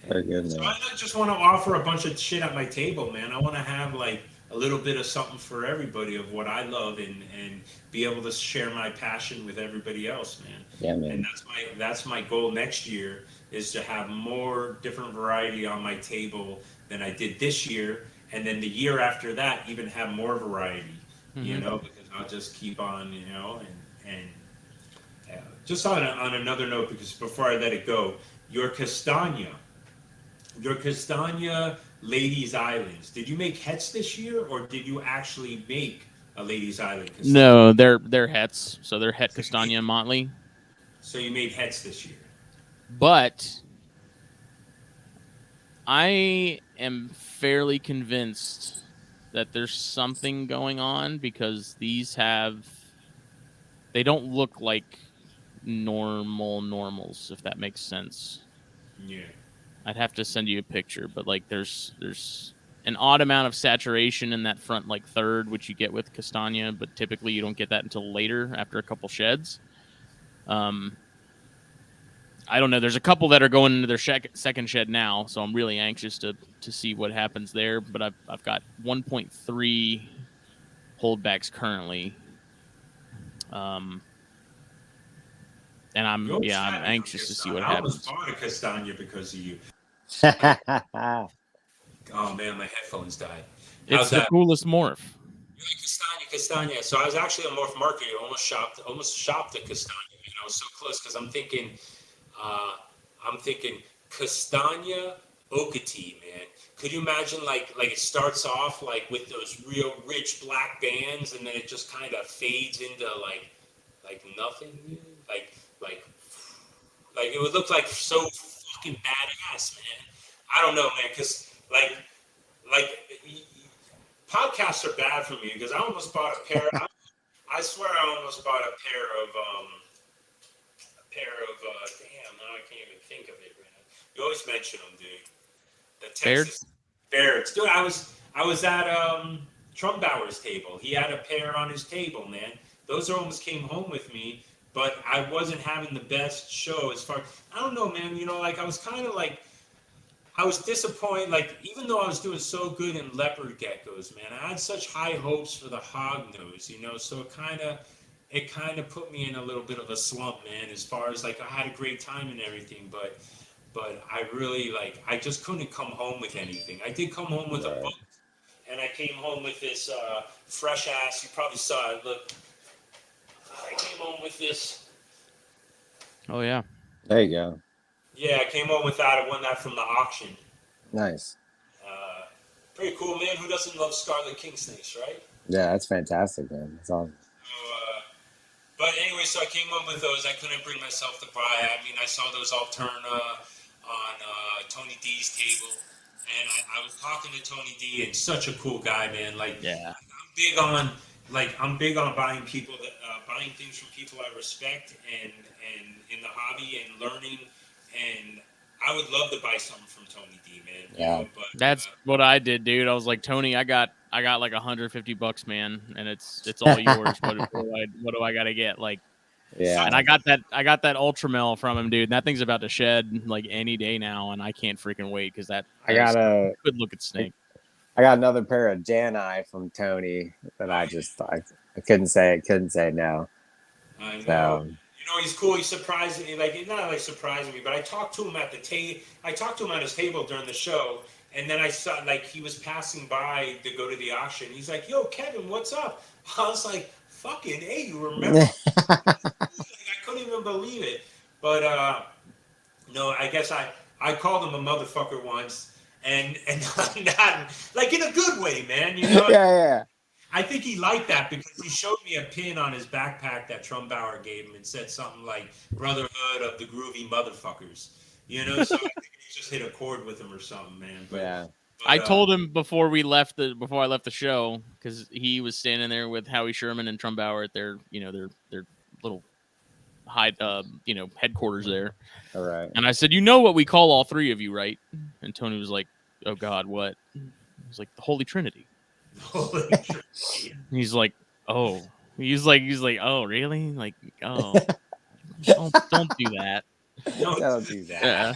Very good, man. So I just want to offer a bunch of shit at my table, man. I want to have like a little bit of something for everybody of what I love, and be able to share my passion with everybody else, man. Yeah, man. And that's my goal next year, is to have more different variety on my table than I did this year, and then the year after that even have more variety, because I'll just keep on, and just on another note, because before I let it go, your Castagna Ladies Islands, did you make hets this year, or did you actually make a Ladies Island Castagna? No, they're hets, so they're het Castagna and Motley. So you made hets this year. But I am fairly convinced that there's something going on because they don't look like normals, if that makes sense. Yeah. I'd have to send you a picture, but like there's an odd amount of saturation in that front like third, which you get with Castagna, but typically you don't get that until later after a couple sheds. I don't know. There's a couple that are going into their second shed now, so I'm really anxious to see what happens there. But I've got 1.3 holdbacks currently, and I'm anxious to see what I almost happens. bought a Castagna because of you. Oh man, my headphones died. It's How's the that? coolest morph. You like Castagna. So I was actually on Morph Market, almost shopped at Castagna. Man, I was so close because I'm thinking Castagna Ocati, man. Could you imagine like it starts off like with those real rich black bands, and then it just kind of fades into like nothing, like like like it would look like so fucking badass, man. I don't know, man, because like podcasts are bad for me because I almost bought a pair. I swear I almost bought a pair of damn. Now I can't even think of it, man. You always mention them, dude. The Texas Barretts, dude. I was at Trumbauer's table. He had a pair on his table, man. Those almost came home with me, but I wasn't having the best show as far. I don't know, man. You know, like I was kind of like I was disappointed. Like even though I was doing so good in leopard geckos, man, I had such high hopes for the hog nose, you know. So it kind of put me in a little bit of a slump, man. As far as like I had a great time and everything, but I really like I just couldn't come home with anything. I did come home with a book, and I came home with this fresh ass. You probably saw it. Look, I came home with this. Oh yeah. There you go. Yeah, I came home with that. I won that from the auction. Nice. Pretty cool, man. Who doesn't love Scarlet King Snakes, right? Yeah, that's fantastic, man. That's awesome. So, but anyway, so I came up with those. I couldn't bring myself to buy. I mean, I saw those Alterna on Tony D's table, and I was talking to Tony D, and such a cool guy, man. Like, Yeah. I'm big on buying buying things from people I respect, and in the hobby and learning, and I would love to buy something from Tony D, man. Yeah. You know, but That's what I did, dude. I was like, Tony, I got like $150, man, and it's all yours. What do I gotta get? Like, Yeah. and I got that Ultramel from him, dude. And that thing's about to shed like any day now, and I can't freaking wait because that I got a good looking snake. I got another pair of Janai from Tony that I couldn't say no. I know. So, You know, he's cool. He surprised me. Like, he's not like surprising me, but I talked to him at the table. I talked to him at his table during the show, and then I saw like he was passing by to go to the auction. He's like, "Yo, Kevin, what's up?" I was like, "Fucking hey, you remember?" Like, I couldn't even believe it. But no, I guess I called him a motherfucker once, and not like in a good way, man. You know. yeah. I think he liked that because he showed me a pin on his backpack that Trumbauer gave him and said something like "Brotherhood of the Groovy Motherfuckers." You know, so I think he just hit a chord with him or something, man. But, Yeah. I told him before I left the show because he was standing there with Howie Sherman and Trumbauer at their their little headquarters there. All right. And I said, you know what we call all three of you, right? And Tony was like, oh God, what? I was like, the Holy Trinity. He's like, oh. He's like, oh, really? Like, oh, don't do that. Don't do that. Yeah.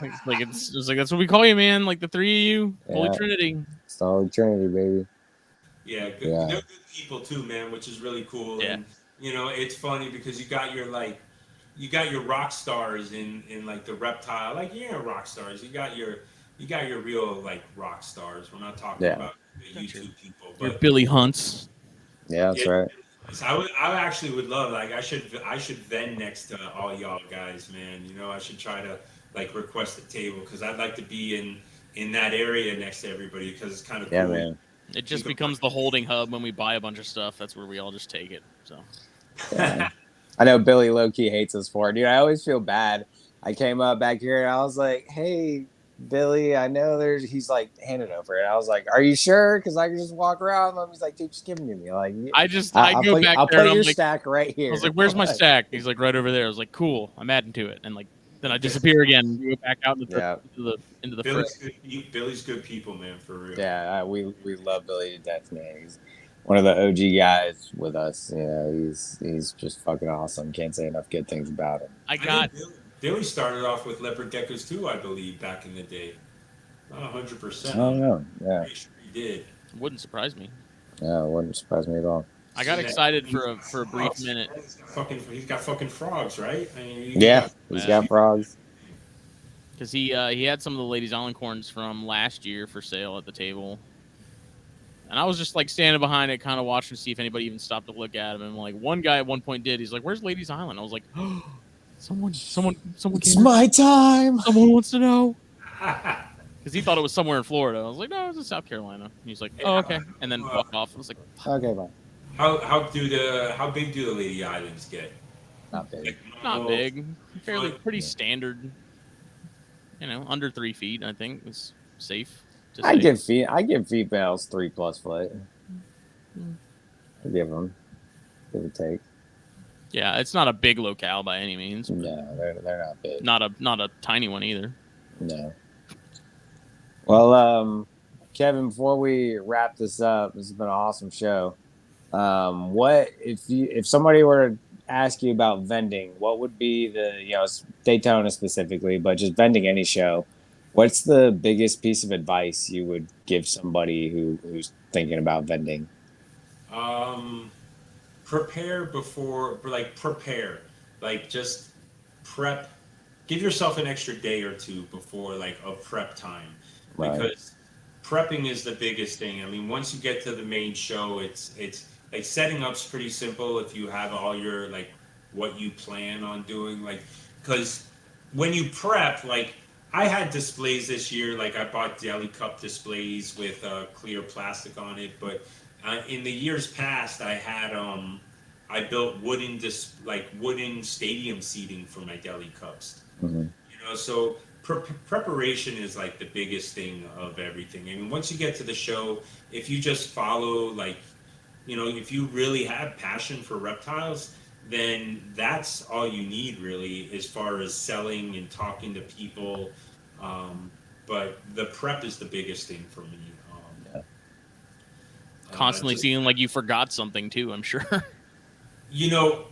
It's like that's what we call you, man. Like the three of you, Holy Yeah. Trinity. It's the Holy Trinity, baby. Yeah, good. Yeah. They're good people too, man, which is really cool. Yeah. And you know, it's funny because you got your rock stars in like the reptile, like rock stars. You got your real like rock stars. We're not talking about the YouTube people, but your Billy Hunts. Yeah, that's right. So I actually would love I should vend next to all y'all guys, man. You know, I should try to like request a table because I'd like to be in that area next to everybody because it's kind of Yeah, cool. man. It just becomes the holding hub when we buy a bunch of stuff. That's where we all just take it. So Yeah. I know Billy low-key hates us for it. Dude, I always feel bad I came up back here and I was like, "Hey, Billy, I know there's." He's like, "Hand it over," and I was like, "Are you sure? Because I can just walk around." And he's like, "Dude, just give them to me." Like, I go back I'll there and put I'm your like, stack right I was here. like, "Where's my stack?" He's like, "Right over there." I was like, "Cool." I'm adding to it, and like then I disappear again and go back out Yeah, into the fray. Billy's good. Billy's good people, man, for real. yeah. We love Billy to death, man. He's one of the OG guys with us. You know, he's just fucking awesome. Can't say enough good things about him. I I know got Billy started off with leopard geckos too, I believe, back in the day. Not I 100% don't on that. know. Yeah, Pretty sure he did. wouldn't surprise me. yeah. It wouldn't surprise me at all. I got Seen that. excited He's for a got brief frogs, minute. man. He's got fucking frogs, right? I mean, you Yeah, got he's Uh, got frogs. because he had some of the Ladies Island corns from last year for sale at the table, and I was just like standing behind it, kind of watching to see if anybody even stopped to look at him. And like one guy at one point did. He's like, "Where's Ladies Island?" I was like, "Oh, someone It's cares. my time. Someone wants to know." Because he thought it was somewhere in Florida. I was like, "No, it's in South Carolina." And he's like, Hey, "Oh, okay," and then uh, walked off. I was like, Okay, bye. how big do the Lady Islands get? Not big. Like "Not normal big, fairly foot? pretty Yeah. standard. You know, under 3 feet. I think is safe to I say." give females 3+ foot. Mm. I give them, give or take. Yeah, it's not a big locale by any means. But No, they're not big. not a tiny one either. No. Well, Kevin, before we wrap this up, this has been an awesome show. What if somebody were to ask you about vending, what would be Daytona specifically, but just vending any show? What's the biggest piece of advice you would give somebody who's thinking about vending? Um, prepare before, like just prep. Give yourself an extra day or two before like a prep time, Right. because prepping is the biggest thing. I mean, once you get to the main show, it's like setting up's pretty simple if you have all your like what you plan on doing, like because when you prep, like I had displays this year, like I bought deli cup displays with clear plastic on it, but in the years past, I built wooden stadium seating for my deli cups. Hmm. So preparation is like the biggest thing of everything. I mean, once you get to the show, if you just follow like, if you really have passion for reptiles, then that's all you need really as far as selling and talking to people. Um, but the prep is the biggest thing for me. Yeah. Constantly Just feeling like you forgot something too. I'm sure. You know,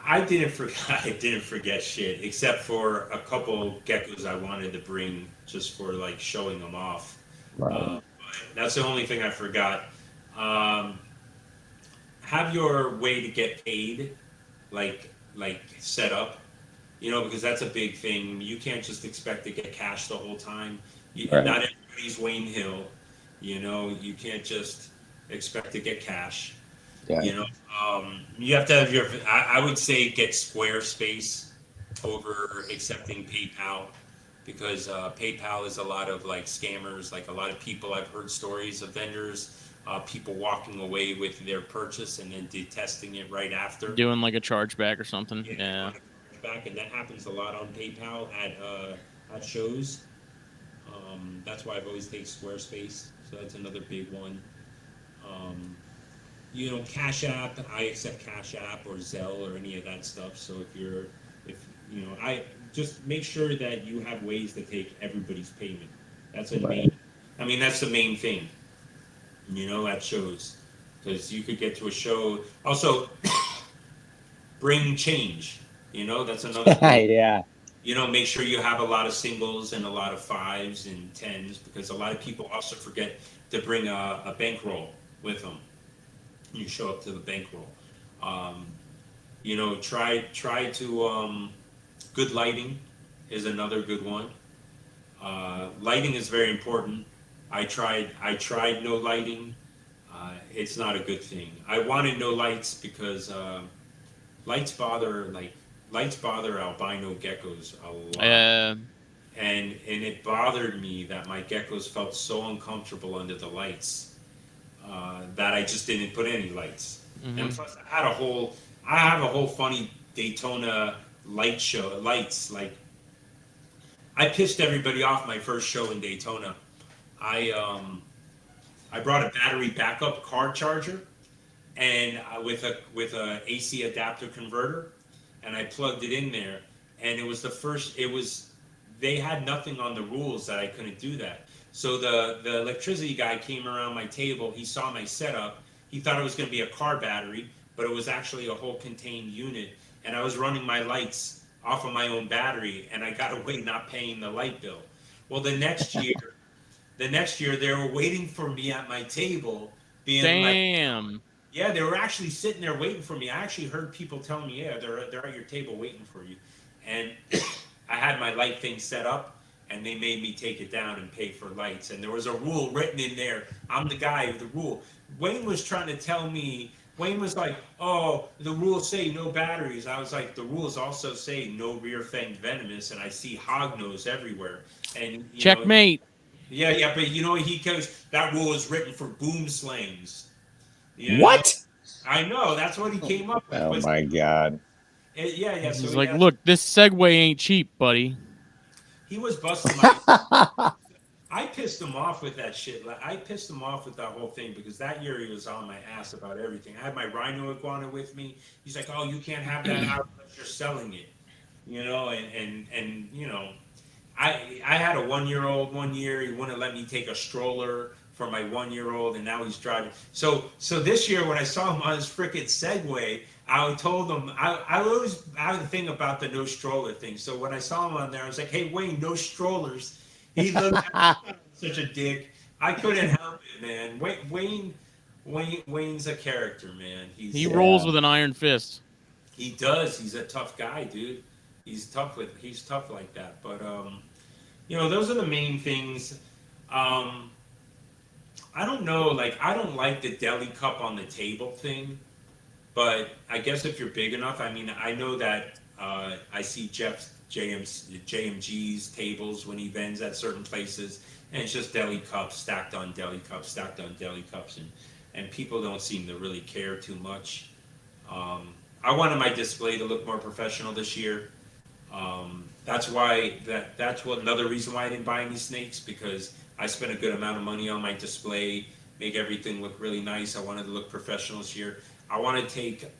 I didn't forget. I didn't forget shit, except for a couple geckos I wanted to bring just for like showing them off. Right. But that's the only thing I forgot. Um, have your way to get paid, like set up. Because that's a big thing. You can't just expect to get cash the whole time. Right. Not everybody's Wayne Hill. You can't just expect to get cash. Yeah. You have to have I would say get Squarespace over accepting PayPal, because PayPal is a lot of like scammers. Like a lot of people, I've heard stories of vendors, people walking away with their purchase and then detesting it right after. Doing like a chargeback or something. Yeah. Back, and that happens a lot on PayPal at shows. That's why I've always taken Squarespace. So that's another big one. Cash App, I accept Cash App or Zelle or any of that stuff. So I just make sure that you have ways to take everybody's payment. That's a Right. that's the main thing, at shows. Because you could get to a show. Also, bring change. That's another thing. Yeah. Make sure you have a lot of singles and a lot of fives and tens, because a lot of people also forget to bring a bankroll with them. You show up to the bankroll. Try to good lighting is another good one. Lighting is very important. I tried no lighting. It's not a good thing. I wanted no lights because lights bother albino geckos a lot. And it bothered me that my geckos felt so uncomfortable under the lights, that I just didn't put any lights. Mhm. And plus, I have a whole funny Daytona lights, like I pissed everybody off my first show in Daytona. I brought a battery backup car charger and with a AC adapter converter, and I plugged it in there. And it was the first. It was they had nothing on the rules that I couldn't do that. So the electricity guy came around my table. He saw my setup. He thought it was going to be a car battery, but it was actually a whole contained unit. And I was running my lights off of my own battery, and I got away not paying the light bill. Well, the next year they were waiting for me at my table, being like, Damn. yeah, they were actually sitting there waiting for me. I actually heard people telling me, yeah, they're at your table waiting for you. And I had my light thing set up, and they made me take it down and pay for lights. And there was a rule written in there. I'm the guy with the rule. Wayne was trying to tell me, Wayne was like, oh, the rules say no batteries. I was like, the rules also say no rear fanged venomous, and I see hognose everywhere. And Checkmate. Yeah, but he goes, that rule is written for boom slings. What? I know, that's what he came up with. Oh my god. Yeah. He's So like, look, this Segway ain't cheap, buddy. he was busting my. I pissed him off with that shit. Like, I pissed him off with that whole thing because that year he was on my ass about everything. I had my rhino iguana with me. He's like, "Oh, you can't have that out unless you're selling it," and I had a 1 year old one year. He wouldn't let me take a stroller for my 1 year old, and now he's driving. So this year when I saw him on his frickin' Segway, I told him I always have a thing about the no stroller thing. So when I saw him on there, I was like, "Hey Wayne, no strollers." He looked at me, such a dick. I couldn't help it, man. Wayne's a character, man. He rolls with an iron fist. He does. He's a tough guy, dude. He's tough like that. But those are the main things. I don't know. Like, I don't like the deli cup on the table thing. But I guess if you're big enough, I mean, I know that I see Jeff's JMG's tables when he vends at certain places, and it's just deli cups stacked on deli cups, and people don't seem to really care too much. I wanted my display to look more professional this year. That's another reason why I didn't buy any snakes, because I spent a good amount of money on my display, make everything look really nice. I wanted to look professional this year. I want to take it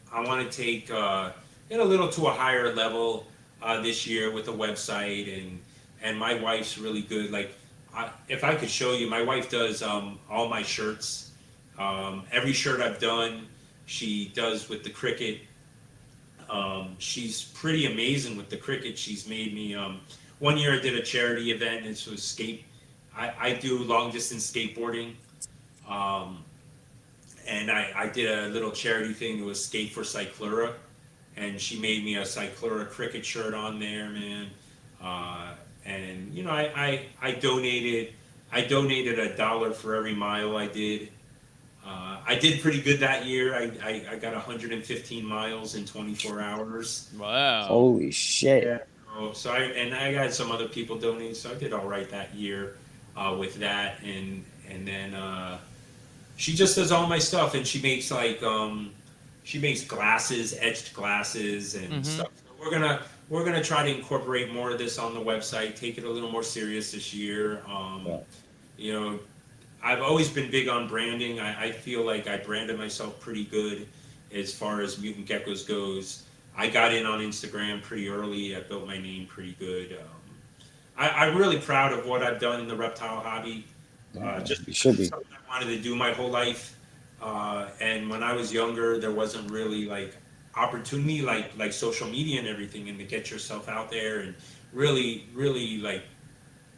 a little to a higher level this year with the website, and my wife's really good. Like, if I could show you, my wife does all my shirts. Every shirt I've done, she does with the cricket. She's pretty amazing with the cricket. She's made me. One year I did a charity event. It was I do long distance skateboarding. And I did a little charity thing. It was Skate for Cyclura, and she made me a Cyclura cricket shirt on there, man. And I donated $1 for every mile I did. I did pretty good that year. I got 115 miles in 24 hours. Wow. Holy shit. Yeah. So I got some other people donating, so I did all right that year with that, and then she just does all my stuff, and she makes she makes glasses, etched glasses, and stuff. So we're gonna try to incorporate more of this on the website. Take it a little more serious this year. I've always been big on branding. I feel like I branded myself pretty good as far as Mutant Geckos goes. I got in on Instagram pretty early. I built my name pretty good. I'm really proud of what I've done in the reptile hobby. Just You should be. something I wanted to do my whole life. And when I was younger, there wasn't really like opportunity like social media and everything, and to get yourself out there, and really like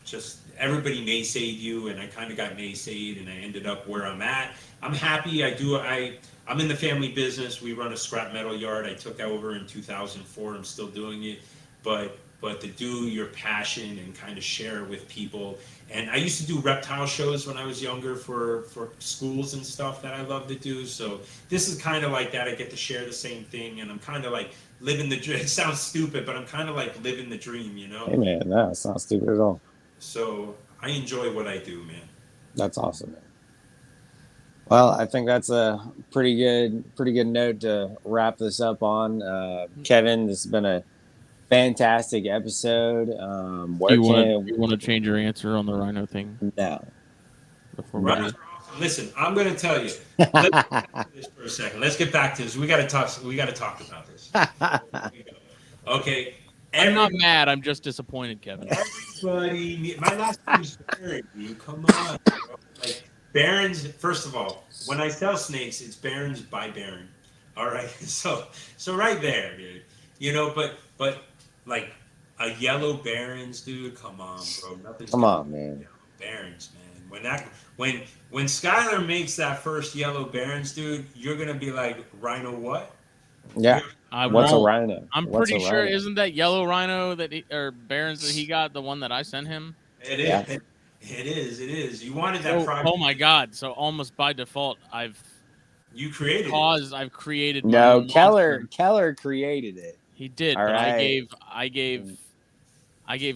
just everybody naysayed you, and I kind of got naysayed, and I ended up where I'm at. I'm happy. I'm in the family business. We run a scrap metal yard. I took over in 2004. I'm still doing it, but to do your passion and kind of share it with people. And I used to do reptile shows when I was younger for schools and stuff that I love to do. So this is kind of like that. I get to share the same thing, and I'm kind of like living the dream. It sounds stupid, but I'm kind of like living the dream, Hey man, no, it's not stupid at all. So I enjoy what I do, man. That's awesome, man. Well, I think that's a pretty good note to wrap this up on. Kevin, this has been a Fantastic episode. Do you Working. want to change your answer on the rhino thing No. before we Rhinos do? are awesome. Listen, I'm going to tell you. Let's get back to this for a second. Let's get back to this. We got to talk. We got to talk about this. Okay. I'm not mad. I'm just disappointed, Kevin. Everybody. My last name's Baron, dude. Come on. Bro. Like Barons. First of all, when I sell snakes, it's Barons by Baron. All right. So right there, dude. You know, but like a yellow Barons, dude. Come on, bro. Nothing's Come gonna on, man. Barons, man. When Skylar makes that first yellow Barons, dude, you're gonna be like, Rhino, what? Yeah. I What's a won't. rhino? I'm What's pretty a sure rhino? isn't that yellow rhino that or Barons that he got the one that I sent him? It is. Yeah. It is. You wanted that Oh, project. oh my god! So almost by default, You created I've created my No, own Keller. monster. Keller created it. He did, All but right. I gave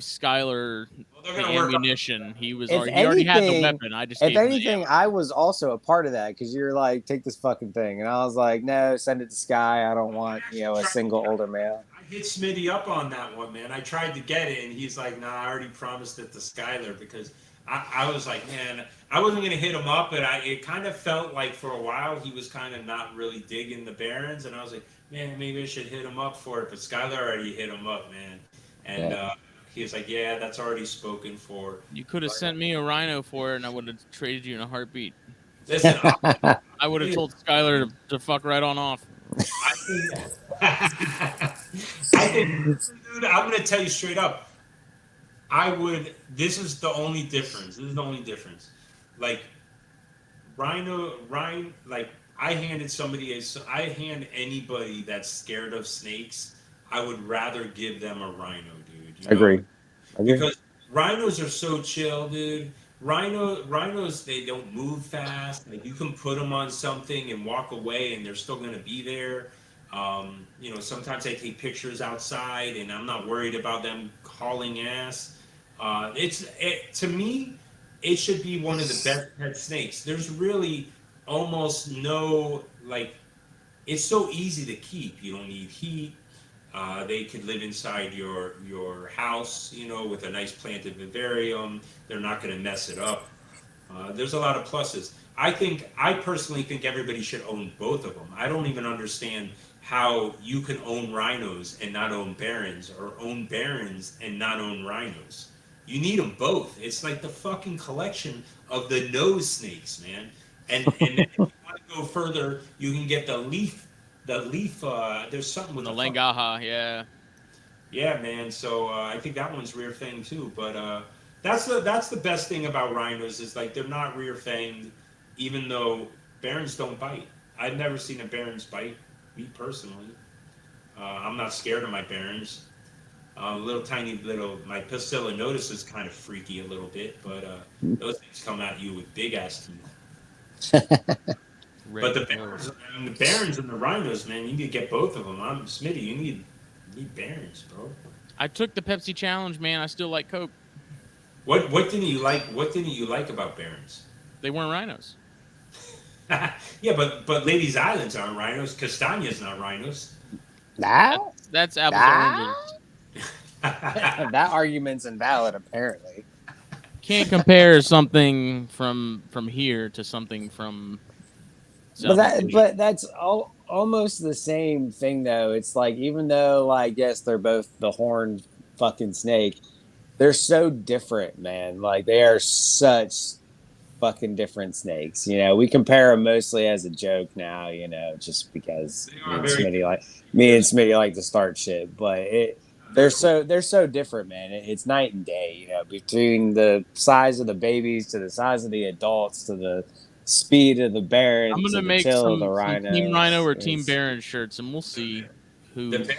Skylar Well, they're the gonna work on ammunition. He If already had the anything- weapon. I just If gave him the anything, ammo. I was also a part of that because you're like, take this fucking thing, and I was like, no, send it to Sky. I don't want a single older male. I hit Smitty up on that one, man. I tried to get it, and he's like, nah, I already promised it to Skylar because I was like, man, I wasn't gonna hit him up, but it kind of felt like for a while he was kind of not really digging the Barons, and I was like, man, maybe I should hit him up for it, but Skylar already hit him up, man, and he was like, yeah, that's already spoken for. You could have sent me a rhino for it, and I would have traded you in a heartbeat. Listen, I would have told Skylar to fuck right on off. I think, dude, I'm gonna tell you straight up. This is the only difference. This is the only difference. Like, like, I hand anybody that's scared of snakes, I would rather give them a rhino, dude. You know? Agree. Because rhinos are so chill, dude. Rhinos, they don't move fast. Like, you can put them on something and walk away, and they're still gonna be there. Sometimes I take pictures outside, and I'm not worried about them hauling ass. To me, it should be one of the best pet snakes. There's really almost no it's so easy to keep. You don't need heat. They could live inside your house, with a nice planted vivarium. They're not going to mess it up. There's a lot of pluses. I personally think everybody should own both of them. I don't even understand how you can own rhinos and not own barons, or own barons and not own rhinos. You need them both. It's like the fucking collection of the nose snakes, man. And then if you want to go further, you can get the leaf. There's something with The the Langaha, yeah. Yeah, man. So I think that one's rear fanged too. But that's the best thing about rhinos is like they're not rear fanged, even though barons don't bite. I've never seen a barons bite. Me personally, I'm not scared of my barons. My my Pacillinotus is kind of freaky a little bit, but those things come at you with big ass teeth. But the barons and the rhinos, man, you need to get both of them. I'm Smitty. You need barons, bro. I took the Pepsi challenge, man. I still like Coke. What didn't you like? What didn't you like about barons? They weren't rhinos. Yeah, but Ladies Islands aren't rhinos. Castagna's not rhinos. That's apples and oranges. That argument's invalid, apparently. Can't compare something from here to something from. But that's almost the same thing, though. It's like, even though, like, yes, they're both the horned fucking snake, they're so different, man. Like, they are such fucking different snakes. We compare them mostly as a joke now, just because me and Smitty like to start shit. But they're so different, man. It's night and day, between the size of the babies to the size of the adults to the speed of the barons. I'm gonna make some Team Rhino or Team Baron shirts, and we'll see who. The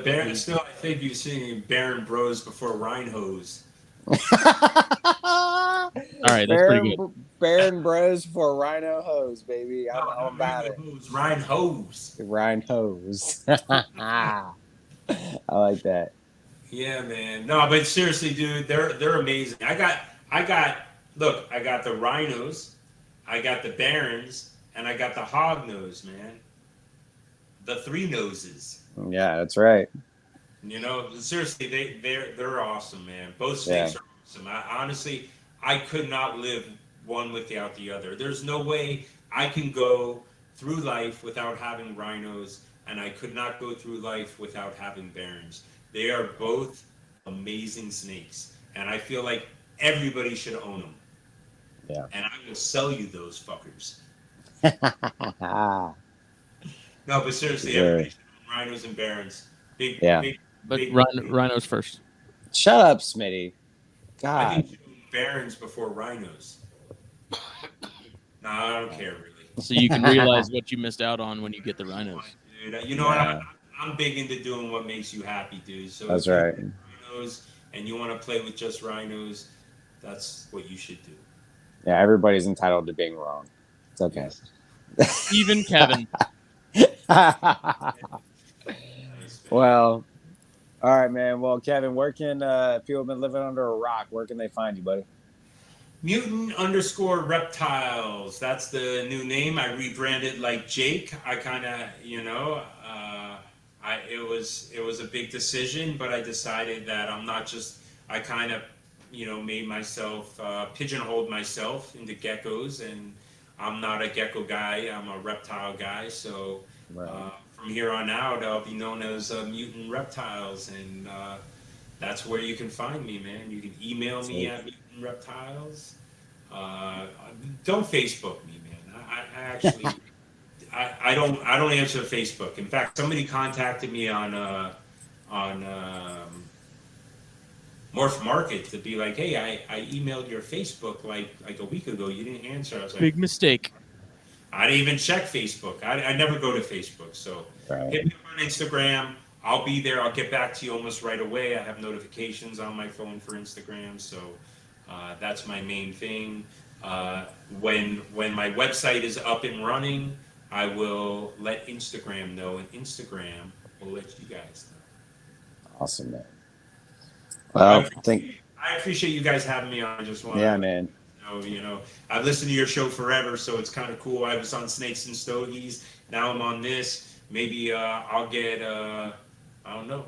Barons. Still, I think you've seen Baron Bros before Rhinos. All right, that's pretty good. Baron Bros for Rhino Hose, baby. I'm about it. Rhinos. I like that. Yeah, man. No, but seriously, dude, they're amazing. I got the rhinos, I got the barons, and I got the hog nose, man. The three noses. Yeah, that's right. You know, seriously, they're awesome, man. Both Yeah. snakes are awesome. Honestly, I could not live one without the other. There's no way I can go through life without having rhinos, and I could not go through life without having barons. They are both amazing snakes, and I feel like everybody should own them. Yeah. And I will sell you those fuckers. No, but seriously, Sure. everybody should own rhinos and barons. Big, Yeah. big, But big. rhinos first. Shut up, Smitty. I think God. you should own barons before rhinos. No, I don't care really. So you can realize what you missed out on when you get the rhinos. Dude, you know what? Yeah. I'm big into doing what makes you happy, dude. So That's if you right. like rhinos and you want to play with just rhinos, that's what you should do. Yeah, everybody's entitled to being wrong. It's okay. Even Kevin. Well, all right, man. Well, Kevin, where can people have been living under a rock? Where can they find you, buddy? Mutant_reptiles. That's the new name. I rebranded like Jake. I kind of, it was a big decision, but I decided that I'm not just. I kind of, made myself pigeonholed myself into geckos, and I'm not a gecko guy. I'm a reptile guy. So from here on out, I'll be known as Mutant Reptiles, and that's where you can find me, man. You can email me at Mutant Reptiles. Don't Facebook me, man. I actually, I don't answer Facebook. In fact, somebody contacted me on Morph Market to be like, hey, I emailed your Facebook like a week ago. You didn't answer. I was like, Big mistake. I didn't even check Facebook. I never go to Facebook. So hit me up on Instagram. I'll be there. I'll get back to you almost right away. I have notifications on my phone for Instagram. So that's my main thing. When my website is up and running, I will let Instagram know, and Instagram will let you guys know. Awesome, man. Well, I appreciate you guys having me on. I just want man. I've listened to your show forever, so it's kind of cool. I was on Snakes and Stogies. Now I'm on this. Maybe I'll get I don't know.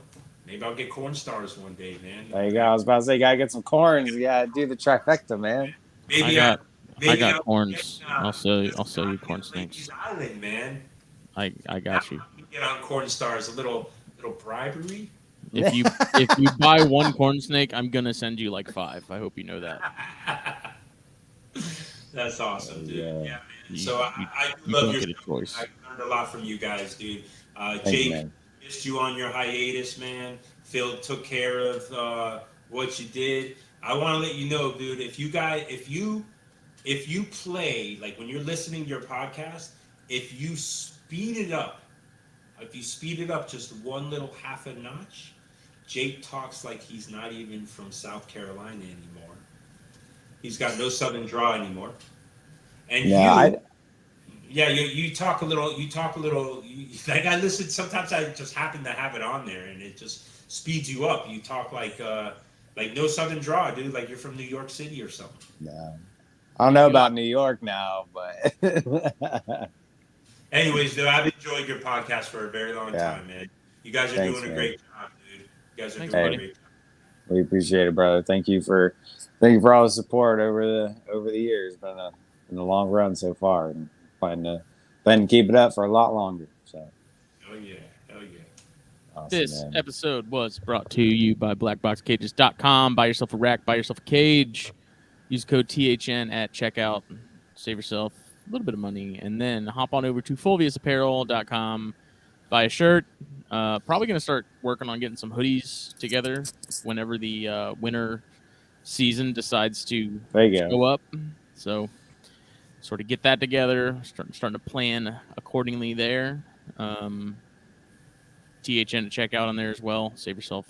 Maybe I'll get corn stars one day, man. There you go. I was about to say, you gotta get some corns. You gotta do the trifecta, man. Maybe I got I'll corns. get, I'll sell you corn Ladies snakes. Island, man. I got you. Get on corn stars. A little bribery. If you buy one corn snake, I'm gonna send you like 5. I hope you know that. That's awesome, dude. Yeah. Yeah, man. So I you love don't your get a show. choice. I learned a lot from you guys, dude. Thank Jake, you, man. missed you on your hiatus, man. Phil took care of what you did. I want to let you know, dude. If you play, like when you're listening to your podcast, if you speed it up just one little half a notch, Jake talks like he's not even from South Carolina anymore. He's got no southern draw anymore. And you talk a little. Like I listen. Sometimes I just happen to have it on there, and it just speeds you up. You talk like no southern draw, dude. Like you're from New York City or something. No. I don't know about New York now, but anyways, dude, I've enjoyed your podcast for a very long time, man. You guys are doing a great job, dude. You guys are doing a great job. We appreciate it, brother. Thank you for all the support over the years. Been a long run so far, and plan to keep it up for a lot longer. So. Hell yeah. Awesome, This man. episode was brought to you by BlackBoxCages.com. Buy yourself a rack, buy yourself a cage. Use code THN at checkout. Save yourself a little bit of money. And then hop on over to FulviusApparel.com. Buy a shirt. Probably going to start working on getting some hoodies together whenever the winter season decides to go up. So sort of get that together. Starting to plan accordingly there. THN to check out on there as well. Save yourself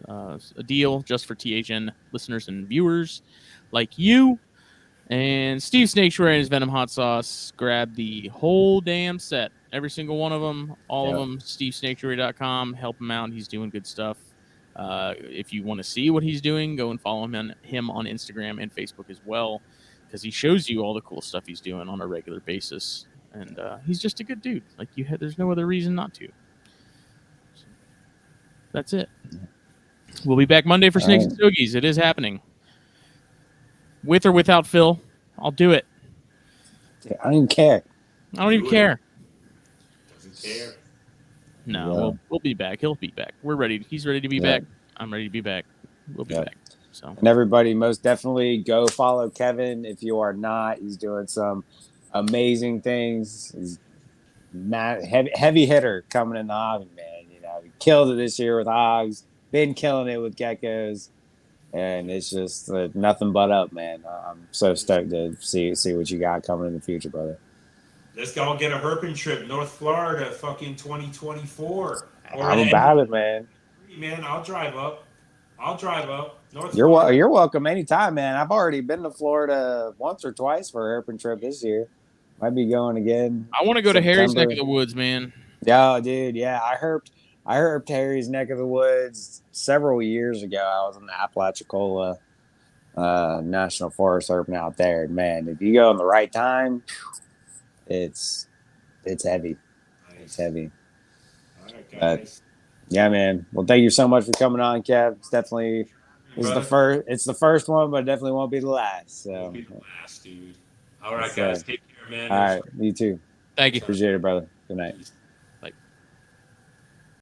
a deal just for THN listeners and viewers like you. And Steve Snakeshore and his Venom Hot Sauce. Grab the whole damn set. Every single one of them. All of them. SteveSnakeshore.com. Help him out. He's doing good stuff. If you want to see what he's doing, go and follow him on Instagram and Facebook as well. Because he shows you all the cool stuff he's doing on a regular basis. And he's just a good dude. Like there's no other reason not to. That's it. We'll be back Monday for All Snakes right. and Stogies. It is happening. With or without Phil, I'll do it. I don't even care. I don't even Do it. care. Doesn't care. No, Yeah. we'll be back. He'll be back. We're ready. He's ready to be Yeah. back. I'm ready to be back. We'll be Yeah. back. So And everybody, most definitely go follow Kevin if you are not. He's doing some amazing things. He's not heavy hitter coming in the hobby, man. You know, he killed it this year with hogs. Been killing it with geckos, and it's just nothing but up, man. I'm so stoked to see what you got coming in the future, brother. Let's go get a herping trip, North Florida, fucking 2024. I'm about it, man. Man, I'll drive up. North You're Florida. you're welcome anytime, man. I've already been to Florida once or twice for a hairpin trip this year. Might be going again. I want to go to Harry's neck September. of the woods, man. Yeah, dude. Yeah, I herped Harry's neck of the woods several years ago. I was in the Apalachicola National Forest herping out there. Man, if you go in the right time, it's heavy. It's heavy. All right, But guys. yeah, man. Well, thank you so much for coming on, Kev. It's definitely It's the first one, but it definitely won't be the last. It'll So, be the last, dude. All right, So, guys. Take care, man. all right, you too. Thank you. Appreciate it, brother. Good night. Peace.